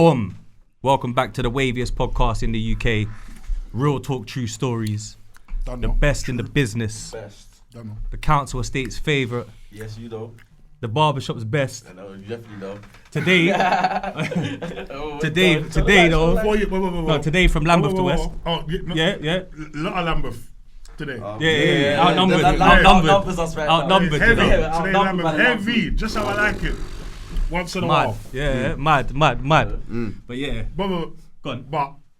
Boom. Welcome back to the waviest podcast in the UK. Real talk, true stories. The best in the business. The council estate's favourite. Yes, you know. The barbershop's best. I know, you definitely know. Today, today from Lambeth to West. Oh, Yeah. Lot of Lambeth today. Yeah. Outnumbered. Outnumbered. Heavy. You know. Today Lambeth. Heavy. Just how I like it. Once in a while. Yeah, mad. But yeah. But Go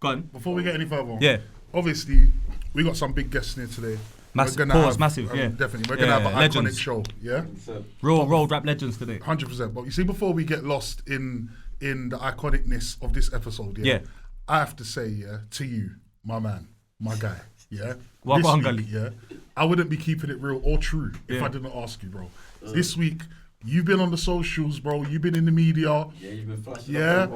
on. before we get any further, Yeah. obviously, we got some big guests in here today. Massive. Yeah. Definitely. We're going to have an legends. iconic show. Yeah? Real road rap legends today. 100%. But you see, before we get lost in the iconicness of this episode, Yeah. I have to say, to you, my man, my guy, Well, this go on, week, Gully. I wouldn't be keeping it real or true if I didn't ask you, bro. This week, you've been on the socials, bro. You've been in the media. Yeah, you've been flashing. I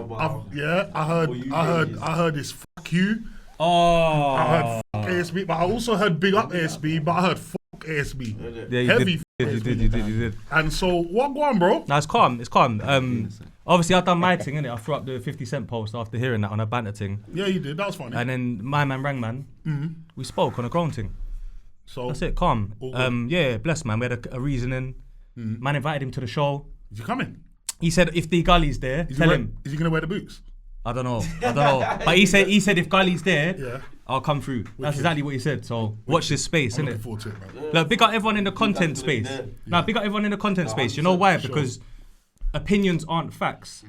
heard this fuck you. Oh. I heard fuck ASB, but I also heard big up ASB, but I heard fuck ASB. Yeah, you Heavy did. You did. And so, what go on, bro? No, it's calm. Obviously, I've done my thing, innit? I threw up the 50 Cent post after hearing that on a banter thing. Yeah, you did. That was funny. And then my man Rangman, we spoke on a grown thing. So That's it, calm. All good. Yeah, bless man. We had a reasoning. Man invited him to the show. is he coming? He said if the Gully's there, tell him. Is he gonna wear the boots? I don't know. But he said if Gully's there, Yeah. I'll come through. That's exactly what he said. So watch this space, I'm innit? looking forward to it, man. Look, big up everyone in the content absolutely space. there. Nah, big up everyone in the content space. You know why? Sure. Because opinions aren't facts.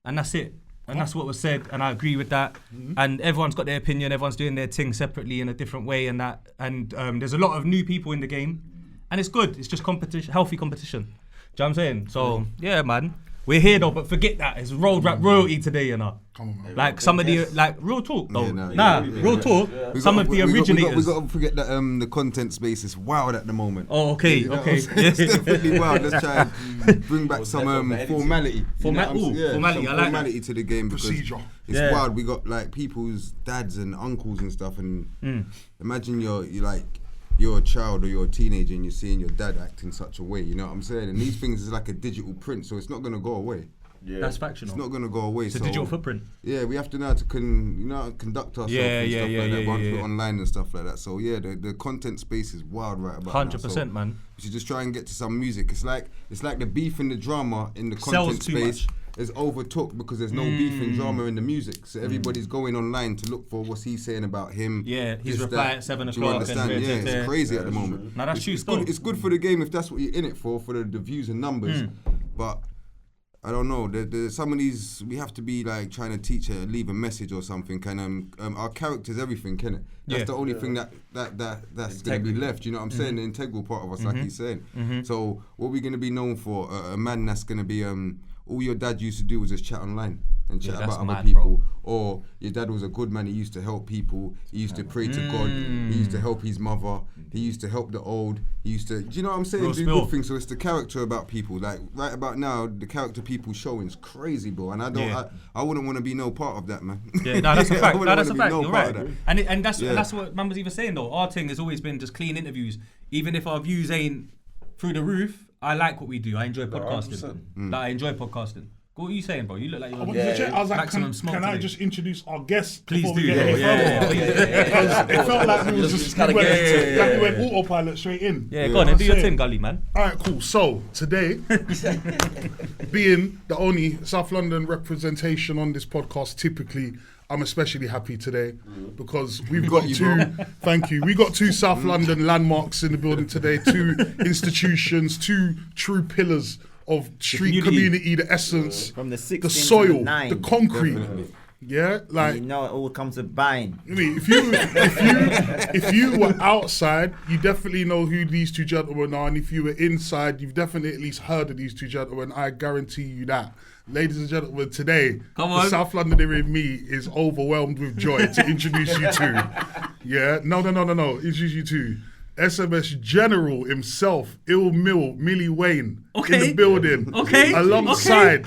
And that's it. And that's what was said. And I agree with that. And everyone's got their opinion. Everyone's doing their thing separately in a different way and that. And there's a lot of new people in the game. And it's good. It's just competition, healthy competition. Do you know what I'm saying? So, yeah, man. We're here though, but forget that. It's road rap royalty today, you know. Come on, man. Like some of the, like real talk though. Yeah, real talk. Some of the originators. We got to forget that the content space is wild at the moment. Oh, okay. You know what I'm saying? It's definitely wild. Let's try and bring back some formality. Formality, I like that. Formality to the game because Procedure. it's wild. We got like people's dads and uncles and stuff, and imagine you're a child or you're a teenager and you're seeing your dad act in such a way. You know what I'm saying? And these things is like a digital print, so it's not gonna go away. Yeah. That's factual. It's not gonna go away. It's a digital footprint. Yeah, we have to know how to conduct ourselves and stuff like that. Once we're online and stuff like that. So yeah, the content space is wild right about 100%, now. So man. we should just try and get to some music. It's like the beef and the drama in the Sells content too space much. is overtook because there's no beef and drama in the music. So everybody's going online to look for what's he saying about him. Yeah, his this, reply that. at 7 Do o'clock. you understand? and Yeah, it's crazy at the moment. No, that's true still. It's good for the game if that's what you're in it for the views and numbers. But I don't know. Some of these we have to be like trying to leave a message or something. And our character's everything, can it? That's the only thing that's gonna be left. You know what I'm saying? The integral part of us, like he's saying. So what we're gonna be known for? A man that's gonna be all your dad used to do was just chat online and chat about other people. Bro. Or your dad was a good man. He used to help people. He used to pray to God. He used to help his mother. He used to help the old. He used to, do you know what I'm saying? Do good things. So it's the character about people. Like right about now, the character people showing is crazy, bro. And I wouldn't want to be no part of that, man. Yeah, no, that's a fact. That's a fact. No You're part right. of that. And that's what man was even saying though. Our thing has always been just clean interviews. Even if our views ain't through the roof, I like what we do. I enjoy podcasting. Like, I enjoy podcasting. What are you saying, bro? You look like you're I was like, maximum smoke can I today. just introduce our guest? Please before do. We get any further? Because it felt like we was just kinda we getting went autopilot straight in. Yeah, go on and do your thing, Gully, man. All right, cool. So today, being the only South London representation on this podcast, typically, I'm especially happy today because we've got two. Thank you. We got two South London landmarks in the building today. Two institutions, two true pillars of street community, the essence, from the 16 the soil, to the 9. the concrete. Yeah, like you know, it all comes to buying. I mean, if you were outside, you definitely know who these two gentlemen are, and if you were inside, you've definitely at least heard of these two gentlemen. I guarantee you that. Ladies and gentlemen, today, the South Londoner in me is overwhelmed with joy to introduce you to. Yeah, no. Introduce you to SMS General himself, Millie Wayne, in the building. Alongside,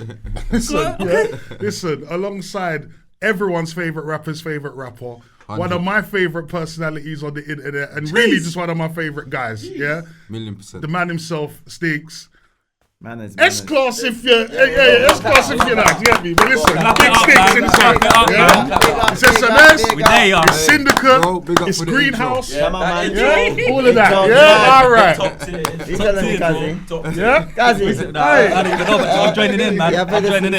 listen, alongside everyone's favorite rapper's favorite rapper, 100. One of my favorite personalities on the internet, and really just one of my favorite guys. Yeah, 1,000,000%. The man himself, Stinx. Manners. S-class if you're, S-class if you're not, you get me? But listen, Clap big it up, sticks man. inside. Clap it up, Yeah? It's SMS, We there, yeah. it's Syndicate, Bro, big up it's for the Greenhouse, Yeah, Come on, that man. intro. yeah? All of that, Top yeah? Alright. Top tier. He's telling me, cousin. Top tier. Yeah? Cousin. Nah, I don't even know, but I'm joining in, man. Yeah, I'm joining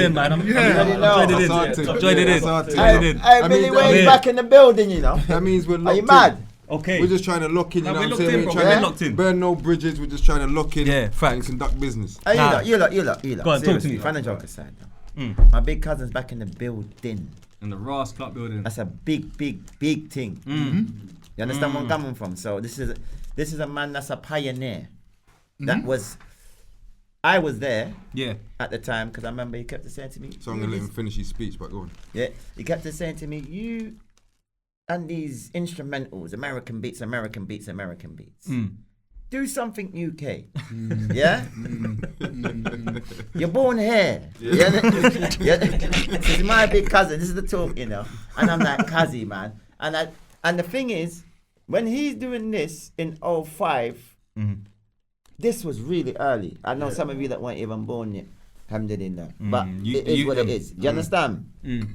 in, man. I'm joining in. That's our I'm thing. joining in. That's our thing. Joining in. Hey, I Billy mean, Wayne's yeah. back in the building, you know. That means we're Are locked you in. mad? Okay. We're just trying to lock in, you Nah, know we're what I'm locked saying? in, We bro. ain't We're trying locked in. to burn no bridges, we're just trying to lock in Yeah, and facts. conduct business. Hey, Nah. you lot. Go on, talk to Seriously, me. fan of joke aside, though. My big cousin's back in the building. In the Ross Club building. That's a big thing. You understand where I'm coming from? So this is a man that's a pioneer. That was, I was there Yeah. at the time because I remember he kept saying to me. So I'm going to let him finish his speech, but go on. Yeah, he kept saying to me, you and these instrumentals, American beats, do something UK. Yeah? You're born here. Yeah. This is my big cousin. This is the talk, you know. And I'm like, cousin, man. And the thing is, when he's doing this in 05, this was really early. I know some of you that weren't even born yet. Alhamdulillah. But it is what it is. Do you understand?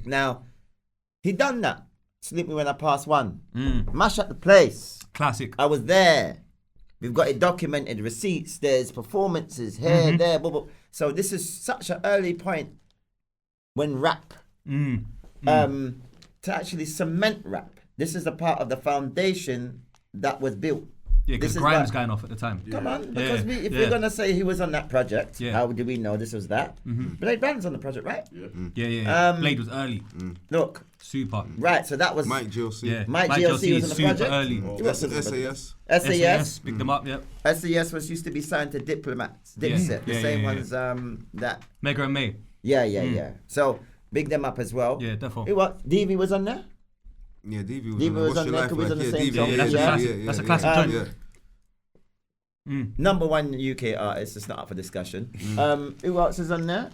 Now, he done that. Sleep me when I pass one. Mash up the place. Classic. I was there. We've got it documented, receipts, there's performances here, there, blah, blah. So this is such an early point when rap, to actually cement rap. This is a part of the foundation that was built. Yeah, This because is Grime why- was going off at the time. Come on, because Yeah, if yeah. we're going to say he was on that project, Yeah. how do we know this was that? Blade Band's on the project, right? Yeah. Blade was early. Look, Super. right, so that was Mike GLC. Yeah. Mike GLC was on the super project. early. That's an SAS. SAS. Pick them up, yep. SAS was used to be signed to Diplomats, Dixit, the Yeah, same yeah, ones that. Mega and May. Yeah. So big them up as well. Yeah, definitely. Hey, what? DV was on there. Yeah, DV was DV on there. was What's on your there, life 'cause we was like? on the Yeah, same DV. song. Yeah, that's a classic. That's a classic joint. Yeah. Number one UK artist. It's not up for discussion. Who else is on there?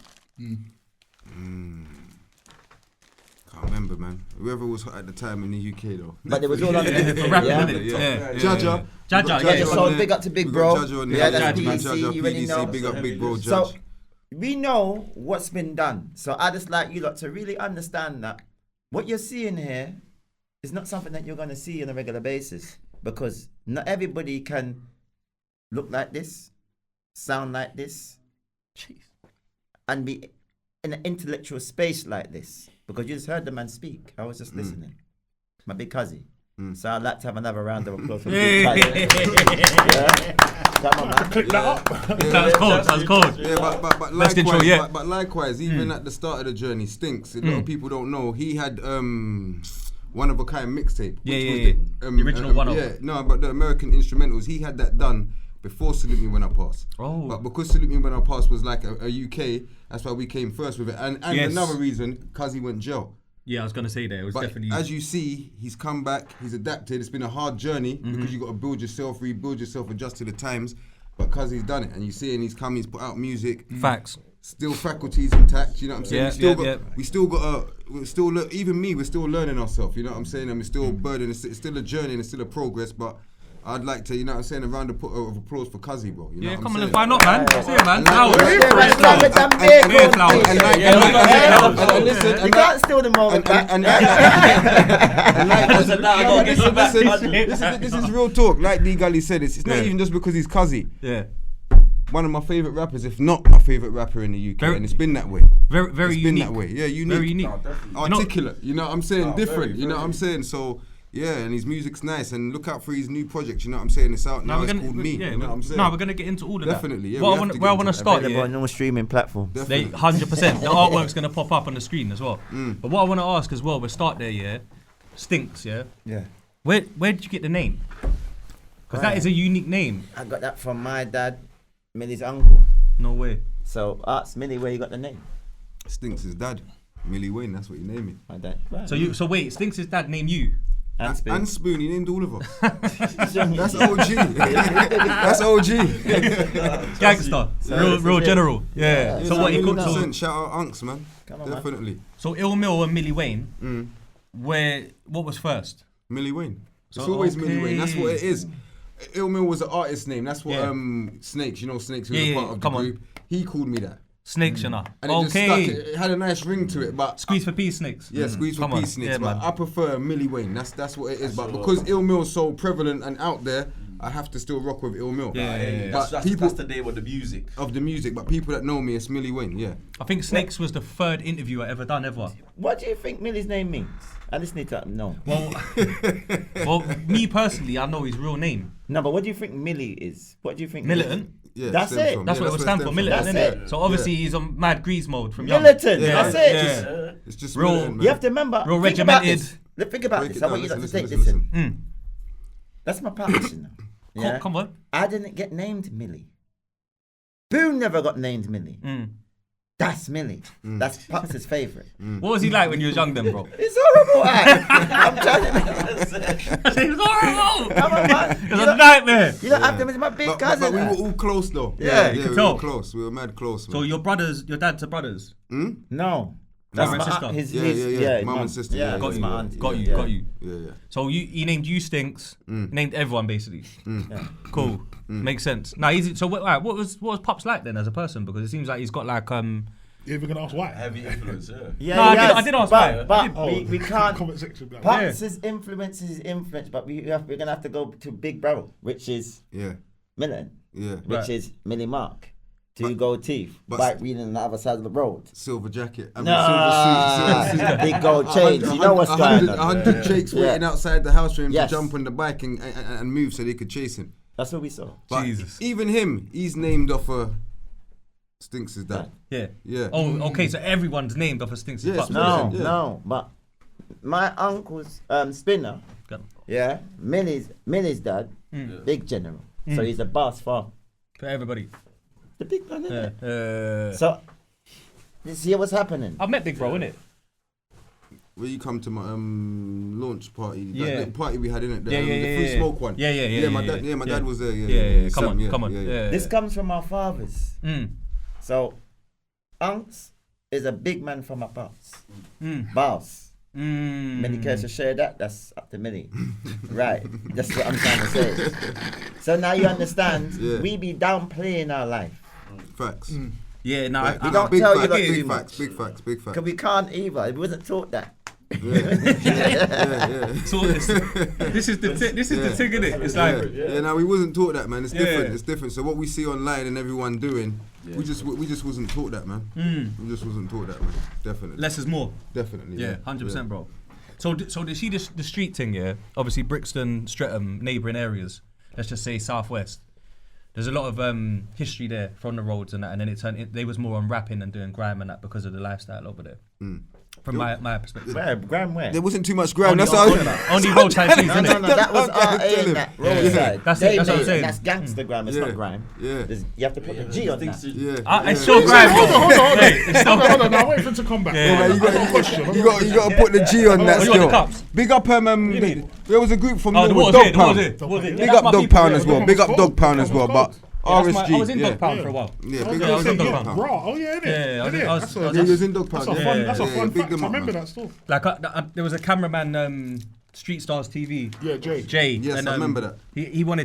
Can't remember, man. Whoever was hot at the time in the UK, though. But they was all on Yeah, the for rapping, yeah. innit? Yeah. Yeah. Jaja. Jaja, Jaja yeah. So on there. big up to Big We Bro. got Jaja on there. Yeah, that's Jaja, man. PDC. Jaja, You already know. PDC, big up Big Bro, So Judge. we know what's been done. So I just like you lot to really understand that what you're seeing here is not something that you're going to see on a regular basis, because not everybody can look like this, sound like this, and be in an intellectual space like this. Because you just heard the man speak. I was just listening. My big cousin. So I'd like to have another round of applause for the big cousin. Yeah? Come on, man. Click that up. That was cold. That was cold. Yeah, but Best likewise, intro yet. but likewise, even at the start of the journey, Stinx. A lot of people don't know he had one of a kind mixtape. Yeah, which was yeah. the, The original one of. Yeah, no, but the American instrumentals, he had that done before Salute Me When I Pass. Oh. But because Salute Me When I Pass was like a UK, that's why we came first with it. And Yes. another reason, cause he went jail. Yeah, I was gonna say that. It was But definitely. as you see, he's come back, he's adapted. It's been a hard journey because you got to build yourself, rebuild yourself, adjust to the times. But cause he's done it, and you see, and he's come, he's put out music. Facts. Still faculties intact, you know what I'm saying? Yeah, we still got even me, we're still learning ourselves, you know what I'm saying? And we're still burdened, it's still a journey and it's still a progress, but I'd like to, you know what I'm saying, a round of applause for Kazi, bro. You know Yeah, what come I'm on, saying? why not, man? Say it, man. And Flowers. like- Yeah, flowers. And listen, You can't steal the moment back. This is real talk. Like D Gully said, it's not even just because he's Kazi. Yeah. One of my favourite rappers, if not my favourite rapper in the UK, Very- and it's been that way. Very It's unique. been that way. Yeah, unique. Very unique. Articulate, you know what I'm saying? Different, very, you know what I'm saying? So, yeah, and his music's nice, and look out for his new project, you know what I'm saying? It's out now, it's called Me, yeah, you know what I'm saying? No, we're gonna get into all of Definitely, that. yeah, What we I have wanna- to where I get want to into start, Available yeah. on all streaming platforms. They Definitely. 100%. The artwork's gonna pop up on the screen as well. But what I want to ask as well, we'll start there, yeah. Stinx, yeah. Yeah. Where did you get the name? Because that Right. is a unique name. I got that from my dad, Millie's uncle. No way. So ask Millie where you got the name. Stinx his dad, Millie Wayne, that's what you name it. My dad. Right. So wait, Stinx's dad named you. and Spoon. And Spoon, he named all of us. That's OG. That's OG. Gangster. Real general. Yeah. So what he cooked? 100%. Shout out Unks, man. Come on, man. Definitely. So Ill Mill and Millie Wayne. What was first? Millie Wayne. It's So, always Millie Wayne. That's what it okay. is. Ill Mill was an artist name. That's what Snakes, you know Snakes, who was a part of the group. He called me that. Snakes, you know. And it just stuck. It had a nice ring to it, but Squeeze for peace, Snakes. yeah, Squeeze for peace, Snakes. Yeah, But man. I prefer Millie Wayne. That's what it is. But because Ill Mill's so prevalent and out there, I have to still rock with Ill Mill. Yeah. But That's the day with the music. of the music, but people that know me, it's Millie Wayne. Yeah. I think Snakes was the third interview I ever done ever. What do you think Millie's name means? I just need to know. Well, me personally, I know his real name. No, but what do you think Millie is? What do you think? Militant. Yeah, That's stems it. from. That's Yeah, what it would where stand for, stems militant, from. That's innit? it. So obviously he's on mad grease mode from young. Militant. Yeah, That's it. yeah. It's just Real- militant, man. You have to remember. Real think about regimented. this. Think about Break this. it I down, want you to listen, take listen, this in. That's my partnership now. Yeah? Come on. I didn't get named Millie. Boone never got named Millie. That's Millie. That's Pops' favourite. What was he like when you was young then, bro? It's horrible, I'm telling you. It was horrible. Come on, man. It was a nightmare. You know, after me, my big But cousin. we were all close though. Yeah, you yeah, could we tell. were close. We were mad close. So Man. your dad's are brothers. No. Brother and my sister. aunt- his- Yeah, his- yeah. his Mum and sister, Yeah, yeah, got yeah, my yeah. auntie. Got you, yeah. got you. Yeah. So he named you Stinks. Named everyone basically. Cool. Makes sense. Now, what was Pops like then as a person? Because it seems like he's got like You're even gonna ask why? Heavy influence, yeah. Yeah, No, I did ask why. But Oh, we can't. Comment section. Like, Pops' influence is his influence, but we're gonna have to go to Big Bro, which is Yeah. Militant, Yeah. which Right. is Millie Mark. Two gold teeth, but- bike wheeling on the other side of the road. Silver jacket. I mean, Nah, silver suit. big gold chains. You know what's going on. 100 jakes Yeah. waiting outside the house for him Yes. to jump on the bike and move so they could chase him. That's what we saw. But Jesus. even him, he's named off Stinks' dad. yeah. Yeah. Oh, okay. So everyone's named off of Stinks' Yeah, Pops. No, Yeah. no, but my uncle's Spinner, Got him. yeah, Millie's dad, big general. So he's a boss for For everybody. the big man, Yeah. innit? So, you see what's happening? I've met Big Bro, innit? Where you come to my launch party, Yeah. that party we had in it, the Yeah. free smoke one. Yeah. Yeah, my dad. Yeah, my Yeah. dad was there. Yeah. Come Sam, on. Yeah. This comes from our fathers. Mm. So, Unks is a big man from my pops. Mm. Boss. Mm. Millie cares to share that, that's up to Millie. Right, that's what I'm trying to say. So now you understand, Yeah. we be downplaying our life. Facts. Yeah, no, Facts. I don't big tell you facts, that big too much. facts, big facts, big facts. Because we can't either, we wasn't taught that. Yeah. So this is the thing, innit? It's like Yeah, no, we wasn't taught that, man. It's Yeah. different. It's different. So what we see online and everyone doing, we just wasn't taught that, man. We just wasn't taught that, man. Definitely. less is more. Definitely. Yeah, 100%, bro. So they see the street thing, yeah. Obviously, Brixton, Streatham, neighbouring areas. Let's just say southwest. There's a lot of history there from the roads and that, and then they was more on rapping and doing grime and that because of the lifestyle over there. From my perspective. Where? Grime where? There wasn't too much grime. Only, That's what I was. only roadside scenes, No, innit? that was Okay, RA tell and him. that Yeah. roadside. That's They it, that's what I'm made it. saying. That's gangster grime, it's Yeah. not grime. Yeah. You have to put the G on that. Yeah. It's still grime, bro. Hey, it's still Hold on, now wait for him to come back. Yeah. Hold on, You I've got a question. You got to put the G on that you want the still. cups? Big up there was a group from Oh, the Norwood, water's Dog here, Pound. Yeah, Big that's up my Dog people, Pound yeah. as well. Big up Dog Pound as well. But I was in RSG. Dog Pound for a while. Yeah, I big was up saying, Dog yeah, Pound. raw. Oh yeah, innit? Yeah, I was- Innit? I was- That's I was- a- Yeah, he was in Dog That's Pound. a fun. Yeah, That's a yeah, fun big fact. them I up, remember man. that stuff. Like there was a cameraman, Street Stars TV. Yeah, Jay. Jay. Yes, and, I remember that. He was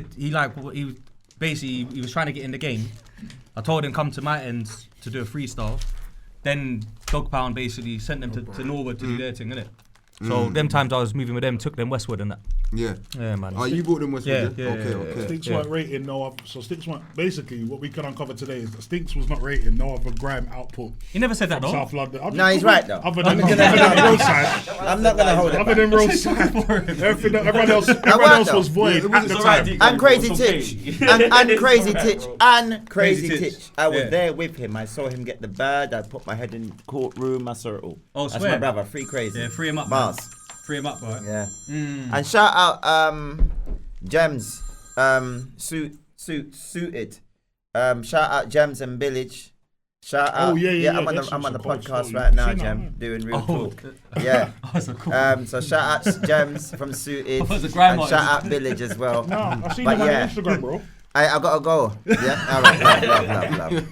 trying to get in the game. I told him come to my ends to do a freestyle. Then Dog Pound basically sent them to Norwood to do their thing, innit? So them times I was moving with them, took them westward and that. Yeah. Yeah, man. Oh, you brought them Westwood? Yeah, Okay. Stinks Yeah. weren't rating no other. So Stinks weren't. Basically, what we can uncover today is that Stinks was not rating no other grime output He never said that from though. South London. No, he's right though. Other than I'm gonna- roadside. I'm not gonna hold it Other back. than roadside. Everyone else though. was void Yeah, at the it's time. alright. And Crazy Titch. And Crazy Titch. And Crazy Crazy Titch. Titch. I was Yeah. there with him. I saw him get the bird. I put my head in courtroom. I saw it all. Oh, That's swear. my brother. Free Crazy. Yeah, free him up, man. Mars. Free him up, boy. Yeah. And shout out Gems. Suited. Shout out Gems and Village. Shout out. Oh, yeah, I'm on that's the some cold podcast story. right now, Seen that, Gem, man. doing real Oh, talk. Yeah. That's a cool. So shout out Gems from Suited I was a grime and artist. shout out Village as well. Nah, I seen But him on yeah. Instagram, bro. I gotta go. Yeah. All right. Love.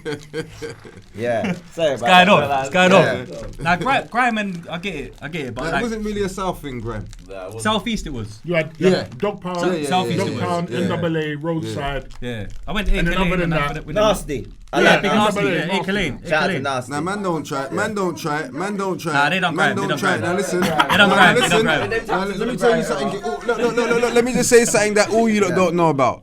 Yeah. Sorry about Going on. that. It's going Yeah. on. Now, Grime and I get it, but It like wasn't really a South thing, Grime. Southeast it was. You had Yeah. Dog Pound, Southeast Dog it was. Pound, Yeah. NAA, Roadside. Yeah, I went to And then Acre other Lane than and that- that with them. Nasty. I Yeah, like big Nasty. nasty. Nasty. Yeah, Acre Lane. Shout out to Acre Lane. Nasty. Now, man don't try it. Man don't try it. Man don't try it. Nah, they don't Man grind, they don't don't try it. grind. Now listen. They don't Now grind, they listen. don't grind. Now, let me tell you something. Oh, look. Let me just say something that all you lot don't know about.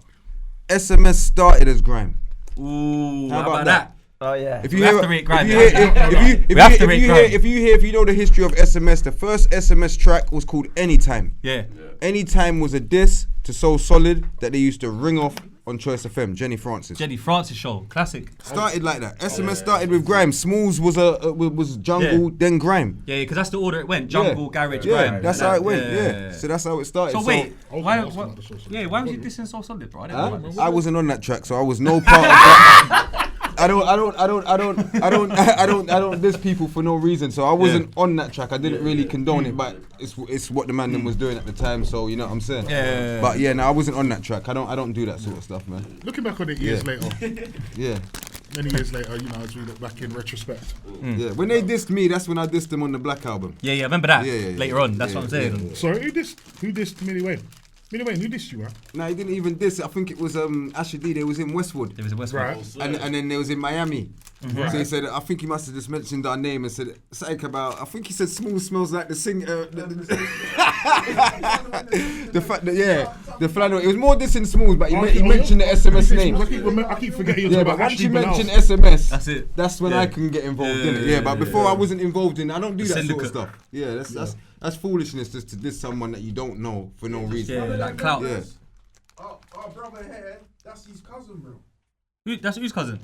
SMS started as Grime. Ooh, How how about about that? that? Oh yeah. If you We hear, have to rate Grime, if you yeah. hear, We have to rate Grime. if you know the history of SMS, the first SMS track was called Anytime. Yeah. Anytime was a diss to So Solid that they used to ring off on Choice FM. Jenny Francis. Jenny Francis show, classic. Started like that. SMS started with Grime. Smalls was Jungle, Yeah. then Grime. Yeah, because that's the order it went. Jungle, garage, Yeah, grime. that's like how it that. went. Yeah. So that's how it started. So wait, I was why? gonna ask about the So Solid. Why was you dissing So Solid, bro? I didn't Huh? know that. I wasn't on that track, so I was no part of that. I don't diss people for no reason. So I wasn't on that track. I didn't really condone it, but it's what the man them was doing at the time. So you know what I'm saying. Yeah. But yeah, no, I wasn't on that track. I don't do that sort of stuff, man. Looking back on it years later, Yeah, many years later, you know, as we look back in retrospect. yeah. When they dissed me, that's when I dissed them on the Black album. Yeah, remember that Yeah. later on. That's what I'm saying. So who dissed Millie Wayne? Millie Wayne, who dissed you, man? No, he didn't even diss it. I think it was Asher D. They was in Westwood. It was a Westwood. Right. And then they was in Miami. Right. So he said, I think he must have just mentioned our name and said something about, I think he said Small smells like the sing. The fact that, the flannel. It was more this in Smalls, but he mentioned the SMS name. I keep forgetting Yeah, you're but talking about once you Ashley mention Banals. SMS, That's it. that's when Yeah. I can get involved in it. Yeah, Yeah, but before I wasn't involved in, I don't do The that sort syndicate. of stuff. Yeah, that's foolishness just to diss someone that you don't know for no reason. Yeah, like clout. Yeah. Our brother here, that's his cousin, bro. That's whose cousin?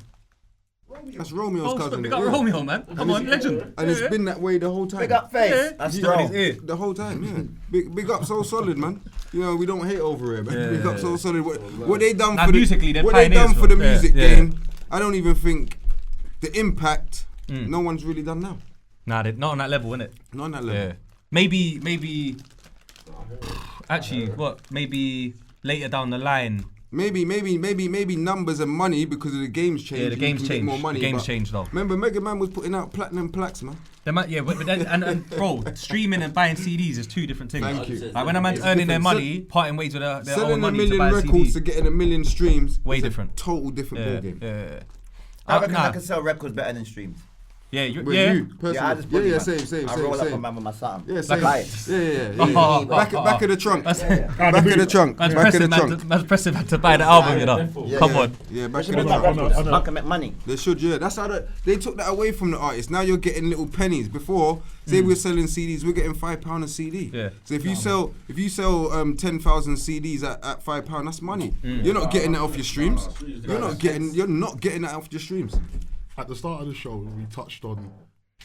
That's Romeo's Oh, cousin. big up yeah. Romeo, man. Come on, legend. And it's been that way the whole time. Big up face. Yeah. That's Still in his strong. ear. The whole time, yeah. Big up So Solid, man. You know, we don't hate over here, man. Yeah. Big up So Solid. What they done Now for musically, they're what they done pioneers, for the bro. Yeah, music yeah. game, I don't even think the impact no one's really done now. Nah, they're not on that level, innit? Not on that level. Yeah. Maybe. Actually, what? Maybe later down the line. Maybe numbers and money because of the games change. Yeah, the you games can get change. more money, The games but change, though. Remember, Mega Man was putting out platinum plaques, man. Yeah, but then, and bro, streaming and buying CDs is two different things. Thank you. Like when a man's It's earning their different. money, parting ways with their own Selling a money to million buy a records CD. to getting a million streams. Way is a different. total different ballgame. Yeah. I reckon Nah. I can sell records better than streams. Yeah, With yeah. you, personally. Yeah, I just yeah, body, same. I roll up a same. man with my son. Yeah, same. Like, Yeah. Back of the trunk. That's Back of the trunk. Man's Back of the pressing, trunk. man's pressing had to buy the album, you know. Yeah, Come yeah. on. Yeah, back Should of have the got trunk. records. Man can make money. They should, yeah. That's how they took that away from the artist. Now you're getting little pennies. Before, say we're selling CDs, we're getting £5 a CD. Yeah. So if you sell 10,000 CDs at £5, that's money. You're not getting that off your streams. You're not getting that off your streams. At the start of the show, we touched on,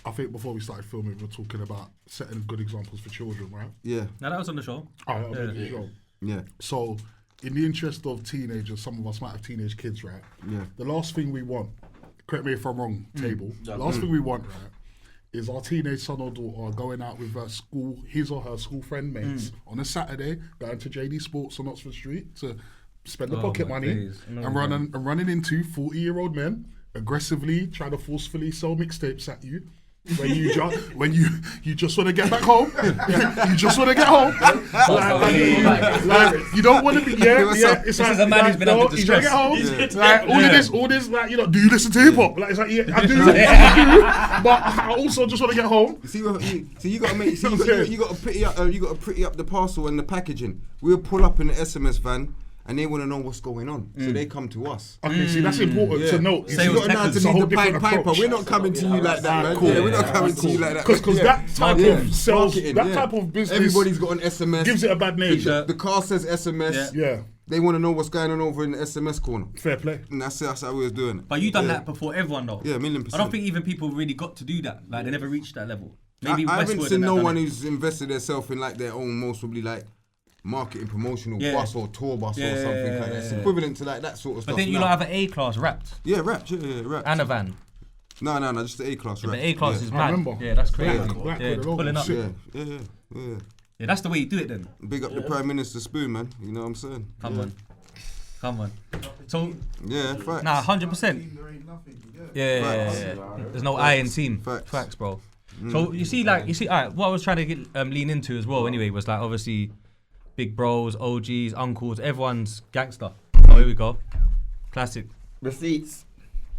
I think before we started filming, we were talking about setting good examples for children, right? Yeah, Now that was on the show. The show. yeah, So, in the interest of teenagers, some of us might have teenage kids, right? yeah. The last thing we want, correct me if I'm wrong, table, last thing we want, right, is our teenage son or daughter going out with his or her school friend mates on a Saturday, going to JD Sports on Oxford Street to spend the pocket my money days. and running into 40-year-old men aggressively trying to forcefully sell mixtapes at you. When you just want to get back home, you just want to get home. Like, you don't want to be. It's is a man who's been under you gotta distress. get home. Like all this, like do you listen to hip hop? Like it's like I do, but I also just want to get home. See, you got to make. You got to pretty up the parcel and the packaging. We'll pull up in the SMS van. And they want to know what's going on, so they come to us. Okay, see that's important to note. Say You what's got to know how to It's a be whole the Pied different Piper. approach. We're not coming to you like that, man. Cool. Yeah, we're not coming to you like that. Because that type of sales, Marketing, that yeah. type of business, Everybody's got an SMS. gives it a bad name. The car says SMS. Yeah, They want to know what's going on over in the SMS corner. fair play. And that's how we was doing it. But you done Yeah. that before everyone, though. Yeah, 1,000,000%. I don't think even people really got to do that. Like they never reached that level. Maybe I haven't Westwood seen and that no done one it. who's invested themselves in like their own, most probably like marketing promotional Yeah. bus or tour bus or Yeah, something yeah, like that. It's yeah. equivalent to like that sort of But stuff. then you now. don't have an A class wrapped Yeah, rap, rap. and a van. No, just the A class rap. But A class is I mad. remember. Yeah, that's crazy. Black Yeah, with the logo, pulling up. sick. Yeah. Yeah, that's the way you do it then. Big up the Prime Minister Spoon, man. You know what I'm saying? Come on. So Yeah, facts. nah, 100%. There ain't nothing. Yeah. There's no I in team. Facts. Bro. So you see, alright, what I was trying to get, lean into as well. Anyway, was like obviously, big bros, OGs, uncles, everyone's gangster. Oh, here we go. Classic. Receipts.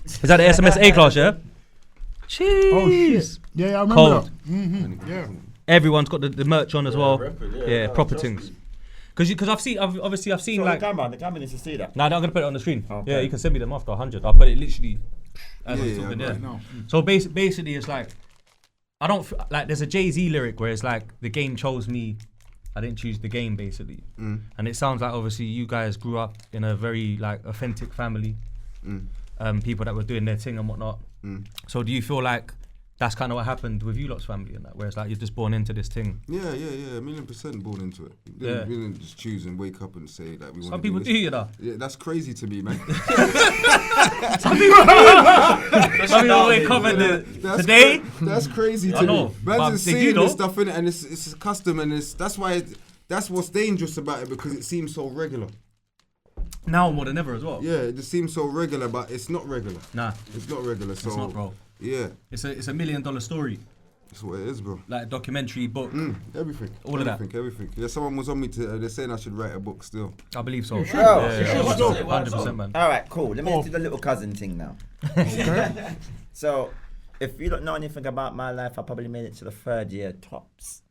Is that the SMS A class? Yeah. Cheese. Oh shit. Yeah, I remember Cold. that. Mm-hmm. Yeah. Everyone's got the merch on as well. rapid, Yeah, proper things. Because I've seen like. The camera needs to see that. Nah, I'm gonna put it on the screen. Okay. Yeah, you can send me them after 100. I'll put it literally as I'm Yeah, talking. yeah, Yeah. right now. So basically, it's like I don't like. There's a Jay-Z lyric where it's like the game chose me. I didn't choose the game, basically. And it sounds like obviously you guys grew up in a very like authentic family. People that were doing their thing and whatnot. So do you feel like that's kind of what happened with you lot's family and that, where it's like you're just born into this thing? Yeah, 1,000,000% born into it. We didn't just choose and wake up and say that we want Some to people do, you know. Yeah, that's crazy to me, man. Some people wake up and today. That's crazy I to know, me. but Man's they do seeing though. this stuff in it, and it's a custom, and that's why that's what's dangerous about it, because it seems so regular. Now more than ever as well. Yeah, it just seems so regular, but it's not regular. Nah, It's not regular. So it's not, bro. yeah, It's a $1 million story, that's what it is, bro. like a documentary book. Everything. All of that. Everything. Yeah, someone was on me to. They're saying I should write a book still. I believe so. should. Yeah, You yeah, should. 100%, man. All right, cool. Let me do the little cousin thing now. So, if you don't know anything about my life, I probably made it to the 3rd year tops.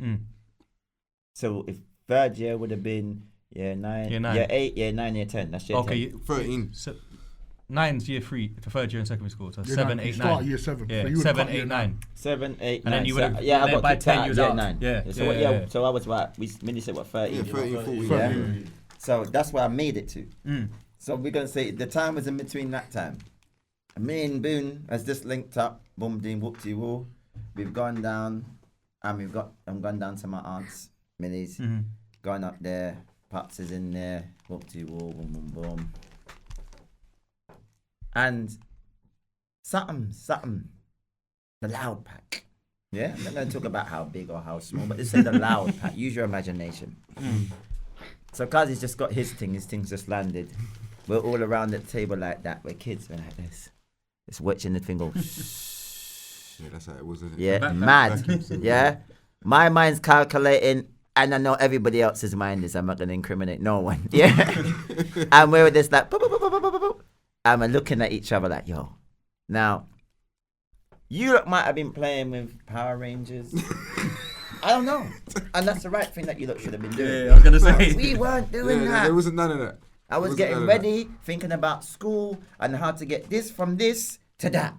So, if 3rd year would have been year 9, Year 9. year 8, year 9, year 10. That's year 10. Okay, 13. so 9's year 3, the 3rd year in secondary school. So Yeah, 7, nah, you 8, start 9. year 7. Yeah, So you would 7, cut 8, year 9. 7, 8, 9. And then you would've yeah, I led got by kicked 10, out you was year out. 9. Yeah, So, yeah. so I was what? Minnie said what, 13? Yeah, 13, 14. Yeah. So that's where I made it to. So we're gonna say the time was in between that time. Me and Boone has just linked up. Boom, ding, whoop, dee, woo. We've gone down, and I'm gone down to my aunt's, Millie's. Gone up there. Pops is in there. Whoop, dee, woo, boom, boom, boom. And something. The loud pack. Yeah, I'm not gonna talk about how big or how small, but just say the loud pack. Use your imagination. So Kazi's just got his thing's just landed. We're all around the table like that. We're kids, we're like this. Just watching the thing go. Yeah, that's how it was, isn't it? Yeah, mad. Yeah. My mind's calculating, and I know everybody else's mind is. I'm not gonna incriminate no one. Yeah. And we're just like, boop, boop, boop, boop, boop, boop. And we're looking at each other like, yo. Now, you lot might have been playing with Power Rangers. I don't know. And that's the right thing that you lot should have been doing. Yeah, I was gonna say. We weren't doing Yeah, that. there wasn't none of that. I was Wasn't getting none of that. ready, thinking about school and how to get this from this to that.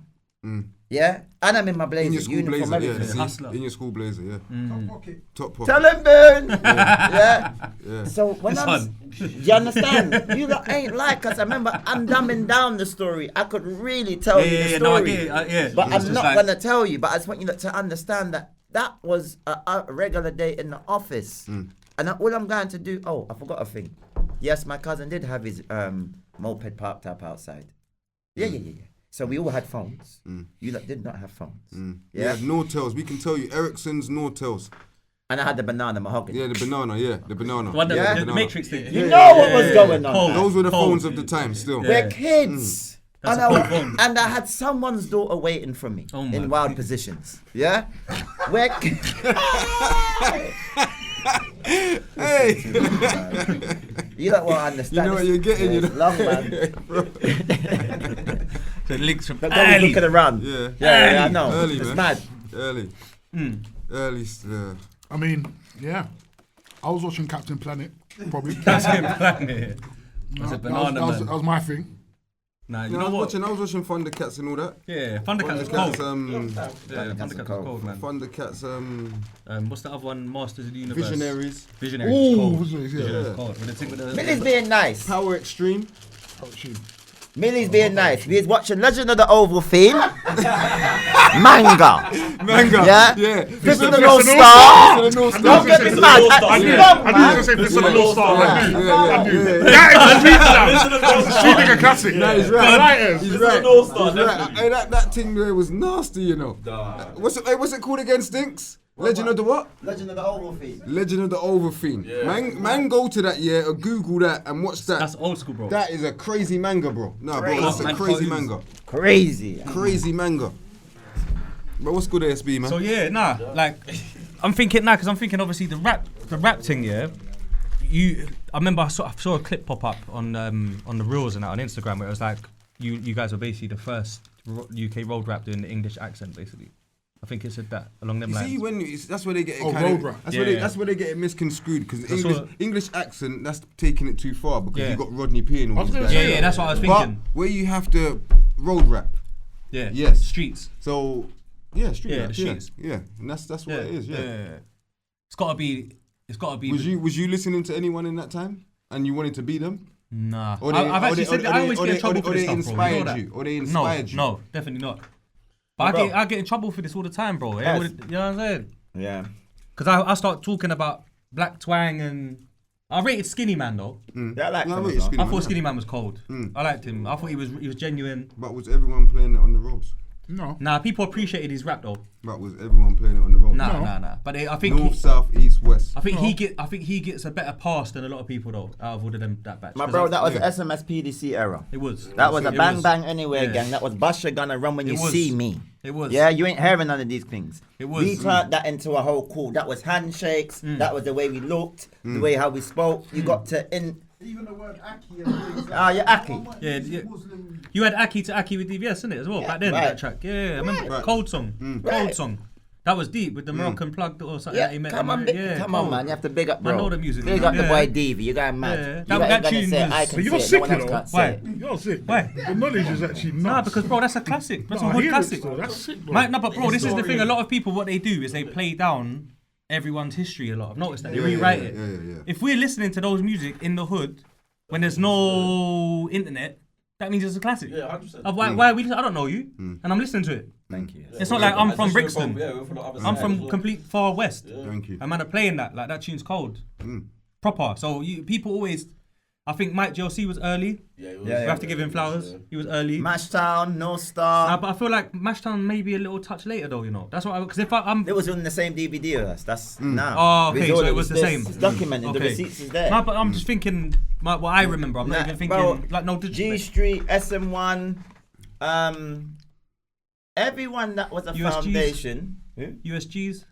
Yeah? And I'm in my blazer, In your school uniform, blazer, yeah. everything. see? Hustler. In your school blazer, yeah. Top pocket. Top pocket. Tell him, Boone! Yeah. Yeah. So when This I was, you understand? You lot ain't like, because I remember I'm dumbing down the story. I could really tell you the story. No, I get it. Yeah. But It's I'm just not like- going to tell you. But I just want you lot to understand that that was a regular day in the office. And all I'm going to do, I forgot a thing. Yes, my cousin did have his moped parked up outside. Yeah. So we all had phones. You lot did not have phones. We Yeah. had Nortels. We can tell you Ericsson's Nortels. And I had the banana mahogany. Yeah, the banana. The banana. One that Yeah. the Banana. Matrix thing. You know what was going on. Cold. Those were the Cold. phones of the time still. Yeah. We're kids. That's And a I, cold phone. and I had someone's daughter waiting for me Oh my in wild positions. Yeah? We're Hey! You don't want to understand. You know what you're getting, you It's know. long, man. The links from But then we early. looking around. Yeah. Yeah, I know. Early, it's man. mad. Early. Early. I mean, yeah. I was watching Captain Planet, probably. That's him planning it. That's a banana, that was, man. that was my thing. Nah, you No, know I what? was watching Thundercats and all that. Yeah, Thundercats is Thundercats, cold. Yeah, Thundercats Thundercats is cold. cold, man. Thundercats, What's the other one? Masters of the Universe. Visionaries, Visionaries is Ooh, cold. Visionaries, yeah. Visionaries is cold. With the thing with the- Millie's being nice. Power Extreme. Oh, shit. Millie's being nice. We was watching Legend of the Oval Fiend. Manga. Yeah? Yeah. Fist of the North Star. Don't get me mad. I knew you were going to say Fist of the North Star. I knew. That is street now. That's a street nigga classic. No, he's right. He's He's right. He's right. Hey, that thing there was nasty, you know. What's it called again, Stinx? Legend of the what? Legend of the Oval Fiend. Legend of the Oval Fiend. Yeah. Man, go to that, or Google that and watch that. That's old school, bro. That is a crazy manga, bro. Nah, bro, that's a Man, crazy pose. manga. Crazy. Crazy manga. But what's good SB, man? So yeah, like I'm thinking because I'm thinking obviously the rap thing, yeah. I remember I saw a clip pop up on the reels and that on Instagram where it was like you guys were basically the first UK road rap doing the English accent, basically. I think it said that along them lines. See, that's where they get it Oh, kind road of. rap. That's where they get it misconstrued because That's English accent that's taking it too far because Yeah. you got Rodney P and all I was these gonna guys. say Yeah, that's what I was But thinking. where you have to road rap, Yeah. Yes. Streets. so yeah, street Yeah, rap, the streets. yeah, and that's what it is. Yeah. It's gotta be. Was you listening to anyone in that time and you wanted to be them? Nah. Or I've actually said that I always get in trouble for this stuff, bro. You know inspired that? you, or they inspired you. No, definitely not. But I get in trouble for this all the time, bro. Yes. You know what I'm saying? Yeah. Because I start talking about Black Twang and I rated Skinny Man though. Yeah, I like No, him wait, as well. Skinny I Man, thought yeah. Skinny Man was cold. I liked him. I thought he was genuine. But was everyone playing it on the roads? No. Nah, people appreciated his rap though. But was everyone playing it on the roads? Nah. But I think North, south, east, west. I think he gets a better pass than a lot of people though. Out of all of them that batch. My 'Cause bro, that was the SMS PDC era. it was. That was a It bang was. bang anywhere Yeah. gang. That was Busher gonna run when you It was. see me. It was. Yeah, you ain't hearing none of these things. It was. We turned that into a whole cool. That was handshakes. That was the way we looked, the way how we spoke. You got to Even the word Aki and things like Ah, yeah, that. Aki. Yeah. Muslim. You had Aki to Aki with DVS, innit, as well, back then, right. that track. Yeah, I remember. Right. Cold Song. Cold Right. Song. That was deep with the Moroccan plug or something that he Yeah, met. come on, come on, man. You have to big up, bro. I know the music. Big up the Yeah. boy Davey. You got mad. Yeah. You That got tune to say, was- I But can you're say it. sick, No one you else know. can't Why? say it. You're sick. Why? The knowledge is actually nuts. Nah, because bro, that's a classic. That's No, a I hood hear it classic. still. That's sick, bro. No, but bro, this is the thing. A Story. lot of people, what they do is they play down everyone's history a lot. I've noticed that. They rewrite it. Yeah. If we're listening to those music in the hood, when there's no internet, that means it's a classic. Yeah, 100%. Why are we? I don't know you, and I'm listening to it. Thank you. It's not like I'm from Brixton. We're from the other I'm side from as well. complete far west. Thank you. And man are playing that. Like that tune's cold. Proper. So people always. I think Mike JLC was early. Yeah, it was- We have to give him flowers. He was early. Mashtown, No Star. Nah, but I feel like Mashtown maybe a little touch later though. You know. That's what. Because if I'm. It was on the same DVD as us. That's now. Oh, okay, Visual, so it was the this. same. It's documented. The Okay. receipts is there. No, but I'm just thinking. What I remember. I'm not even thinking. Bro, like no. G Street, SM1, everyone that was a USGs. foundation. USGs.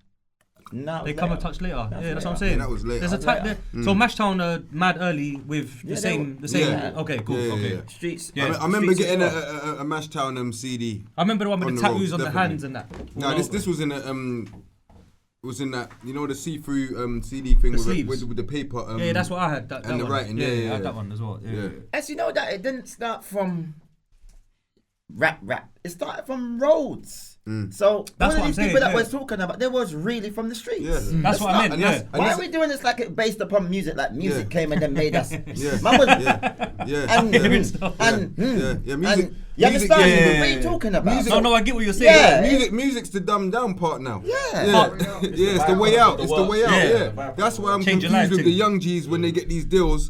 No, They come a touch later. That's Yeah, that's what I'm later. saying. Yeah, that was later. There's a That's type later. there. So Mashtown mad early with the Yeah, same. they The same. Yeah. Okay, cool. Yeah, okay. yeah. Streets. Yeah. I remember Streets getting as well. a Mashtown CD. I remember the one with On the the tattoos road, on the definitely. hands and that. No, All this over. was in a was in that the see-through CD thing The with, sleeves. with the paper. Yeah, that's what I had. That and the one. writing, I yeah. had that one as well. Yeah. As you know that it didn't start from rap. It started from roads. So That's all what of these I'm people saying, that yeah. we're talking about, they was really from the streets. Yeah. That's what I meant. and Yeah. that's- Why are we doing this like it based upon music? Like music Yeah. came and then made us. Yeah. Man was, yeah. And, Hearing stuff. and, Yeah, music- and you music- understand yeah. what are you talking about? Music- No, I get what you're saying. Yeah. Music's the dumbed down part now. Yeah. Yeah, it's the way out. It's the way out. Yeah. Yeah, that's why I'm Change your confused life with the thing. young G's when they get these deals.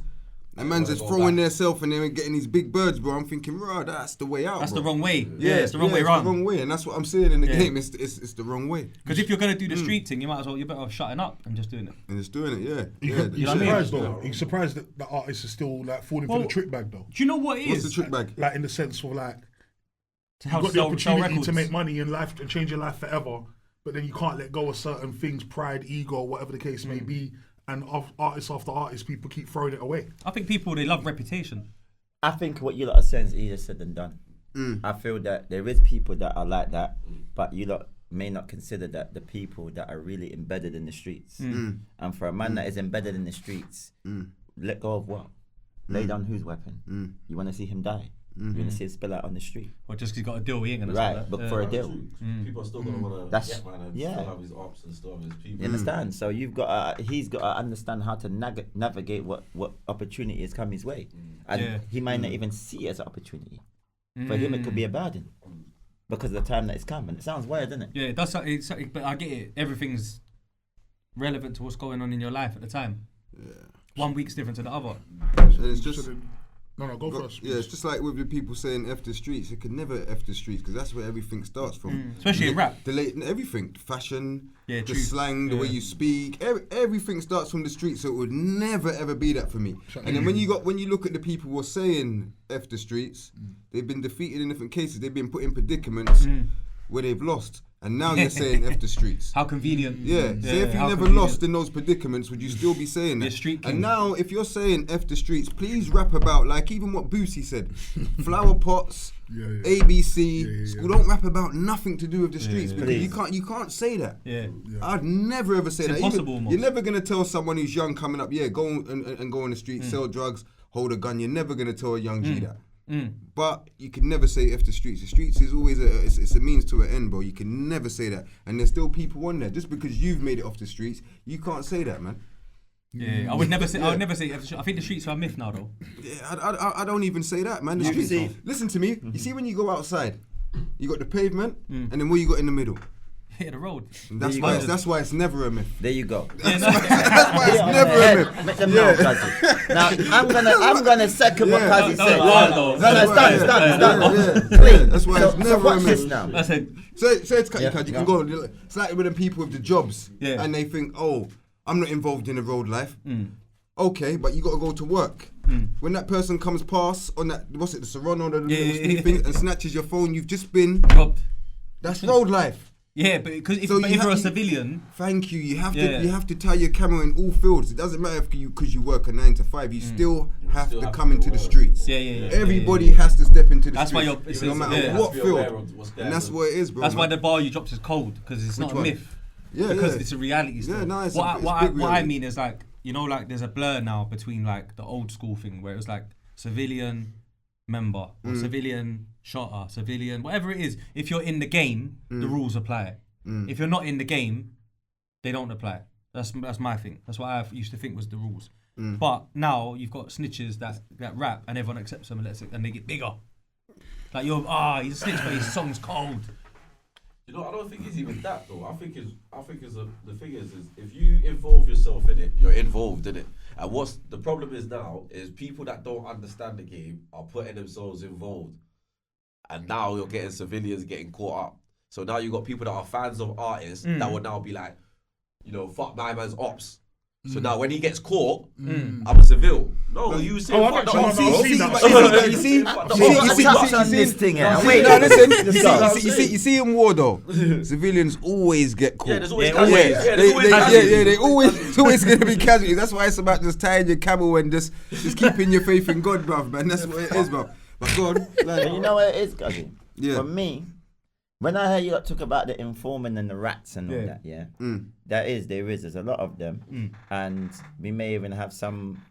And man's just Go throwing back. their self and they're getting these big birds, bro. I'm thinking, bro, that's the way out. That's bro. the wrong way. Yeah, it's the wrong way it's around. the wrong way, and that's what I'm saying in the Yeah. game. It's the wrong way, Because if you're gonna do the street thing, you might as well. You're better off shutting up and just doing it. and it's doing it. Yeah, You yeah. you know what I mean? surprised though? You surprised that the artists are still like falling for Well, the trick bag though? Do you know what it What's is? the trick bag? Like in the sense of like To you help got the sell opportunity records. to make money in life and change your life forever, but then you can't let go of certain things, pride, ego, whatever the case may be. And artist after artist, people keep throwing it away. I think people they love reputation. I think what you lot are saying is easier said than done. I feel that there is people that are like that, but you lot may not consider that the people that are really embedded in the streets. And for a man that is embedded in the streets, let go of what? Lay down whose weapon? You want to see him die? You want to see him spill out on the street? Or just 'cause he's got a deal, he ain't gonna Right, sell that. look for a deal. People are still gonna wanna That's- man and yeah. still have his ops and stuff. His people. You understand? So you've got he's got to understand how to navigate what opportunities come his way, and Yeah. he might not even see it as an opportunity. For him, it could be a burden because of the time that it's come. And it sounds weird, doesn't it? Yeah, but I get it. Everything's relevant to what's going on in your life at the time. Yeah. One week's different to the other. And it's just No, go first. Yeah, it's just like with the people saying F the streets. It could never F the streets because that's where everything starts from. Especially in rap. Everything, fashion, Yeah, the true. slang, the way you speak, everything starts from the streets. So it would never ever be that for me. And then when you look at the people who are saying F the streets, they've been defeated in different cases. They've been put in predicaments where they've lost. And now you're saying F the streets. How convenient. Yeah. So if you how never convenient. lost in those predicaments, would you still be saying that? You're street king. And now, if you're saying F the streets, please rap about like even what Boosie said, flower pots, ABC. School. Don't rap about nothing to do with the streets because you can't say that. Yeah. I'd never ever say that. Impossible. You're never gonna tell someone who's young coming up, go and go on the street, sell drugs, hold a gun. You're never gonna tell a young G that. But you can never say F the streets. The streets is always it's a means to an end, bro. You can never say that. And there's still people on there. Just because you've made it off the streets, you can't say that, man. Yeah, I would never say. I would never say. I think the streets are a myth now, though. Yeah, I don't even say that, man. The streets. Listen to me. You see when you go outside, you got the pavement, and then what you got in the middle. Yeah, the road. And that's why it's never a myth. There you go. Yeah, no. That's why it's never a myth. Make them know, Kazi. Now I'm gonna second what Kazi said. No, Done. Yeah. That's why it's So never a watch this myth. now. I said, So it's cut. Yeah, You can go. It's like with the people with the jobs, Yeah. and they think, oh, I'm not involved in the road life. Okay, but you got to go to work. When that person comes past on that, the Serrano, the little speed thing, and snatches your phone, you've just been robbed. That's road life. Yeah, but because if, So but you if you're a have- civilian, Thank you. You have Yeah. to. You have to tie your camera in all fields. It doesn't matter if because you work a 9 to 5. You still have to come into the streets. Yeah. Everybody has to step into the That's why streets. you're- it's- no matter yeah. what Have to be aware field. of what's And going that's on. what it is, bro. that's why man. the bar you dropped is cold because it's Which not one? a myth. Yeah, Because yeah. it's a reality still. Yeah, no, it's what a- I- it's what I big what I reality. mean is like, you know, like there's a blur now between like the old school thing where it was like civilian member or civilian shotter, civilian, whatever it is. If you're in the game, the rules apply. If you're not in the game, they don't apply. That's my thing. That's what I used to think was the rules. But now you've got snitches that rap and everyone accepts them and they get bigger. Like he's a snitch, but his song's cold. You know, I don't think it's even that though. I think the thing is if you involve yourself in it, you're involved in it. And what's the problem is now is people that don't understand the game are putting themselves involved, and now you're getting civilians getting caught up. So now you got people that are fans of artists that will now be like, you know, fuck my man's ops. So now when he gets caught, I'm a civil. No, you say I've fuck the actually ops. not bro. seen that. You see, Fuck the you see, ops. you see, Touch you on see, this thing, yeah. you Wait, see- no, listen. Let's go. You see in war though, civilians always get caught. Yeah, there's always Yeah, casualties. always. Yeah, there's always casualties. They always, it's always gonna be casualties. That's why it's about just tying your camel and just keeping your faith in God, bruv, man. That's what it is, bruv. But God, But you know what it is, Guzzy? Yeah. For me, when I heard you talk about the informant and the rats and all that, there's a lot of them, and we may even have some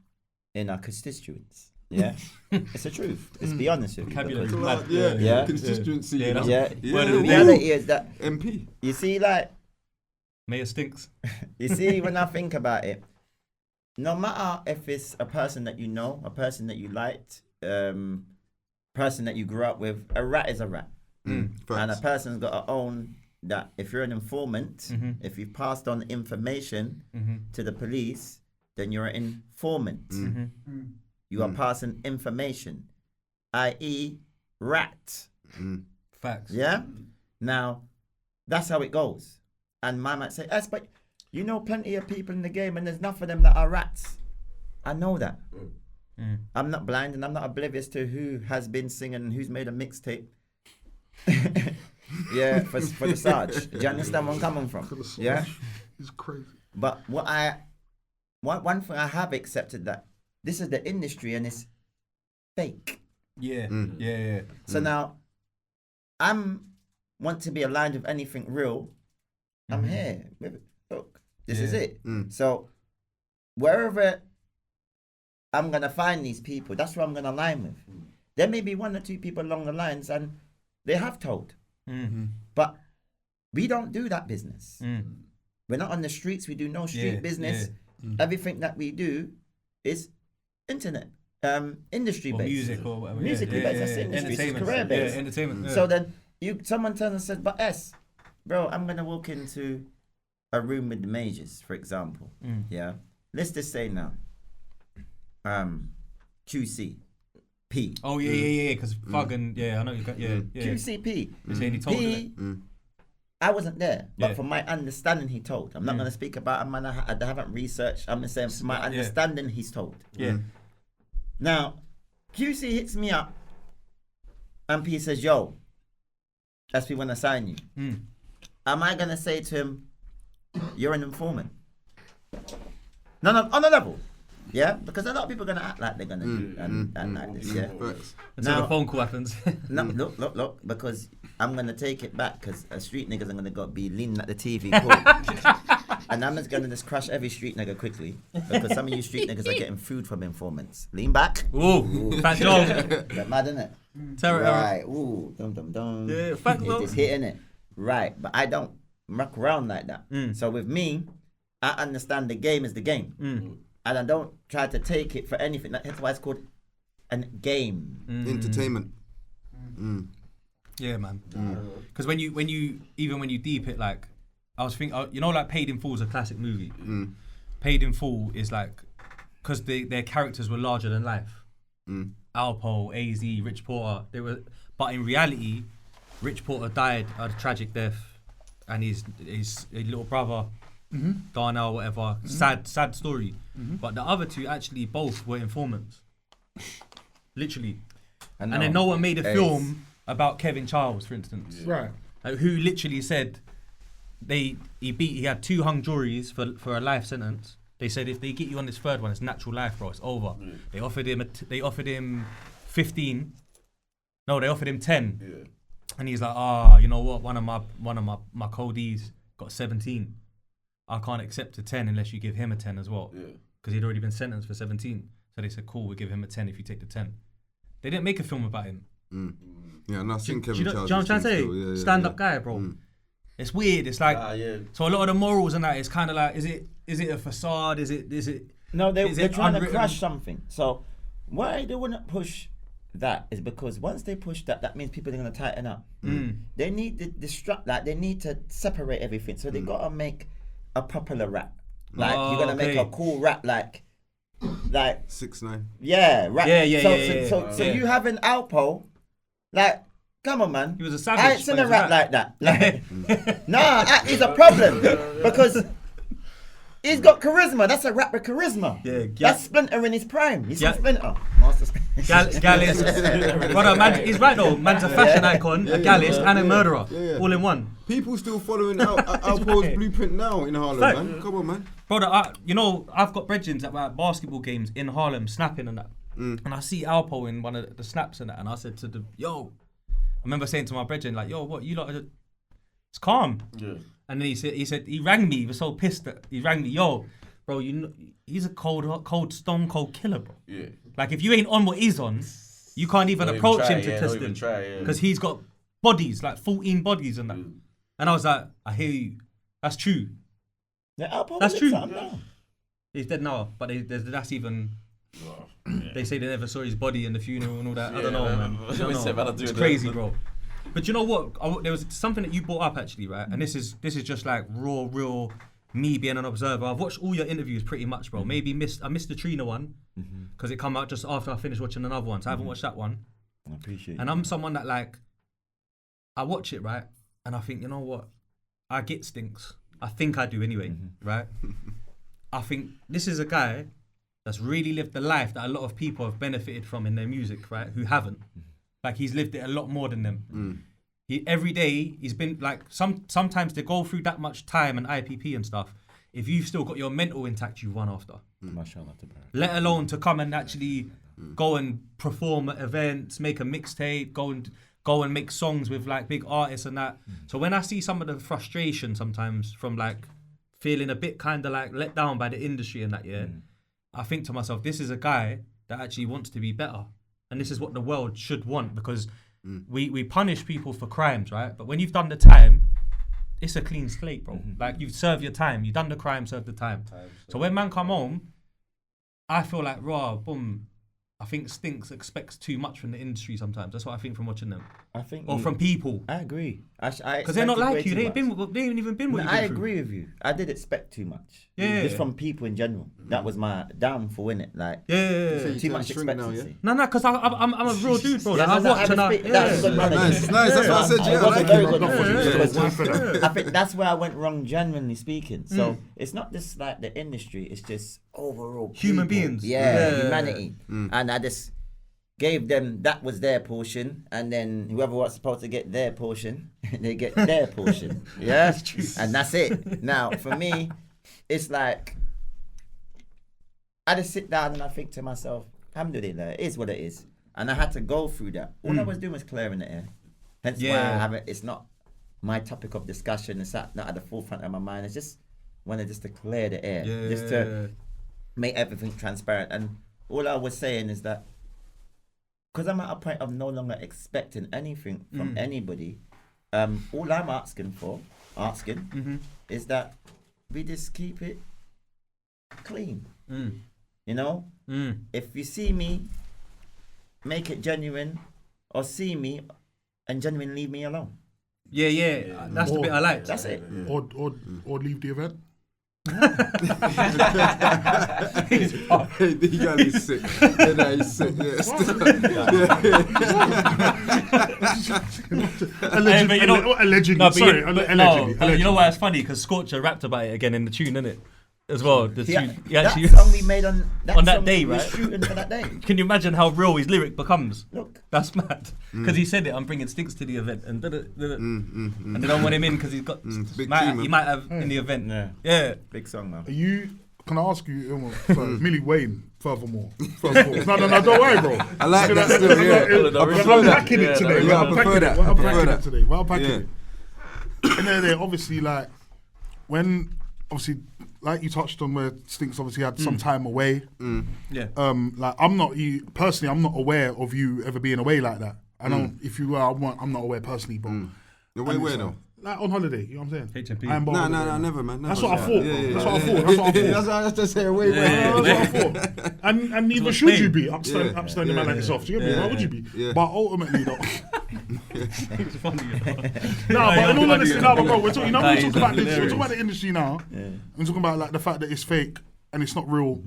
in our constituents. Yeah, it's the truth. Let's be honest with you. Vocabulary. because- yeah, consistency. Yeah, you know? that's- Yeah, Word the of the reality is that MP. you see, like Mayor Stinx. you see, when I think about it, no matter if it's a person that you know, a person that you liked, person that you grew up with, a rat is a rat. And a person's got to own that if you're an informant, if you've passed on information to the police, then you're an informant. You are passing information, i.e. rat. Facts. Yeah? Now, that's how it goes. And man might say, yes, but you know plenty of people in the game and there's enough of them that are rats. I know that. I'm not blind and I'm not oblivious to who has been singing and who's made a mixtape. Yeah, for the Sarge. Do you understand where I'm coming from? Yeah? It's crazy. But one thing I have accepted that this is the industry and it's fake. Yeah. Yeah. So now I'm want to be aligned with anything real. I'm here with it. Look, this is it. So wherever I'm gonna find these people, that's where I'm gonna align with. There may be one or two people along the lines and they have told. But we don't do that business. We're not on the streets, we do no street business. Everything that we do is internet, industry Or based. music or whatever. Musically based, that's industry, it's Entertainment. career based. Yeah, entertainment. So then someone turns and says, but bro, I'm gonna walk into a room with the majors, for example. Yeah. Let's just say now, QC. P. Oh yeah. Because fucking I know you got yeah. QCP. You're saying he told you P. that. I wasn't there, but Yeah. from my understanding, he told. I'm not going to speak about a man I haven't researched. I'm just saying from my understanding, he's told. Yeah. Now, QC hits me up, and P says, "Yo, SP want to sign you." Am I going to say to him, "You're an informant"? No, on a level. Yeah, because a lot of people are going to act like they're going to do and like this, yeah. Until the phone call happens. No, look, because I'm going to take it back because street niggas are going to be leaning at the TV and I'm just going to just crush every street nigga quickly because some of you street niggas are getting food from informants. Lean back. Ooh, fat dog. Get mad, innit? Right, ooh, dum. Yeah, fact It though. is hitting it. Right, but I don't muck around like that. So with me, I understand the game is the game. And I don't try to take it for anything. That's why it's called a game. Entertainment. Yeah, man. Because when you deep it, like I was thinking, you know, like Paid in Full is a classic movie. Paid in Full is like because their characters were larger than life. Alpo, AZ, Rich Porter, but in reality, Rich Porter died a tragic death, and his little brother. Darnell, whatever, sad story. But the other two actually both were informants, literally. And then no one made a film about Kevin Charles, for instance, Right. who literally said he had 2 hung juries for a life sentence. They said if they get you on this third one, it's natural life, bro. It's over. They offered him 15. No, they offered him 10. And he's like, you know what? One of my codees got 17. I can't accept a 10 unless you give him a 10 as well. Because he'd already been sentenced for 17. So they said, cool, we'll give him a 10 if you take the 10. They didn't make a film about him. Yeah, and I think Kevin Do you know Charles. what I'm trying to say? Still, Stand-up guy, bro. It's weird. It's like, so a lot of the morals and that is kind of like, is it a facade? Is it? No, they're trying to unwritten? crush something. So why they wouldn't push that is because once they push that means people are going to tighten up. They need to they need to separate everything. So they got to make a popular rap. Like you're gonna make a cool rap like 6ix9ine. Yeah, rap. Yeah. So you have an Alpo, like, come on, man. He was a savage. I ain't seen a rap like that. Like, nah, he's a problem because he's got charisma. That's a rap with charisma. Yeah, that's Splinter in his prime. He's Splinter. Master Splinter. Gallus. Brother, man, he's right though. Man's a fashion icon, a Gallus, and a murderer, all in one. People still following Alpo's blueprint now in Harlem, man. Come on, man. Brother, you know, I've got brethren at like basketball games in Harlem snapping and that. And I see Alpo in one of the snaps and that, and I said to them, yo, I remember saying to my brethren, like, yo, what, you lot, it's calm. Yeah. And then he rang me, he was so pissed that he rang me, yo, bro, you know, he's a stone cold killer, bro. Yeah. Like, if you ain't on what he's on, you can't even approach him to test him. Because he's got bodies, like 14 bodies and that. And I was like, I hear you. That's true. Yeah, that's true. He's dead now, but that's even... They say they never saw his body in the funeral and all that. I don't know, man. It's crazy, bro. But you know what? There was something that you brought up actually, right? And this is just like real me being an observer. I've watched all your interviews pretty much, bro. Maybe I missed the Trina one because it come out just after I finished watching another one. So I haven't watched that one. I appreciate it. And I'm someone that like, I watch it, right? And I think, you know what? I get Stinx. I think I do anyway, right? I think this is a guy that's really lived the life that a lot of people have benefited from in their music, right? Who haven't. Like, he's lived it a lot more than them. Every day, he's been, like, sometimes they go through that much time and IPP and stuff. If you've still got your mental intact, you've won after. Let alone to come and actually go and perform at events, make a mixtape, go and make songs with, like, big artists and that. So when I see some of the frustration sometimes from, like, feeling a bit kind of, like, let down by the industry and that, I think to myself, this is a guy that actually wants to be better. And this is what the world should want, because we punish people for crimes, right? But when you've done the time, it's a clean slate, bro. Like, you've served your time. You've done the crime, served the time. So when man come home, I feel like, raw, boom, I think Stinx expects too much from the industry sometimes. That's what I think from watching them. I think Or from people. I agree. Because they're not like you. They ain't even been what you've I been through. agree with you. I did expect too much. Yeah. Just from people in general. That was my downfall, innit? Like, Yeah. too much expectancy. No, because I'm a real dude, bro. Yeah, Like, no, I watch and I... that's good knowledge. Nice. That's what I said. It Yeah, I wasn't like very it. good knowledge. Yeah. I think that's where I went wrong, genuinely speaking. So it's not just like the industry, it's just overall Human people. beings. Yeah, humanity. And I just gave them, that was their portion, and then whoever was supposed to get their portion, they get their portion. Yeah? And that's it. Now, for me, it's like, I just sit down and I think to myself, alhamdulillah, it is what it is. And I had to go through that. All I was doing was clearing the air. Hence why I haven't, it's not my topic of discussion, it's not at the forefront of my mind. It's just wanted just to clear the air, just to make everything transparent. And all I was saying is that because I'm at a point of no longer expecting anything from anybody, all I'm asking is that we just keep it clean. You know, if you see me, make it genuine, or see me and genuinely leave me alone. Yeah. That's the bit I like. That's it. Or leave the event. Hey, the guy is sick. Yeah, he's sick. Allegedly. Allegedly. You know why it's funny? Because Scorcher rapped about it again in the tune, innit? As well. The tune. That song we made on that that day, we were right? shooting for that day. Can you imagine how real his lyric becomes? Look. That's mad. Because he said it, I'm bringing Stinx to the event. And and they don't want him in because he's got... Big he might have in the event. Yeah. Big song, man. Can I ask you, Millie Wayne, furthermore? No, don't worry, bro. I like that still, yeah. We're unpacking it today. Yeah, I prefer that. We're unpacking it today. We're unpacking it. And then obviously, like, when, obviously, like you touched on where Stinx obviously had some time away. Yeah. Like, I'm not aware of you ever being away like that. I know if you were, I'm not aware personally, but... Away where though? Like on holiday, you know what I'm saying? HMP. No, never, man. Never. That's what I thought, bro. That's what I thought. That's what I was just saying. Away where? That's what I thought. And neither should you be upstanding man like yourself. Do you get me? Why would you be? Yeah. But ultimately, though. It's funny. But in all honesty, bro, we're talking about the industry now. We're talking about like the fact that it's fake and it's not real.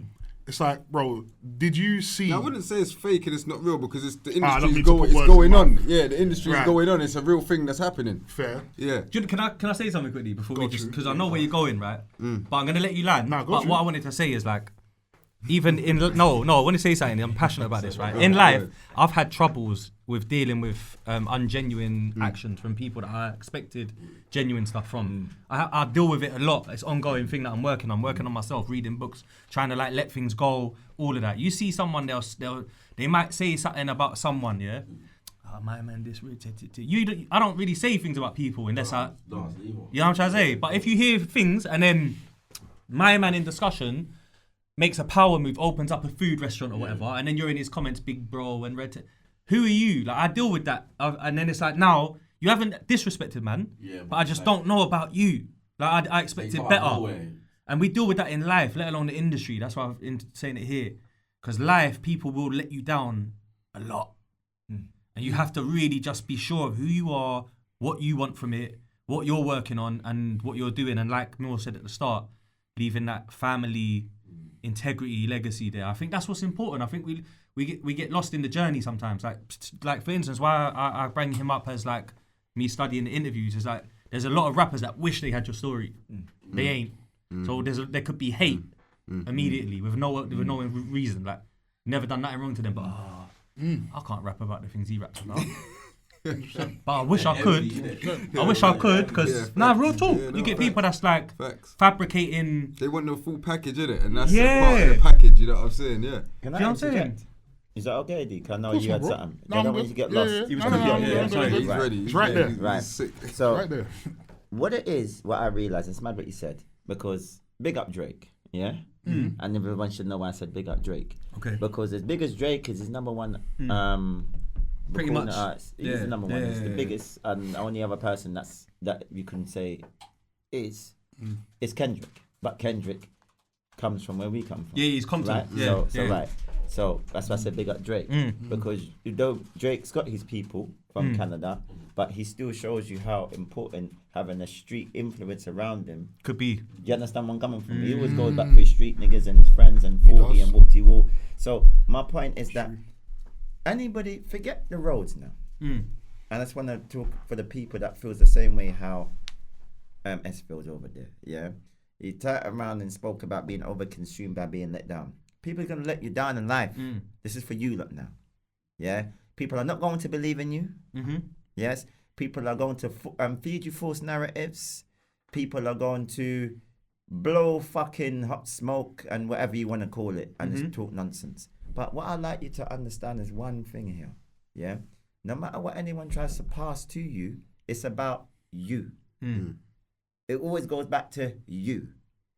It's like, bro, did you see? I wouldn't say it's fake and it's not real because the I don't industry mean is to put words going in on. mouth. Yeah, the industry is going on. It's a real thing that's happening. Fair. Yeah. Can I say something quickly before we just... Because I know where you're going, right? Mm. But I'm going to let you land. Nah, go but through. what I wanted to say is like... Even in... No, I want to say something. I'm passionate about this, right? In life, I've had troubles with dealing with ungenuine actions from people that I expected genuine stuff from. I deal with it a lot. It's an ongoing thing that I'm working on myself, reading books, trying to like let things go, all of that. You see someone, they might say something about someone, yeah? Oh, my man, this... I don't really say things about people unless you know what I'm trying to say? But if you hear things and then my man in discussion... makes a power move, opens up a food restaurant or whatever, and then you're in his comments, big bro and red. Who are you? Like, I deal with that, and then it's like, now you haven't disrespected, man. Yeah, but I just don't know about you. Like, I expected better, and we deal with that in life, let alone the industry. That's why I'm saying it here, because life, people will let you down a lot, and you have to really just be sure of who you are, what you want from it, what you're working on, and what you're doing. And like Mill said at the start, leaving that family integrity, legacy there. I think that's what's important. I think we get lost in the journey sometimes. Like for instance, why I bring him up as like me studying the interviews is like there's a lot of rappers that wish they had your story. They ain't. So there could be hate immediately with no reason. Like never done nothing wrong to them, but I can't rap about the things he raps about. But I wish I could. Because real talk. You get people that's like fabricating. They want the full package, innit? And that's Yeah. part of the package. You know what I'm saying? Yeah. Can You know what I'm saying? interject? Is that okay, D? 'Cause I know you had bro. something. No, I I'm don't want good. you to get Yeah, lost. yeah. He was No, cooking. no, Yeah, I'm sorry. good. He's ready. It's right there. Right. He's sick. So Right there. what it is, what I realised, it's mad what you said, because big up Drake, yeah? And everyone should know why I said big up Drake. Okay. Because as big as Drake is his number one Pretty recording much. artist, he's Yeah. the number one, he's the Yeah. biggest, and the only other person that you can say is Kendrick. But Kendrick comes from where we come from. Yeah, he's confident. Right? Yeah. So right. So that's why I said big up Drake. Because you know Drake's got his people from Canada, but he still shows you how important having a street influence around him Could be. you understand where I'm coming from? He always goes back for his street niggas and his friends and 40 and whoop woo. So my point is that anybody forget the roads now. And I just want to talk for the people that feels the same way how S feels over there. Yeah, he turned around and spoke about being overconsumed by being let down. People are gonna let you down in life. This is for you lot now. Yeah, people are not going to believe in you. Yes, people are going to feed you false narratives. People are going to blow fucking hot smoke and whatever you want to call it and just talk nonsense. But what I'd like you to understand is one thing here. Yeah, no matter what anyone tries to pass to you, it's about you. It always goes back to you.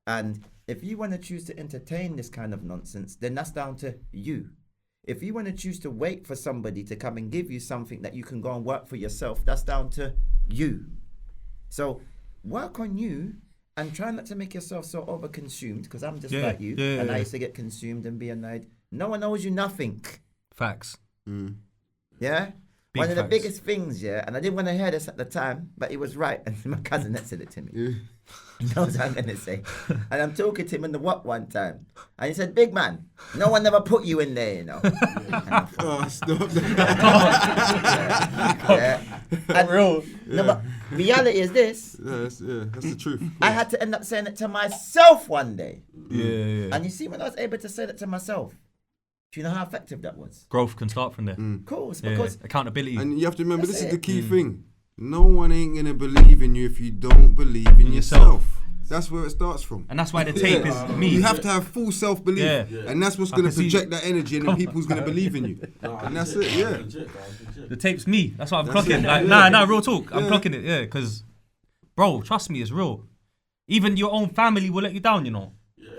And if you want to choose to entertain this kind of nonsense, then that's down to you. If you want to choose to wait for somebody to come and give you something that you can go and work for yourself, that's down to you. So work on you and try not to make yourself so overconsumed, because I'm just like you. I used to get consumed and be annoyed. No one owes you nothing. Facts. Yeah? Big One of the facts. biggest things, yeah, and I didn't want to hear this at the time, but he was right, and my cousin that said it to me. He knows what I'm going to say. And I'm talking to him in the what one time, and he said, big man, no one ever put you in there, you know. Oh, stop Yeah. And Real. no, but reality is this. that's the truth. I had to end up saying it to myself one day. Yeah. And you see, when I was able to say that to myself, do you know how effective that was? Growth can start from there. Of course, Yeah. because Accountability. And you have to remember, That's this is it. the key thing. No one ain't gonna believe in you if you don't believe in yourself. That's where it starts from. And that's why the tape is me. You have to have full self-belief, Yeah. and that's what's I gonna can see- project that energy, and then people's gonna believe in you. And that's it. Yeah. The tape's me. That's what I'm That's clocking. it. Like, Yeah. nah, real talk. I'm Yeah. clocking it, yeah, because, bro, trust me, it's real. Even your own family will let you down, you know.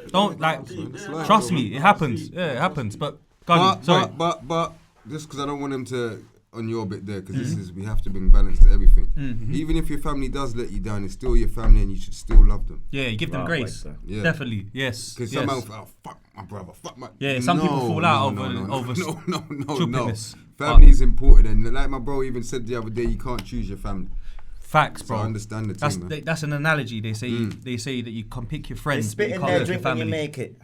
Don't, like, life, trust bro. me, it happens. Yeah, it happens. But, Gunny, sorry. But just because I don't want them to on your bit there, because this is, we have to bring balance to everything. Even if your family does let you down, it's still your family, and you should still love them. Yeah, you give them Wow, grace. wait, Yeah. Definitely, yes. Because yes. some people, oh, fuck my brother, fuck my. Yeah, some people fall out over no, stupidness. Family is important, and like my bro even said the other day, you can't choose your family. Facts, So bro. I understand the That's thing, man. that's an analogy. They say that you can pick your you friends, but spit you in can't there, pick your drink when you family. make it.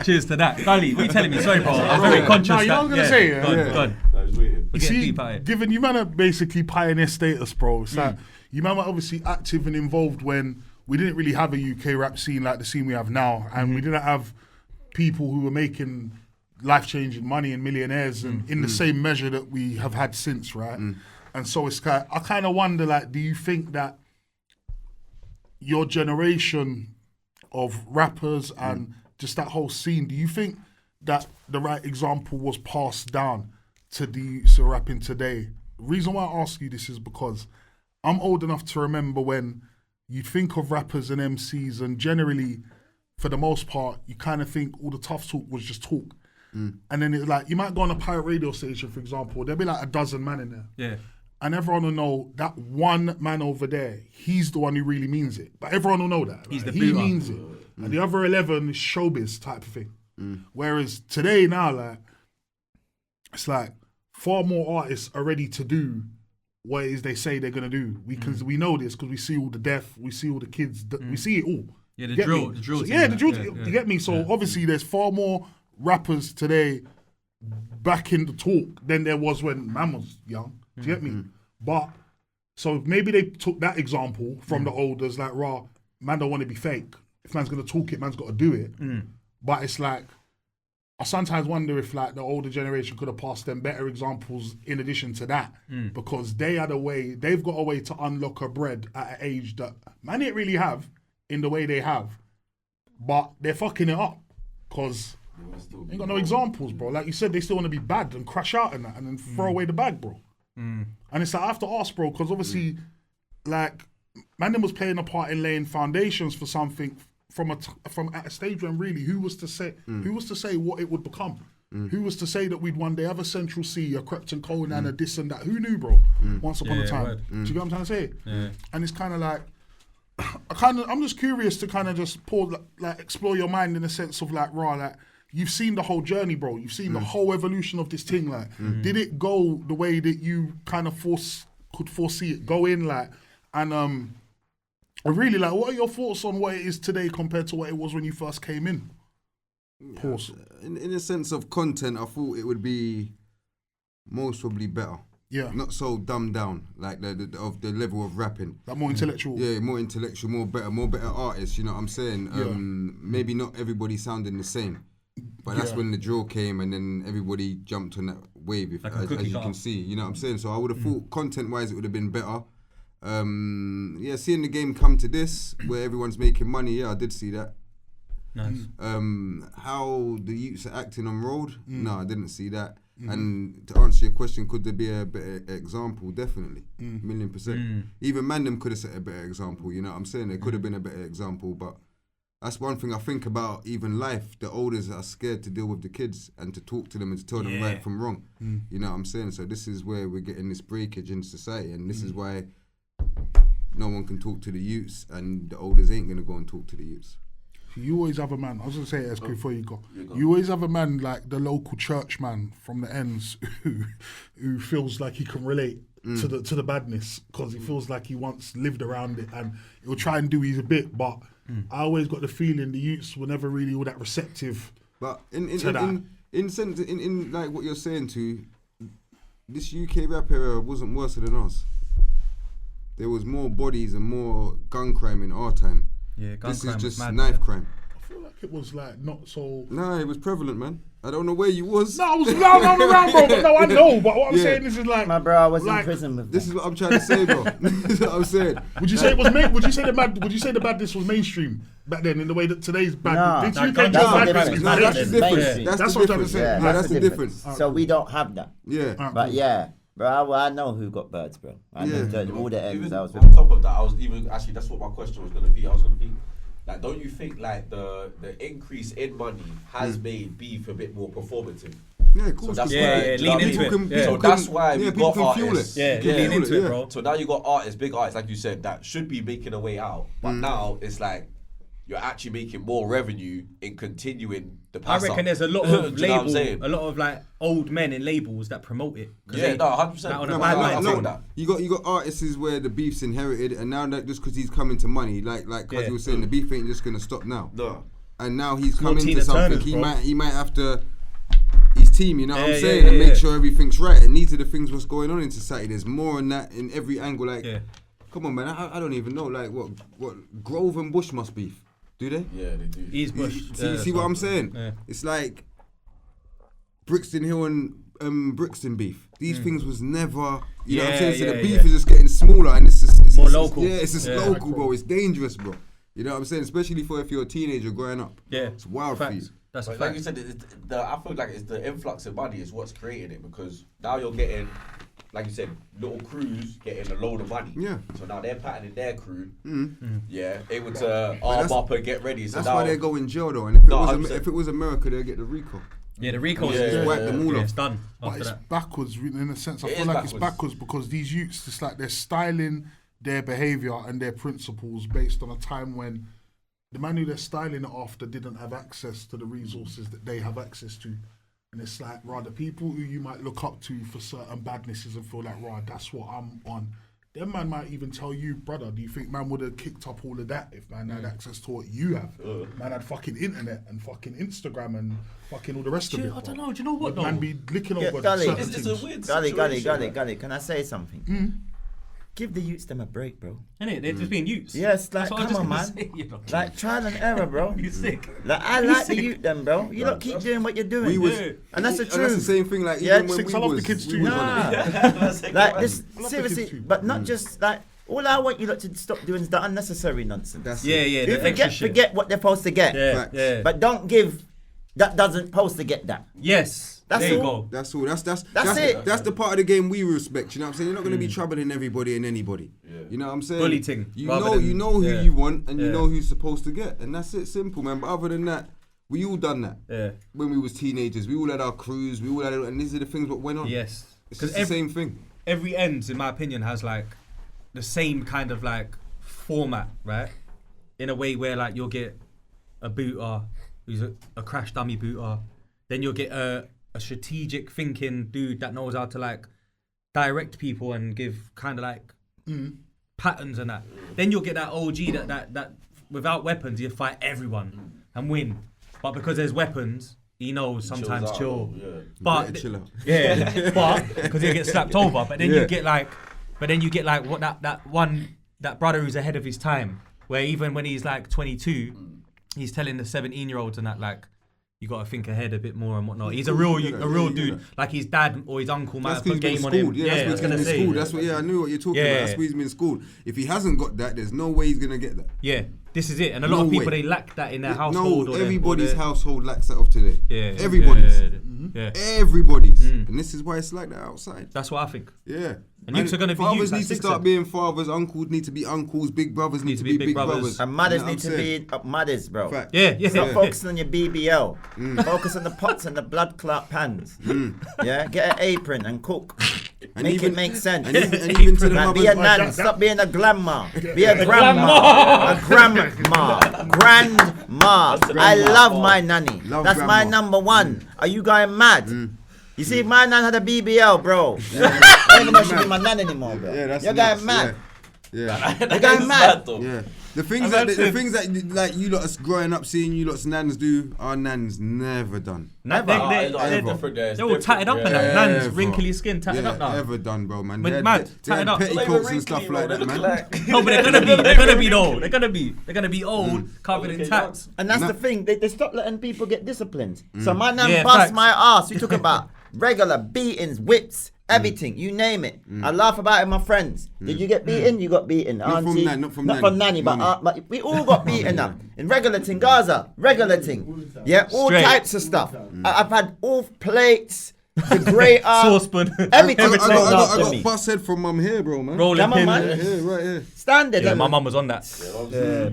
Cheers to that, Gunny. What are you telling me? Sorry, bro. I'm very conscious. No, you know what I'm gonna say, Go on, yeah. go on. I was waiting. We're getting deep at it. given you man are basically pioneer status, bro. It's like you man were obviously active and involved when we didn't really have a UK rap scene like the scene we have now, and we didn't have people who were making life-changing money and millionaires and in the same measure that we have had since, right? And so it's kind. I kind of wonder, like, do you think that your generation of rappers and just that whole scene, do you think that the right example was passed down to the youths who are rapping today? The reason why I ask you this is because I'm old enough to remember when you think of rappers and MCs, and generally, for the most part, you kind of think all the tough talk was just talk. And then it's like, you might go on a pirate radio station, for example, there'll be like a dozen man in there. Yeah. And everyone will know that one man over there, he's the one who really means it. But everyone will know that. He's like, the he booter. means it. And the other 11 is showbiz type of thing. Whereas today now, like, it's like far more artists are ready to do what it is they say they're gonna do. We know this because we see all the deaf, we see all the kids, we see it all. Yeah, You the get drill, me? the drill. So, team, yeah, the like, drill. yeah, You yeah. get me? So obviously, there's far more rappers today back in the talk than there was when man was young. Do you get me? But so maybe they took that example from the olders, like, raw, man don't want to be fake. If man's gonna talk it, man's got to do it. But it's like, I sometimes wonder if like the older generation could have passed them better examples in addition to that, because they've got a way to unlock a bread at an age that man didn't really have in the way they have, but they're fucking it up because ain't got no examples, bro. Like you said, they still want to be bad and crash out and that, and then throw away the bag, bro. And it's like, I have to ask, bro, because obviously, like, man was playing a part in laying foundations for something from at a stage when really, who was to say what it would become? Who was to say that we'd one day have a Central C, a Crepton Conan, a this and that? Who knew, bro? Once upon a time. word. Do you get what I'm trying to say? And it's kind of like, I I'm just curious to kind of just explore your mind in the sense of like, you've seen the whole journey, bro. You've seen the whole evolution of this thing. Like, did it go the way that you kind of could foresee it going? Like, and really, like, what are your thoughts on what it is today compared to what it was when you first came in? Pause. In a sense of content, I thought it would be most probably better. Yeah. Not so dumbed down, like the level of rapping. Like more intellectual. Yeah, more intellectual, more better artists. You know what I'm saying? Maybe not everybody sounding the same, but that's when the drill came, and then everybody jumped on that wave. As you can see, you know what I'm saying. So I would have thought, content-wise, it would have been better. Seeing the game come to this, where everyone's making money. Yeah, I did see that. Nice. How the youths are acting on road? No, I didn't see that. And to answer your question, could there be a better example? Definitely, 1,000,000%. Even Mandem could have set a better example. You know what I'm saying? There could have been a better example, but that's one thing I think about. Even life, the elders are scared to deal with the kids and to talk to them and to tell them right from wrong. You know what I'm saying? So this is where we're getting this breakage in society, and this is why no one can talk to the youths, and the elders ain't gonna go and talk to the youths. You always have a man. I was gonna say it, before you go. You always have a man like the local church man from the ends who feels like he can relate to the badness because he feels like he once lived around it, and he'll try and do his bit. But I always got the feeling the youths were never really all that receptive. But in like what you're saying to this UK rap era wasn't worse than us. There was more bodies and more gun crime in our time. Yeah, gun this crime is just was mad, knife crime. I feel like it was like not so. Nah, it was prevalent, man. I don't know where you was. No, I was around, bro. But no, I know. But what I'm saying is like, My bro, I was like, in prison with This is what I'm trying to say, bro. This is what I'm saying. Would you say it was? Would you say the badness was mainstream back then in the way that today's bad? Nah, Did that's you the think difference. badness is Nah, that's mainstream? the difference. mainstream. That's That's the what I'm trying to difference. say. Yeah, Nah, that's the difference. So we don't have that. Yeah. But yeah, bro, I know who got birds, bro. I know all the ends. Even I was on top of that, I was even actually that's what my question was gonna be. I was gonna be like, don't you think like the increase in money has made beef a bit more performative? Yeah, of course. So that's lean into it. So that's why we people got can fuel artists. it. Yeah, People lean fuel into it, yeah. bro. So now you got artists, big artists, like you said, that should be making a way out. But now it's like you're actually making more revenue in continuing the I pass reckon up. there's a lot Do of you know what I'm saying? a lot of like old men in labels that promote it. 'Cause Yeah, they- no, 100%. like, on a No, bad I line feel thing. that. You got artists where the beef's inherited, and now that just because he's coming to money, like Yeah. you were saying, the beef ain't just gonna stop now. No. And now he's more coming Tina to something. Turners, He bro. might have to his team, you know what Yeah, I'm saying, yeah, and yeah. make sure everything's right. And these are the things what's going on in society. There's more on that in every angle. Like, come on, man, I don't even know. Like, what Grove and Bush must beef? Do they? Yeah, they do. East Bush. See what I'm saying? Yeah. It's like Brixton Hill and Brixton beef. These things was never, you know what I'm saying? So the beef is just getting smaller, and it's just More local. Yeah, it's just Yeah. local, bro. It's dangerous, bro. You know what I'm saying? Especially for if you're a teenager growing up. Yeah. It's wild for you. Facts. That's a But fact. like you said, I feel like it's the influx of money is what's creating it, because now you're getting, like you said, little crews getting a load of money. Yeah. So now they're patterning their crew. Mm-hmm. Yeah, able to arm up and get ready. So That's now why they go in jail though. And if No, if it was America, they'd get the RICO. Yeah, the Rico's Yeah, just wipe them all off. It's done But after it's that. backwards in a sense. I It feel is like it's backwards. backwards because these youths, it's like they're styling their behaviour and their principles based on a time when the man who they're styling it after didn't have access to the resources that they have access to. And it's like, rather people who you might look up to for certain badnesses and feel like, right, that's what I'm on. Them man might even tell you, brother, do you think man would have kicked up all of that if man had access to what you have? Man had fucking internet and fucking Instagram and fucking all the rest of it. I don't know. Do you know what Would man though? be licking Yeah, over Gully. certain it's things. a weird situation. Gully, can I say something? Give the youths them a break, bro. Innit? They're just being used. Yes, like, That's what I was come on, just man. gonna say, you know. Like, trial and error, bro. You sick. Like, I You like the sick. youth them, bro. You lot keep doing what you're doing. We was, and that's the and that's the truth. same thing. Like Yeah, even when Six, we I love the was, kids we too. was on Nah. it. Like, this, I love the seriously, kids too. but not just, like, all I want you lot to stop doing is the unnecessary nonsense. That's Yeah, it. yeah. You The extra shit. forget what they're supposed to get. Yeah, Facts. yeah. But don't give that doesn't supposed to get that. Yes. That's there you all. go. That's all. That's it. That's the part of the game we respect. You know what I'm saying? You're not gonna be troubling everybody and anybody. You know what I'm saying? Bully ting, You rather know, than- you know who yeah. you want and you Yeah. know who's supposed to get, and that's it. Simple, man. But other than that, we all done that. Yeah. When we was teenagers, we all had our crews. We all had, and these are the things that went on. Yes. It's Because just the same thing. every ends, in my opinion, has like the same kind of like format, right? in a way where like you'll get a booter who's a crash dummy booter, then you'll get a strategic thinking dude that knows how to like direct people and give kind of like patterns and that. Then you'll get that OG that without weapons you fight everyone and win, but because there's weapons he knows sometimes chill. But but because he'll get slapped over. But then you get like what that brother who's ahead of his time, where even when he's like 22, he's telling the 17-year-olds and that like, you got to think ahead a bit more and whatnot. He's a real dude. Like his dad or his uncle might have put game on him. Yeah, that's what he's in school. That's what. I knew what you're talking about. That's what he's been in school. If he hasn't got that, there's no way he's gonna get that. Yeah, this is it. And a lot of people they lack that in their household. No, everybody's household lacks that of today. Yeah, everybody's. Everybody's. And this is why it's like that outside. That's what I think. Yeah. And youths are gonna be fathers need to start being fathers. Uncles need to be uncles. Big brothers need to be big brothers. And mothers need to be mothers, bro. Fact. Yeah. Stop focusing on your BBL. Focus on the pots and the blood clot pans. Yeah, get an apron and cook. Make it make sense. And even to the like, mothers. be a nan. Stop being a grandma. Be a grandma. A grandma. Grandma. I love my nanny. That's my number one. Are you going mad? You see, if my nan had a BBL, bro. I don't even know she'd be my nan anymore, bro. Yeah, that's You're going mad. Yeah. You're going mad. Yeah. The things that like you lot us growing up seeing you lot's nans do, our nans never done. They're all tatted up and that. Nan's wrinkly skin tatted up now. Ever done, bro, man. They're mad, tatted up. Petticoats and stuff like that, man. No, but they're gonna be though. They're gonna be old, covered in tats. And that's the thing. They stop letting people get disciplined. So my nan bust my ass. We talk about regular beatings, whips, everything, you name it. I laugh about it with my friends. Did you get beaten? You got beaten. Not Auntie, from nanny, but we all got beaten up. In regular thing, Gaza, regular thing. Yeah, all types of stuff. I've had all plates, the grey saucepan, everything. I got bust head from mum here, bro, man. Rolling pin. Right here. Standard. Yeah, my mum was on that.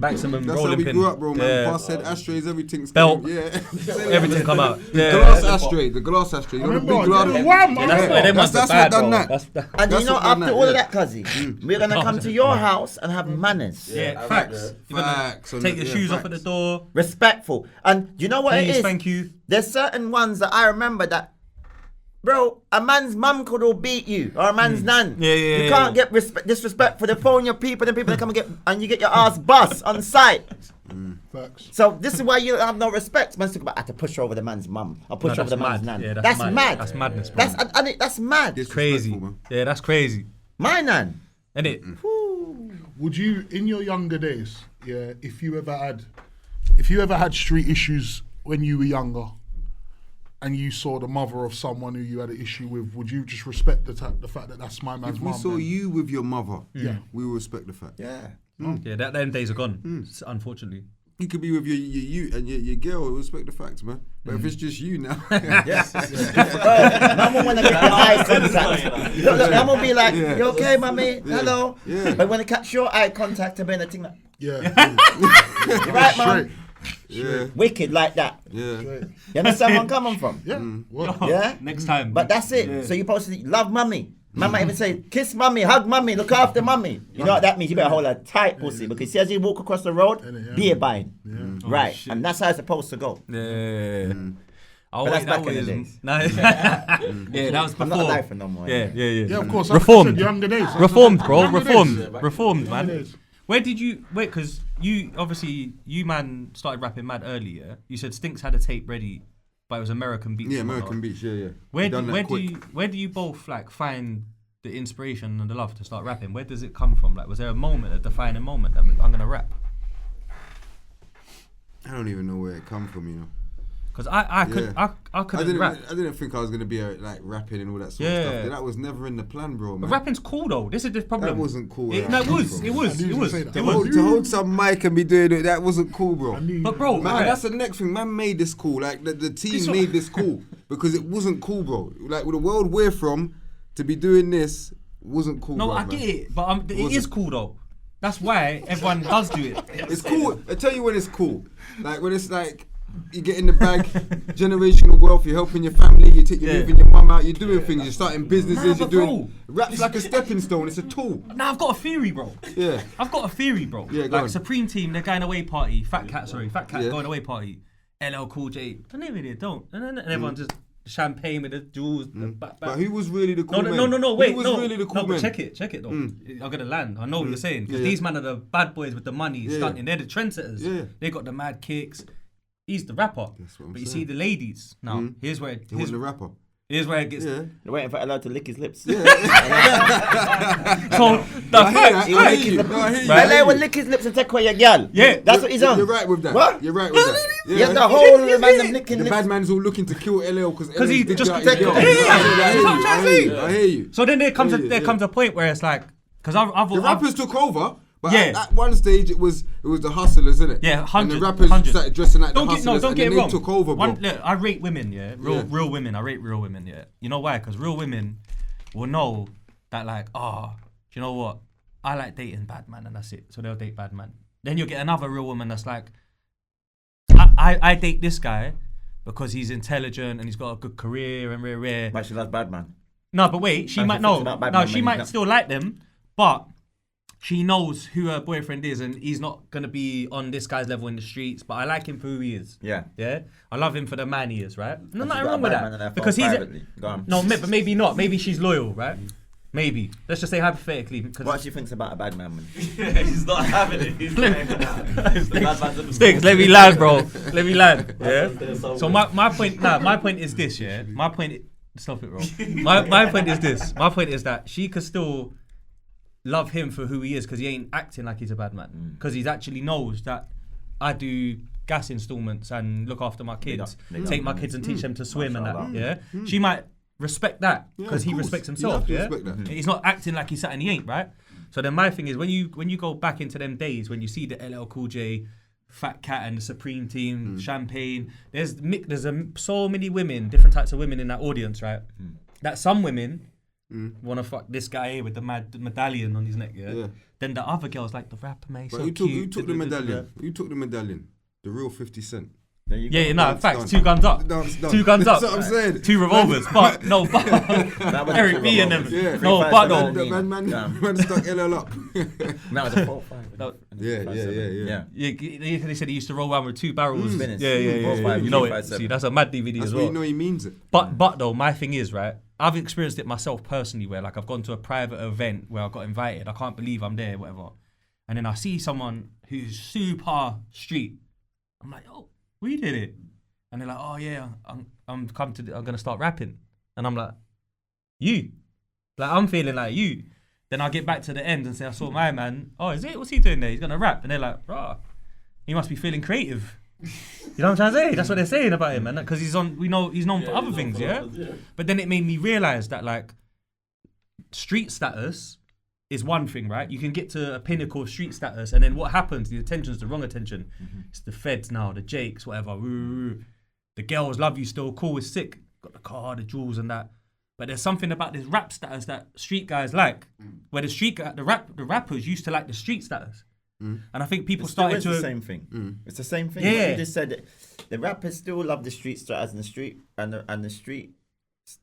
Maximum That's rolling how we pin. grew up, bro, man. Bust head, ashtrays, everything. Belt. Yeah. Everything come out. The glass ashtray. You know the big glass. That's what done that. And you know, after all of that, Cuzzy, we're gonna come to your house and have manners. Yeah, facts. Take your shoes off at the door. Respectful. And you know what it is? Thank you. There's certain ones that I remember that, bro, a man's mum could all beat you, or a man's nan. You can't get disrespect for the phone your people, and people that come and you get your ass bust on sight. Facts. So this is why you have no respect. Man's talking about I had to push over the man's mum. I'll push over the man's nan. Yeah, that's mad. That's madness, bro. That's mad. It's crazy. Yeah, that's crazy. My nan. Isn't it? Would you, in your younger days, if you ever had street issues when you were younger, and you saw the mother of someone who you had an issue with, would you just respect the fact that that's my man's mum? If we saw you with your mother, we will respect the fact. Yeah. Yeah, them days are gone, unfortunately. You could be with you and your girl, will respect the facts, man. But if it's just you now, Yes. Mum will want to get your eye contact. Mum will be like, you okay, mummy? Hello. Yeah. But when it catch your eye contact, to be in a thing like, Yeah. you right, mum? yeah, Wicked like that. yeah. You understand where I'm coming from? Yeah. What? Yeah? Next time. But that's it. So you're supposed to love mummy. Man might even say, kiss mummy, hug mummy, look after mummy. You know what that means? You better hold a tight pussy because see as you walk across the road, beer buying. Right. And that's how it's supposed to go. Yeah. Oh, But wait, that's back in the days. No. Yeah, that was before. I'm not a lifer no more. Yeah. Yeah, of course. Reformed. Younger days. Reformed, bro. Younger Reformed. days. Reformed, Younger man. days. Where did you wait? Because you obviously man started rapping mad earlier. You said Stinx had a tape ready, but it was American Beach. Yeah, and American whatnot. Beach. Yeah. Where Done that quick. do you both like find the inspiration and the love to start rapping? Where does it come from? Like, was there a defining moment that I'm gonna rap? I don't even know where it come from, you know. Because I couldn't rap. I didn't think I was gonna be like rapping and all that sort of stuff. That was never in the plan, bro. Man. But rapping's cool though. This is the problem. That wasn't cool. It was. To hold some mic and be doing it, that wasn't cool, bro. But bro, Man, that's the next thing. Man made this cool. Like the team made this cool because it wasn't cool, bro. Like with the world we're from, to be doing this wasn't cool. No, bro, I get it, but it is cool though. That's why everyone does do it. It's cool. I tell you when it's cool. Like when it's like you get in the bag, generational wealth, you're helping your family, you're moving your mum out, you're doing things, you're starting businesses, you're doing... Rap's like a stepping stone, it's a tool. Nah, I've got a theory, bro. Yeah. I've got a theory, bro. Yeah, go like on. Supreme Team, they're going away party. Fat Cat going away party. LL Cool J, and they really don't. And everyone just champagne with the jewels. But who was really the cool man? No, wait, Who was really the cool man? Check it though. I'm gonna land. I know what you're saying. Because Yeah. these men are the bad boys with the money, stunting. They're the trendsetters. Yeah. They got the mad kicks. He's the rapper. That's what I'm But you saying. see the ladies. Now, here's where He wasn't a rapper. here's where it gets... Yeah. They're waiting for Allah to lick his lips. So, I the hear that. facts, I hear you. No, I hear you. I hear Allah will you. lick his lips and take away your girl. Yeah. That's what he's on. You're right with that. What? You're right with that. Yeah, the whole man them licking The lips. bad man's all looking to kill LL because he did just that take his girl. it. I hear you. So then there comes Yeah. a point where it's like... Because The rappers took over, but Yeah. at one stage it was the hustlers, innit? Yeah, And 100. the rappers 100. started dressing like the Don't hustlers, get and it then wrong. they took over, bro. Look, I rate women, real Yeah. women. I rate real women, You know why? Because real women will know that, like, do you know what? I like dating bad man, and that's it. So they'll date bad man. Then you'll get another real woman that's like, I date this guy because he's intelligent and he's got a good career and rare. But she loves bad man. No, but wait, she And might she know. thinks about bad No, men she when might he's still like them, but she knows who her boyfriend is, and he's not gonna be on this guy's level in the streets. But I like him for who he is. Yeah. Yeah, I love him for the man he is, right? No, she's nothing got wrong a with bad man in her that because phone he's privately. Go on. no, but maybe not. Maybe she's loyal, right? Maybe. Let's just say hypothetically. Because What she thinks about a bad man? He's not having it. He's like, Stinx, let me land, bro. Let me land. Yeah. So my point is this. Yeah. Stop it, bro. My point is this. My point is that she could still love him for who he is because he ain't acting like he's a bad man. Because he actually knows that I do gas installments and look after my kids, take my kids and teach them to swim and that. Yeah. She might respect that because of he course. respects You himself. have to Yeah. respect that. He's not acting like he's something he ain't, right? So then my thing is when you go back into them days when you see the LL Cool J, Fat Cat and the Supreme Team, Champagne, there's so many women, different types of women in that audience, right? That some women want to fuck this guy here with the medallion on his neck, yeah? Then the other girls like the rapper, mate, But so who cute. took the medallion? Who took the medallion? The real 50 Cent. There you go. Yeah, no, Dance facts. done. 2 guns up. Dance done. 2 guns up. That's what I'm saying. 2 revolvers. But That was Eric a B and them. revolver. Yeah. No, 357 but no. Nina. Man Damn. stuck LL up. That was a 4-5. Yeah. Yeah, they said he used to roll around with 2 barrels. Spinners. Yeah. 4-5, You know it. 357. See, that's a mad DVD That's as why well. you know he means it. But though, my thing is, right, I've experienced it myself personally where like I've gone to a private event where I got invited. I can't believe I'm there, whatever. And then I see someone who's super street. I'm like, oh, we did it. And they're like, oh yeah, I'm gonna start rapping. And I'm like, you? Like I'm feeling like you. Then I get back to the end and say, I saw my man. Oh, is it? What's he doing there? He's gonna rap. And they're like, rah, he must be feeling creative. You know what I'm trying to say? That's what they're saying about him, man. Because he's known for other things, yeah? But then it made me realize that like street status is one thing, right? You can get to a pinnacle of street status, and then what happens? The attention's the wrong attention. It's the feds now, the Jakes, whatever. The girls love you still, cool, it's sick. Got the car, the jewels and that. But there's something about this rap status that street guys like, where the rappers used to like the street status. And I think people started to... It's the same thing. It's the same thing. Yeah. What you just said it. The rappers still love the street status and the street and the street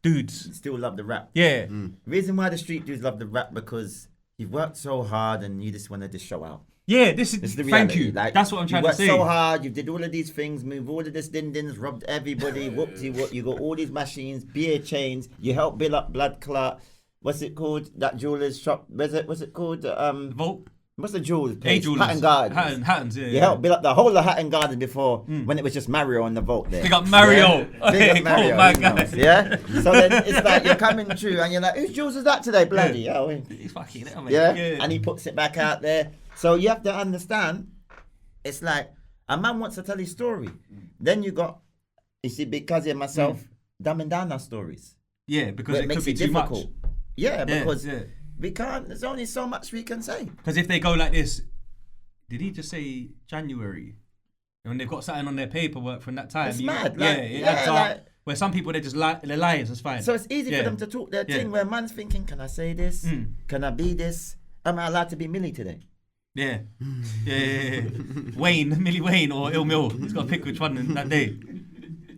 dudes still love the rap. Yeah. Reason why the street dudes love the rap because you've worked so hard and you just want to just show out. Yeah, this It's is... the Thank reality. you. Like, That's what I'm trying to say. You worked so hard, you did all of these things, moved all of this din-dins, robbed everybody, whoopty-whoop, you got all these machines, beer chains, you helped build up Blood Clot, what's it called? That jeweller's shop, what's it called? Vault? What's the jewelers place? Jewelers. Hatton Gardens. Hattons, yeah. You helped build up the whole of Hatton Gardens before when it was just Mario on the vault there. Big up Mario. Yeah? Hey, Big up Mario. cool, my you know. guy. Yeah? So then it's like you're coming through and you're like, whose jewels is that today? Bloody hell. He's fucking it, mate. Yeah? And he puts it back out there. So you have to understand, it's like a man wants to tell his story. Then you see, because of myself, dumbing down our stories. Yeah, because Where it makes could be it too much. difficult. Yeah, because yeah. we can't, there's only so much we can say. Because if they go like this, did he just say January? When they've got something on their paperwork from that time. It's mad. It adds up. Like, where some people, they're just they're liars, it's fine. so it's easy for them to talk their thing where man's thinking, can I say this? Can I be this? Am I allowed to be Millie today? Yeah. Wayne, Millie Wayne or Ill Mill. He's got to pick which one in that day.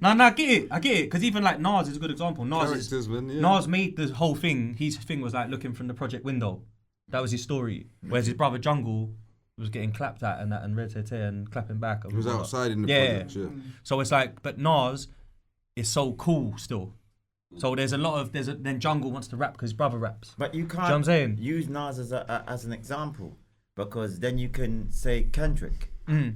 No, I get it. Because even like Nas is a good example. Nas made the whole thing. His thing was like looking from the project window. That was his story. Whereas his brother Jungle was getting clapped at and red and clapping back. He was outside in the project. Yeah. So it's like, but Nas is so cool still. So there's a lot of then Jungle wants to rap because his brother raps. But you Do you know what I'm can't saying? use Nas as an example because then you can say Kendrick.